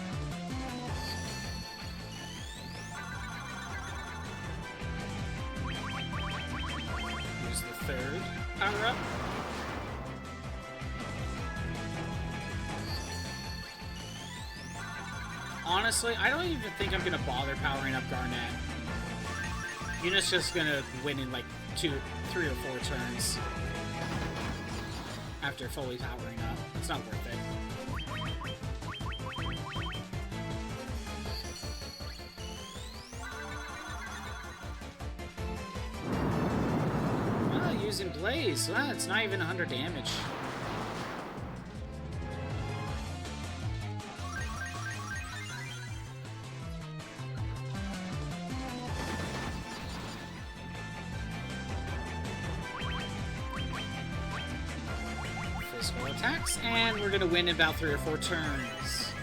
C: Here's the third power-up. Honestly, I don't even think I'm gonna bother powering up Garnet. Unit's just gonna win in like 2, 3, or 4 turns after fully powering up. It's not worth it. Oh, using Blaze. Wow, it's not even 100 damage. Attacks, and we're gonna win in about 3 or 4 turns.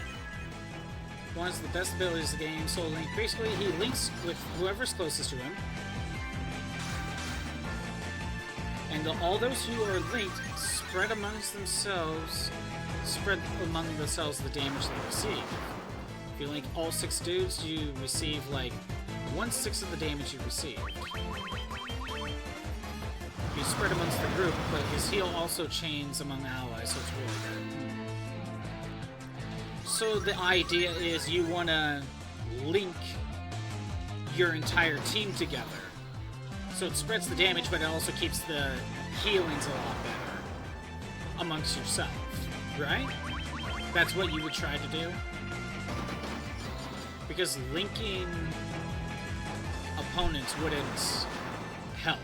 C: One is the best abilities of the game, so Link basically he links with whoever's closest to him. And all those who are linked spread amongst themselves the damage they receive. If you link all 6 dudes, you receive like 1/6 of the damage you receive. You spread amongst the group, but his heal also chains among allies, so it's really good. So the idea is you want to link your entire team together. So it spreads the damage, but it also keeps the healings a lot better amongst yourself, right? That's what you would try to do. Because linking opponents wouldn't help.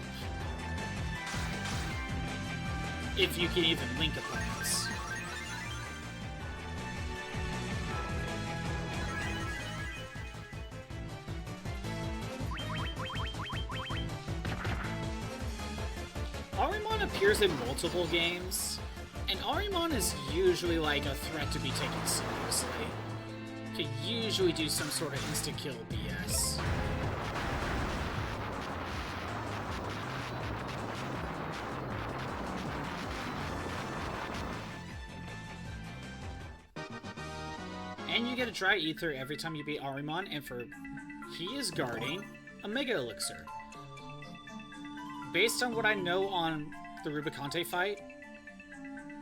C: If you can even link opponents. Ahriman appears in multiple games, and Ahriman is usually like a threat to be taken seriously. Can usually do some sort of insta-kill BS. And you get a dry ether every time you beat Ahriman, and he is guarding a Mega Elixir. Based on what I know on the Rubicante fight,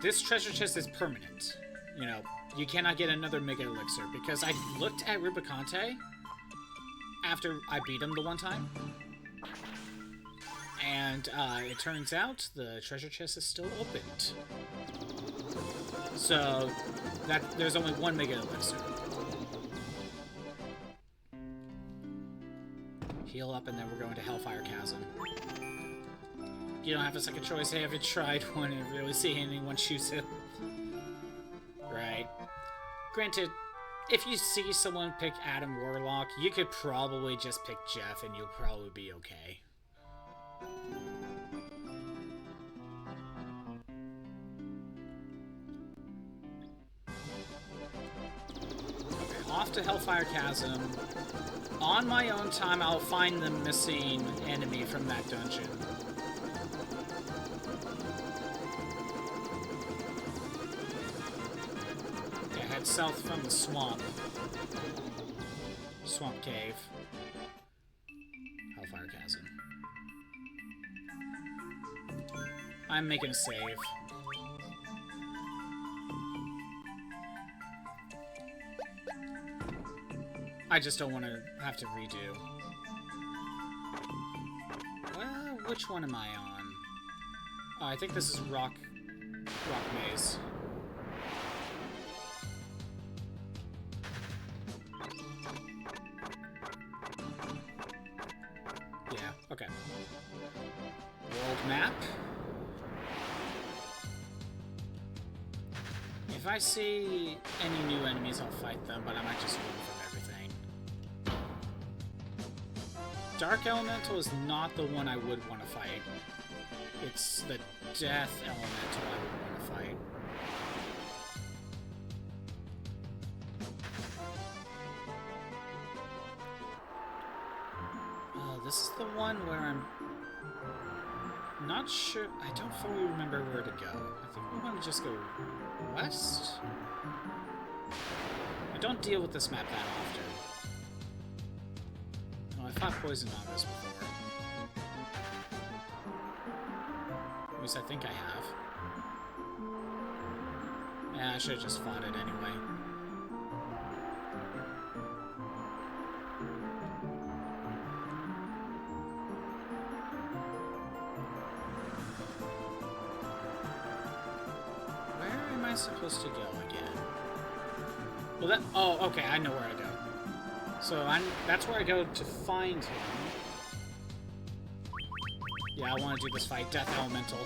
C: this treasure chest is permanent. You know, you cannot get another Mega Elixir, because I looked at Rubicante after I beat him the one time, and it turns out the treasure chest is still opened. So, there's only one Mega Elixir. Heal up, and then we're going to Hellfire Chasm. You don't have a second choice. I haven't tried one and really seen anyone choose it. Right. Granted, if you see someone pick Adam Warlock, you could probably just pick Jeff and you'll probably be okay. Off to Hellfire Chasm. On my own time, I'll find the missing enemy from that dungeon. Yeah, head south from the swamp. Swamp Cave. Hellfire Chasm. I'm making a save. I just don't want to have to redo. Well, which one am I on? I think this is Rock Maze. Yeah, okay. World map. If I see any new enemies, I'll fight them, but I might just run from everything. Dark Elemental is not the one I would want to fight. It's the Death Elemental I would want to fight. Oh, this is the one where I'm not sure. I don't fully remember where to go. I think we want to just go west? I don't deal with this map that often. Oh, I fought Poison Nagas before. At least I think I have. Yeah, I should have just fought it anyway. Where am I supposed to go again? Well, that... Oh, okay, I know where I go. So that's where I go to find him. Yeah, I want to do this fight. Death Elemental.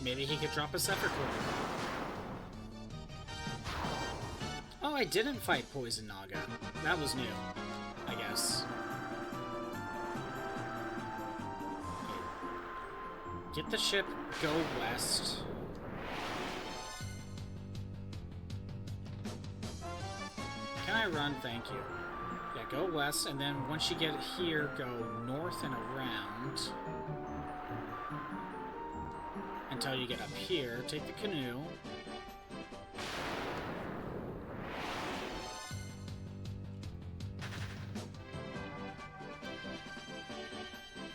C: Maybe he could drop a Zephyr Core. Oh, I didn't fight Poison Naga. That was new, I guess. Get the ship, go west. Can I run? Thank you. Yeah, go west, and then once you get here, go north and around. Until you get up here, take the canoe.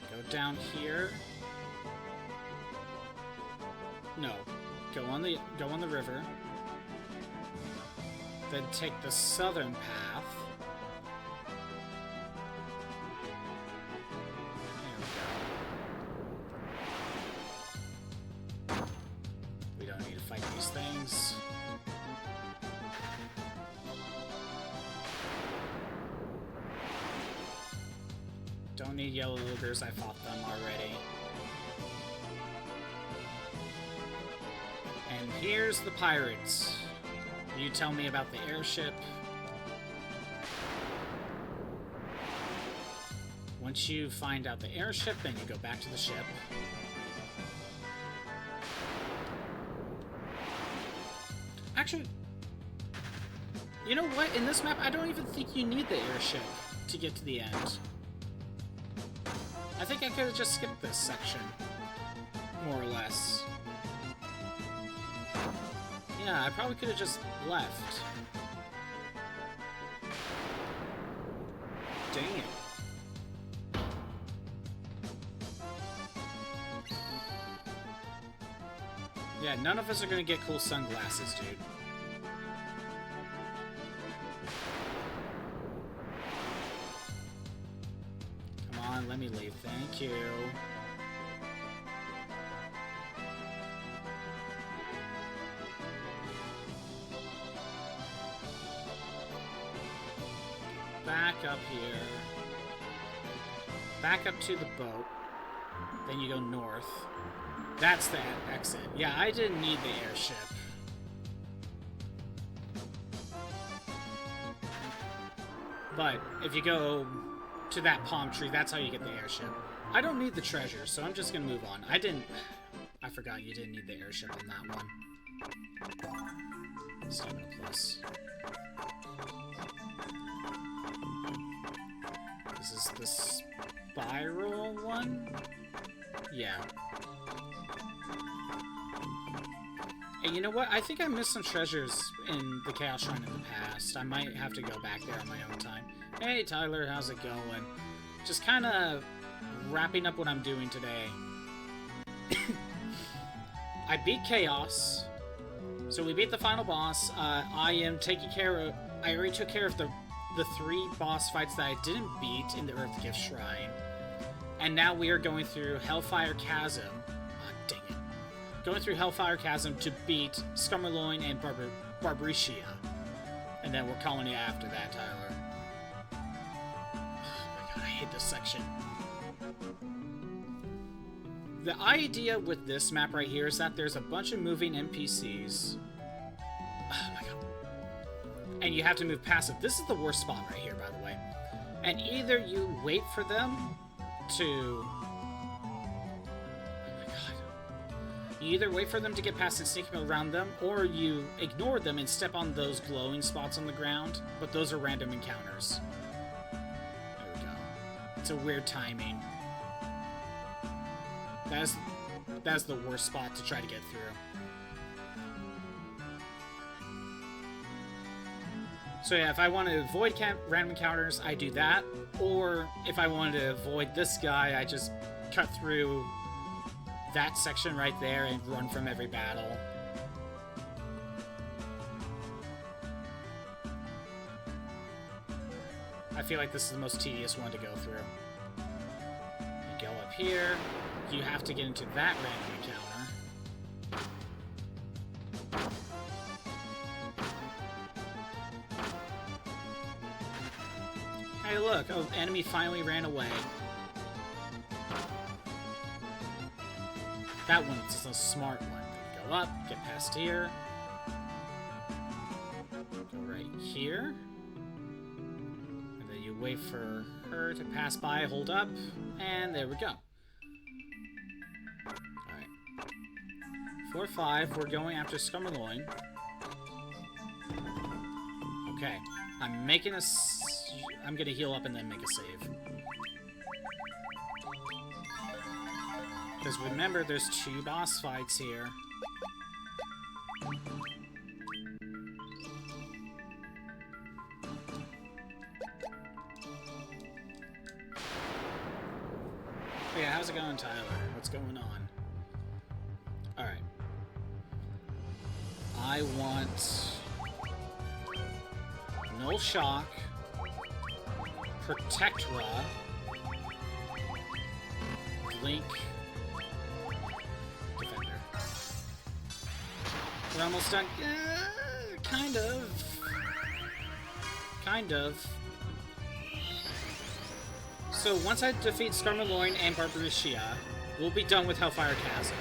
C: Go down here. No, go on the river. Then take the southern path. There we go. We don't need to fight these things. Don't need yellow ogres, I fought them already. And here's the pirates. You tell me about the airship. Once you find out the airship, then you go back to the ship. Actually, you know what? In this map, I don't even think you need the airship to get to the end. I think I could have just skipped this section, more or less. Yeah, I probably could have just left. Dang it. Yeah, none of us are gonna get cool sunglasses, dude. Come on, let me leave. Thank you. Back up here. back up to the boat. Then you go north. That's the exit. Yeah, I didn't need the airship. But if you go to that palm tree, that's how you get the airship. I don't need the treasure, so I'm just gonna move on. I forgot you didn't need the airship on that one. Stamina plus. This is the spiral one? Yeah. And you know what? I think I missed some treasures in the Chaos Shrine in the past. I might have to go back there on my own time. Hey, Tyler, how's it going? Just kind of wrapping up what I'm doing today. I beat Chaos. So we beat the final boss. I am taking care of... I already took care of the 3 boss fights that I didn't beat in the Earthgift Shrine. And now we are going through Hellfire Chasm. Dang it. Going through Hellfire Chasm to beat Scarmiglione and Barbariccia. And then we're calling it after that, Tyler. Oh my god, I hate this section. The idea with this map right here is that there's a bunch of moving NPCs. Oh my god. And you have to move past it. This is the worst spot right here, by the way. And either you wait for them to... You either wait for them to get past and sneak around them, or you ignore them and step on those glowing spots on the ground, but those are random encounters. There we go. It's a weird timing. That's the worst spot to try to get through. So yeah, if I want to avoid random encounters, I do that. Or if I wanted to avoid this guy, I just cut through that section right there and run from every battle. I feel like this is the most tedious one to go through. You go up here, you have to get into that random encounter. Hey look, oh, enemy finally ran away. That one's a smart one. Go up, get past here. Go right here. And then you wait for her to pass by, hold up, and there we go. Alright. 4-5, we're going after Scarmiglione. Okay. I'm making I'm gonna heal up and then make a save. Because remember, there's 2 boss fights here. Yeah, how's it going, Tyler? What's going on? Alright. I want... Null Shock, Protectra, Blink, Defender. We're almost done. Kind of. Kind of. So once I defeat Scarmiglione and Barbariccia, we'll be done with Hellfire Chasm.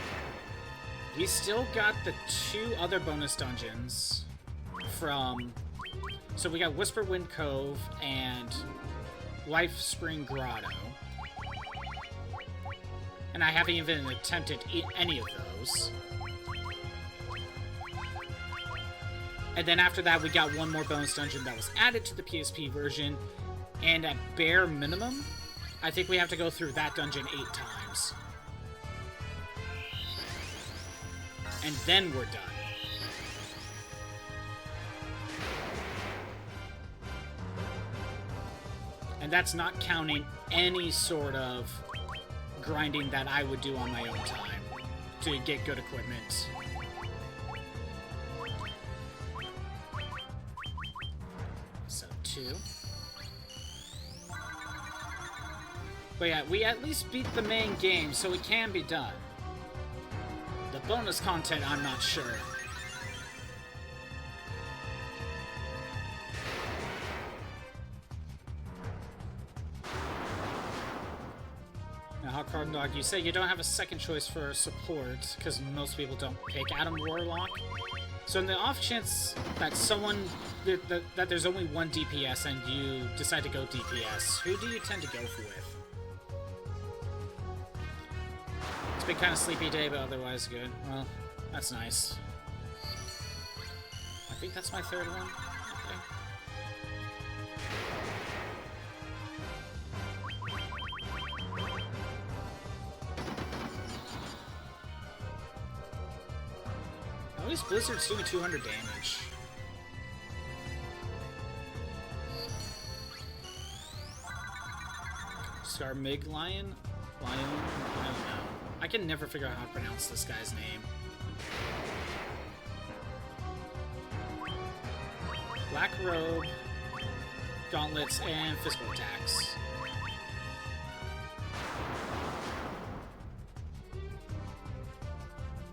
C: We still got the 2 other bonus dungeons from... So we got Whisperwind Cove and Life Spring Grotto. And I haven't even attempted any of those. And then after that, we got one more bonus dungeon that was added to the PSP version. And at bare minimum, I think we have to go through that dungeon 8 times. And then we're done. And that's not counting any sort of grinding that I would do on my own time to get good equipment. So 2. But yeah, we at least beat the main game, so it can be done. The bonus content, I'm not sure. Card Dog, you say you don't have a second choice for support because most people don't pick Adam Warlock. So in the off chance that that there's only one DPS and you decide to go DPS, who do you tend to go with? It's been kind of sleepy day, but otherwise good. Well, that's nice. I think that's my third one. Okay. At least Blizzard's doing 200 damage. Scarmiglione? I don't know. I can never figure out how to pronounce this guy's name. Black robe, gauntlets, and physical attacks.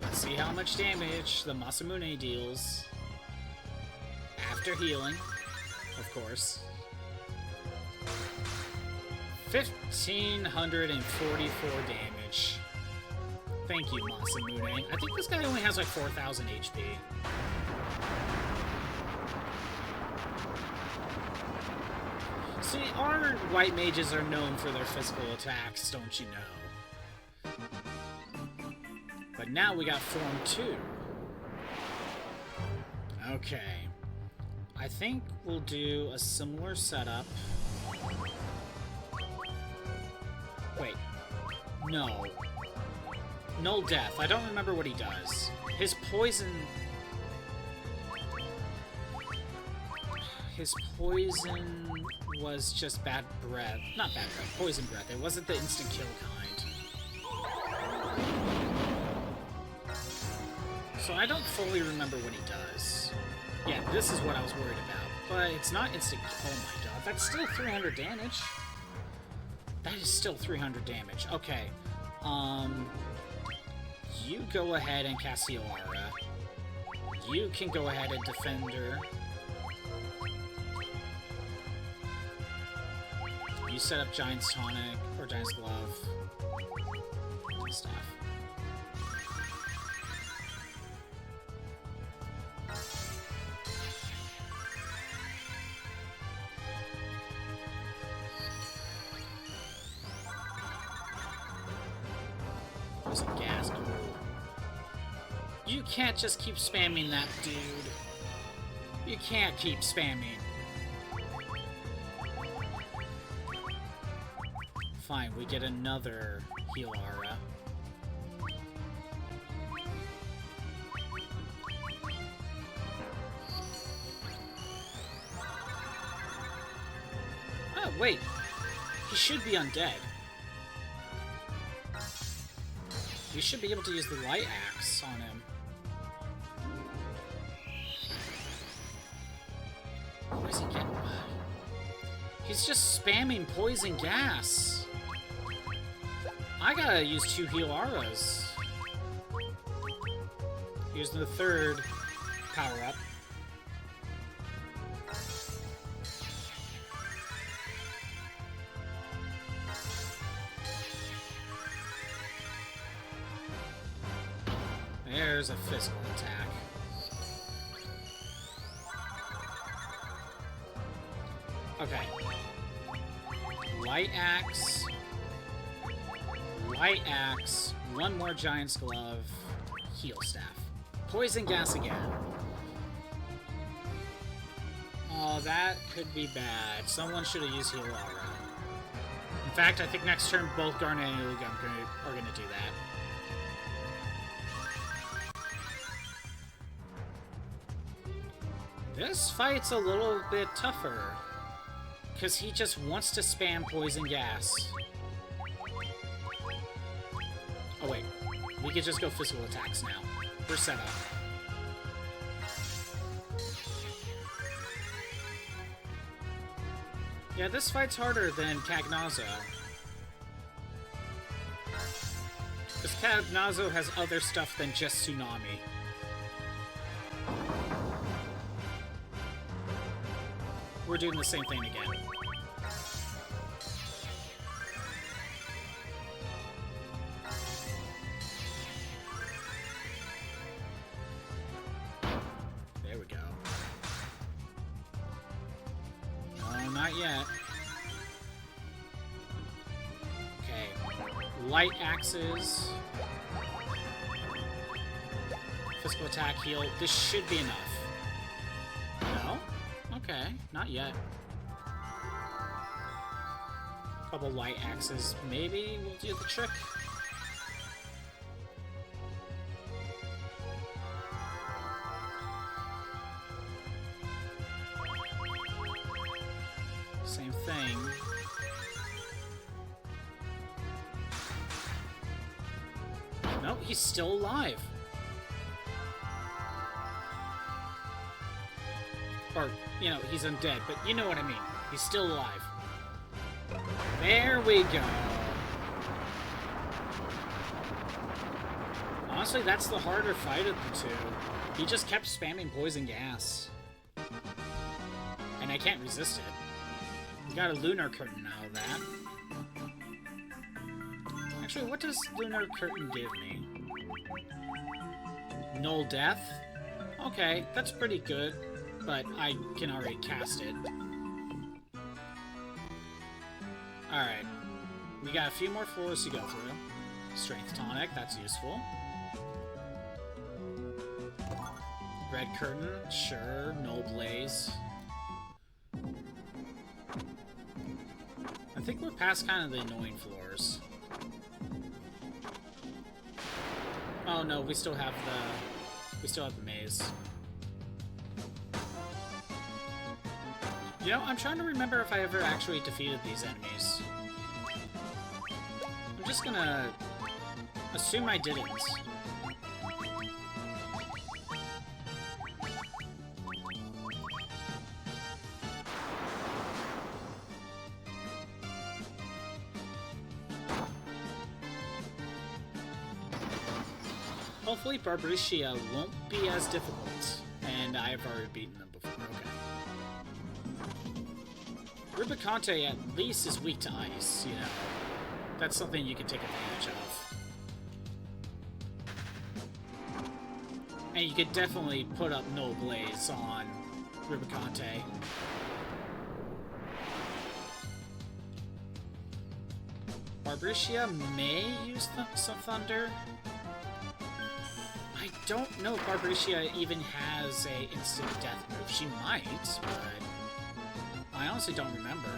C: Let's see how much damage the Masamune deals. After healing, of course. 1,544 damage. Thank you, Masamune. I think this guy only has like 4,000 HP. See, our white mages are known for their physical attacks, don't you know? But now we got Form 2. Okay. I think we'll do a similar setup. Wait. No. Null Death. I don't remember what he does. His poison... His poison was just bad breath. Not bad breath, poison breath. It wasn't the instant kill kind. So I don't fully remember what he does. Yeah, this is what I was worried about. But it's not instant... Oh my god, that's still 300 damage. That is still 300 damage. Okay. You go ahead and cast Healara. You can go ahead and Defender. You set up Giant's Tonic, or Giant's Glove. Stuff. There's a gas. You can't just keep spamming that, dude. You can't keep spamming. Fine, we get another Healara. Oh, wait. He should be undead. You should be able to use the light axe on him. What is he getting? He's just spamming poison gas. I gotta use 2 Healaras. Here's the third power-up. There's a physical attack. Okay. Light axe. Light axe. One more Giant's Glove. Heal staff. Poison gas again. Oh, that could be bad. Someone should have used Healara. In fact, I think next turn both Garnet and Illigan are going to do that. This fight's a little bit tougher, because he just wants to spam poison gas. Oh wait, we could just go physical attacks now. We're set up. Yeah, this fight's harder than Cagnazzo. Because Cagnazzo has other stuff than just Tsunami. We're doing the same thing again. yet. Okay. Light axes. Physical attack, heal. This should be enough. No? Okay. Not yet. Couple light axes. Maybe we'll do the trick. Same thing. No, he's still alive. Or, you know, he's undead, but you know what I mean. He's still alive. There we go. Honestly, that's the harder fight of the two. He just kept spamming poison gas. And I can't resist it. We got a lunar curtain out of that. Actually, what does lunar curtain give me? Null death? Okay, that's pretty good, but I can already cast it. Alright. We got a few more floors to go through. Strength tonic, that's useful. Red curtain, sure. Null blaze. I think we're past kind of the annoying floors. Oh no, we still have the maze. You know, I'm trying to remember if I ever actually defeated these enemies. I'm just gonna assume I didn't. Hopefully Barbariccia won't be as difficult, and I've already beaten them before. Okay. Rubicante at least is weak to ice, you know. That's something you can take advantage of. And you could definitely put up Null Blaze on Rubicante. Barbariccia may use some Thunder. I don't know if Barbariccia even has a instant death move. She might, but I honestly don't remember.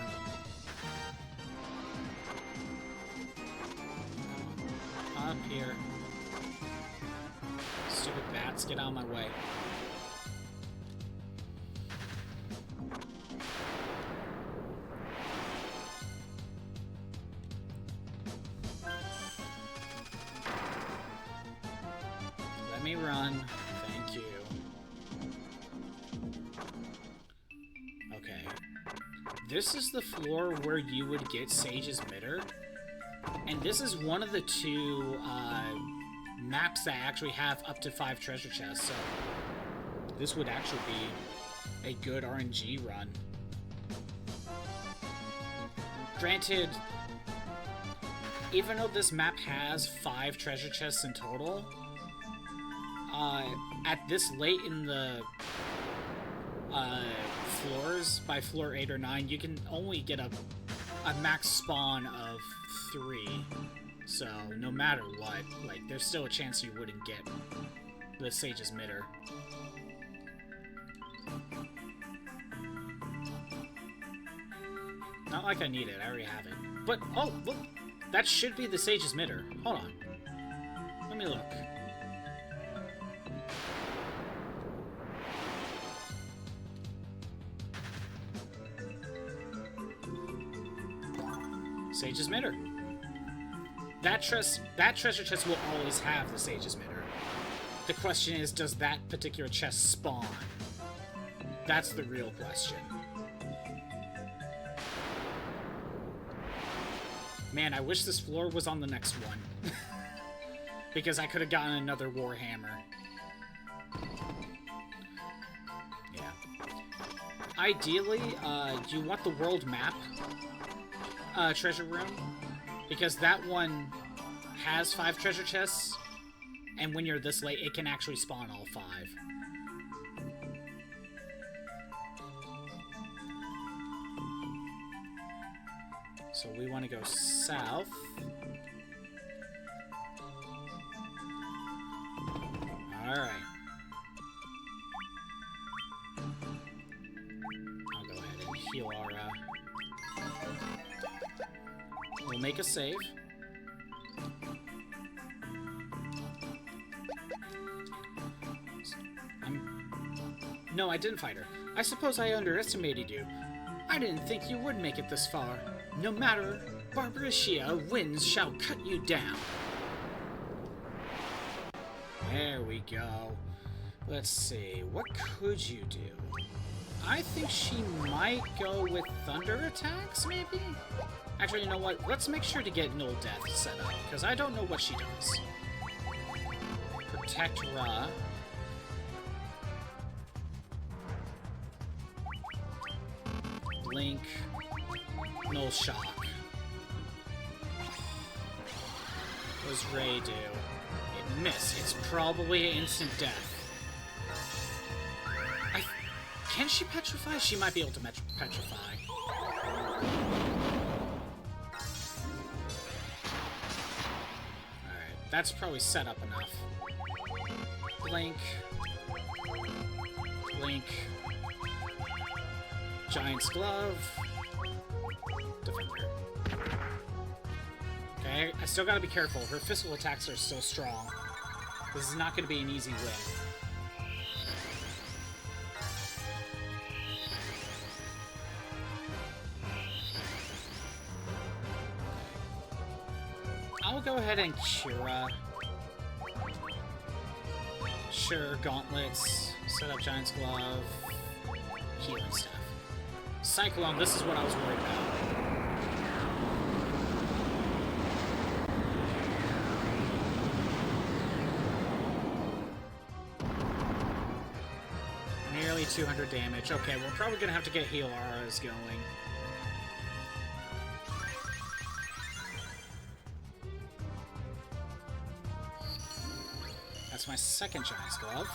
C: Up here. Stupid bats, get out of my way. Let me run. Thank you. Okay. This is the floor where you would get Sage's Mitter. And this is one of the two maps that actually have up to 5 treasure chests, so this would actually be a good RNG run. Granted, even though this map has 5 treasure chests in total, at this late in the floors, by floor 8 or 9, you can only get a max spawn of 3. So, no matter what, like, there's still a chance you wouldn't get the Sage's Mitter. Not like I need it, I already have it. But, oh, look! That should be the Sage's Mitter. Hold on. Let me look. Sage's Mitter. That treasure chest will always have the Sage's Mitter. The question is, does that particular chest spawn? That's the real question. Man, I wish this floor was on the next one. Because I could have gotten another Warhammer. Yeah. Ideally, you want the world map treasure room, because that one has 5 treasure chests, and when you're this late, it can actually spawn all 5. So we want to go south. Alright. I'll go ahead and heal our... We'll make a save. No, I didn't fight her. I suppose I underestimated you. I didn't think you would make it this far. No matter, Barbariccia winds shall cut you down. There we go. Let's see, what could you do? I think she might go with thunder attacks, maybe? Actually, you know what? Let's make sure to get Null Death set up, because I don't know what she does. Protect Ra. Blink. Null Shock. What does Ray do? It missed. It's probably instant death. Can she petrify? She might be able to petrify. Alright, that's probably set up enough. Blink. Blink. Giant's Glove. Defender. Okay, I still gotta be careful. Her physical attacks are so strong. This is not gonna be an easy win. I'll go ahead and Cura. Sure, Gauntlets. Set up Giant's Glove. Healing Staff. Cyclone, this is what I was worried about. Nearly 200 damage. Okay, we're probably gonna have to get heal auras going. That's my second Giant's Glove.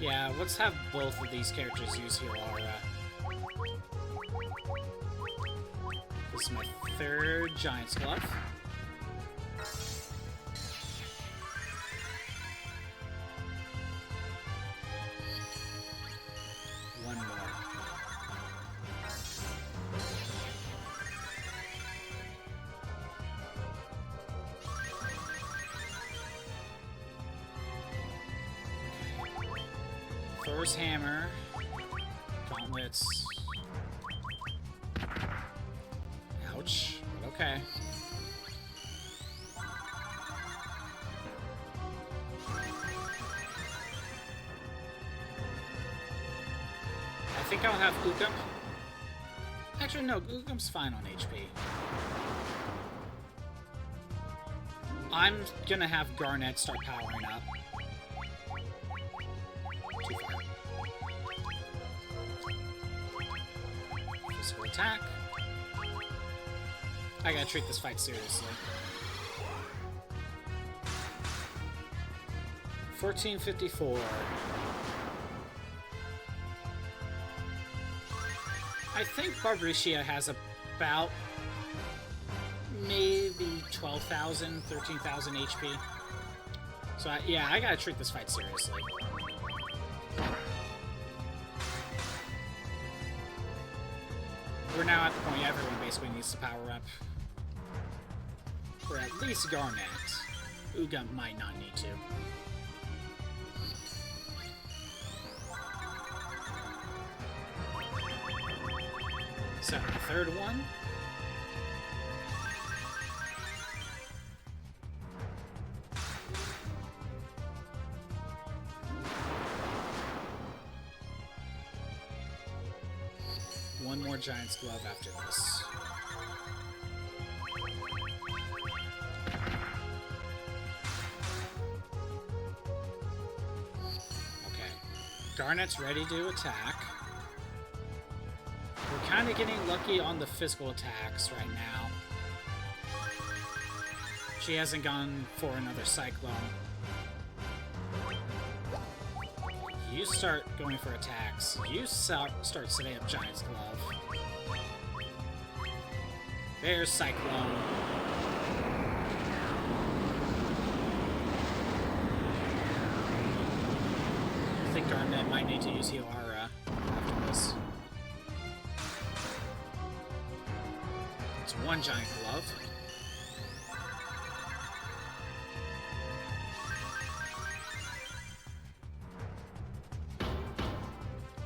C: Yeah, let's have both of these characters use heal aura. This is my third Giant's Glove. One more. Thor's Hammer. Gauntlets. Ouch. Okay. I think I'll have Ugam. Actually, no, Ugam's fine on HP. I'm gonna have Garnet start powering up. Too far. Physical attack. I gotta treat this fight seriously. 1454. I think Barbariccia has about maybe 12,000, 13,000 HP. So yeah, I gotta treat this fight seriously. We're now at the point everyone basically needs to power up. Or at least Garnet. Ugam might not need to. So, the third one. One more Giant's Glove after this. Okay. Garnet's ready to attack. We're kind of getting lucky on the physical attacks right now. She hasn't gone for another Cyclone. You start going for attacks. You start setting up Giant's Glove. There's Cyclone. I think Garnet might need to use Heal Aura after this. It's one Giant Glove.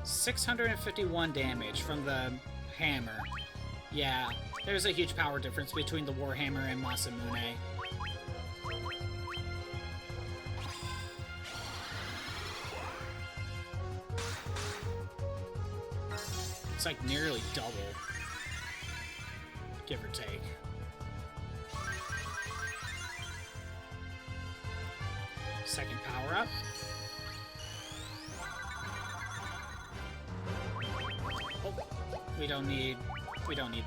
C: $651 damage from the hammer. Yeah, there's a huge power difference between the Warhammer and Masamune. It's like nearly double, give or take. Second power up. Oh, we don't need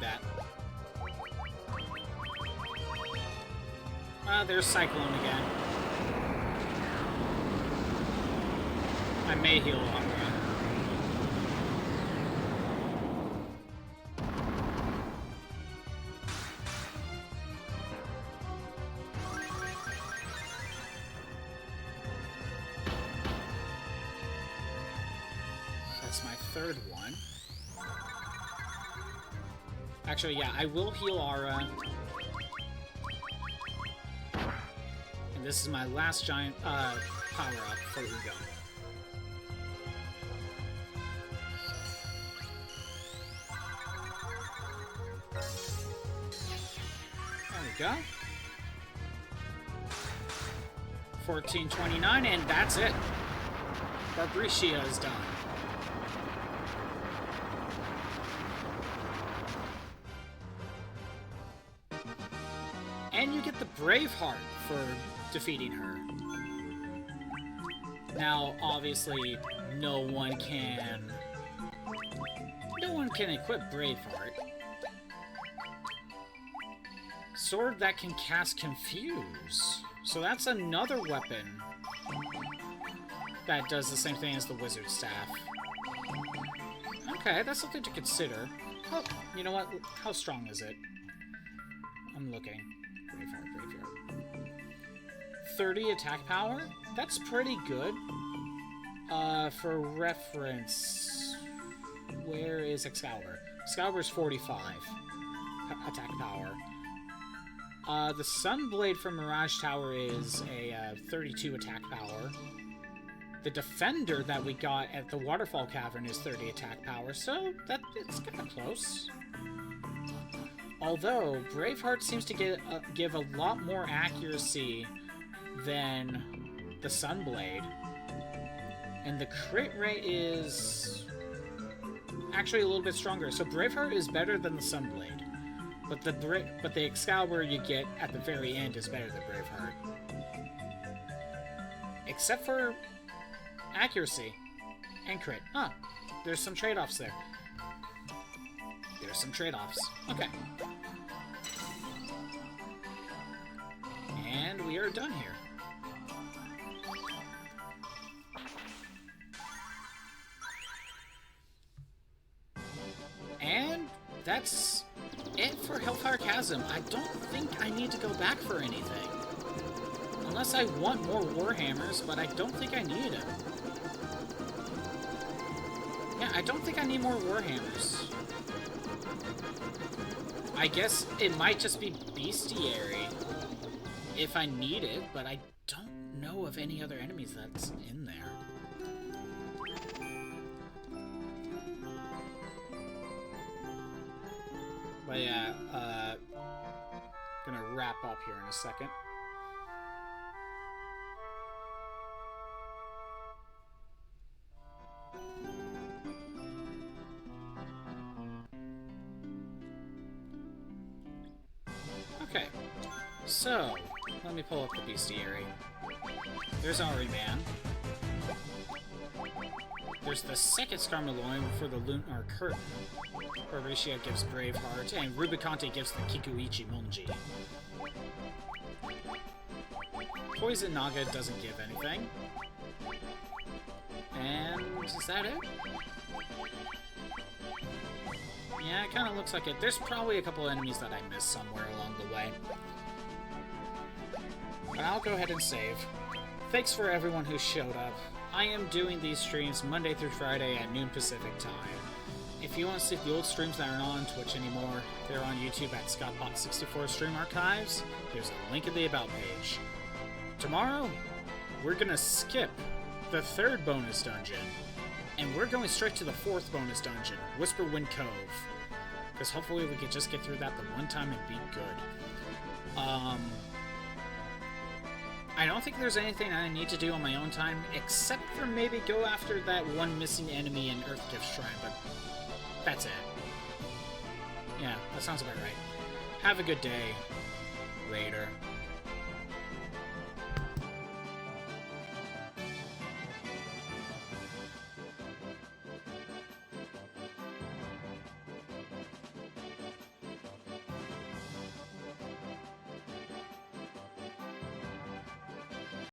C: that. There's Cyclone again. I may heal Aura. That's my third one. Actually, yeah, I will heal Aura. And this is my last giant power-up for Ugo. There we go. 1429, and that's it. Barbariccia is done. And you get the Braveheart for defeating her. Now, obviously, no one can equip Braveheart. Sword that can cast Confuse. So that's another weapon that does the same thing as the Wizard Staff. Okay, that's something to consider. Oh, you know what? How strong is it? I'm looking. Braveheart. 30 attack power? That's pretty good. For reference, where is Excalibur? Excalibur's 45 attack power. The Sunblade from Mirage Tower is a 32 attack power. The Defender that we got at the Waterfall Cavern is 30 attack power, so it's kind of close. Although, Braveheart seems to give a lot more accuracy than the Sunblade. And the crit rate is actually a little bit stronger. So Braveheart is better than the Sunblade. But the Excalibur you get at the very end is better than Braveheart. Except for accuracy and crit. Huh. There's some trade-offs there. There's some trade-offs. Okay. And we are done here. And that's it for Hellfire Chasm. I don't think I need to go back for anything. Unless I want more Warhammers, but I don't think I need them. Yeah, I don't think I need more Warhammers. I guess it might just be Bestiary if I need it, but I don't know of any other enemies that's in there. But yeah, gonna wrap up here in a second. Okay, so let me pull up the bestiary. There's Ahriman. There's the second Scarmiglione for the Lunar Curtain. Barbariccia gives Braveheart, and Rubicante gives the Kikuichi Monji. Poison Naga doesn't give anything. And is that it? Yeah, it kind of looks like it. There's probably a couple enemies that I missed somewhere along the way. But I'll go ahead and save. Thanks for everyone who showed up. I am doing these streams Monday through Friday at noon Pacific time. If you want to see the old streams that are not on Twitch anymore, they're on YouTube at ScottBot64 Stream Archives. There's a link in the About page. Tomorrow, we're gonna skip the 3rd bonus dungeon, and we're going straight to the 4th bonus dungeon, Whisperwind Cove. Because hopefully we can just get through that the one time and be good. I don't think there's anything I need to do on my own time, except for maybe go after that one missing enemy in Earthgift Shrine, but that's it. Yeah, that sounds about right. Have a good day.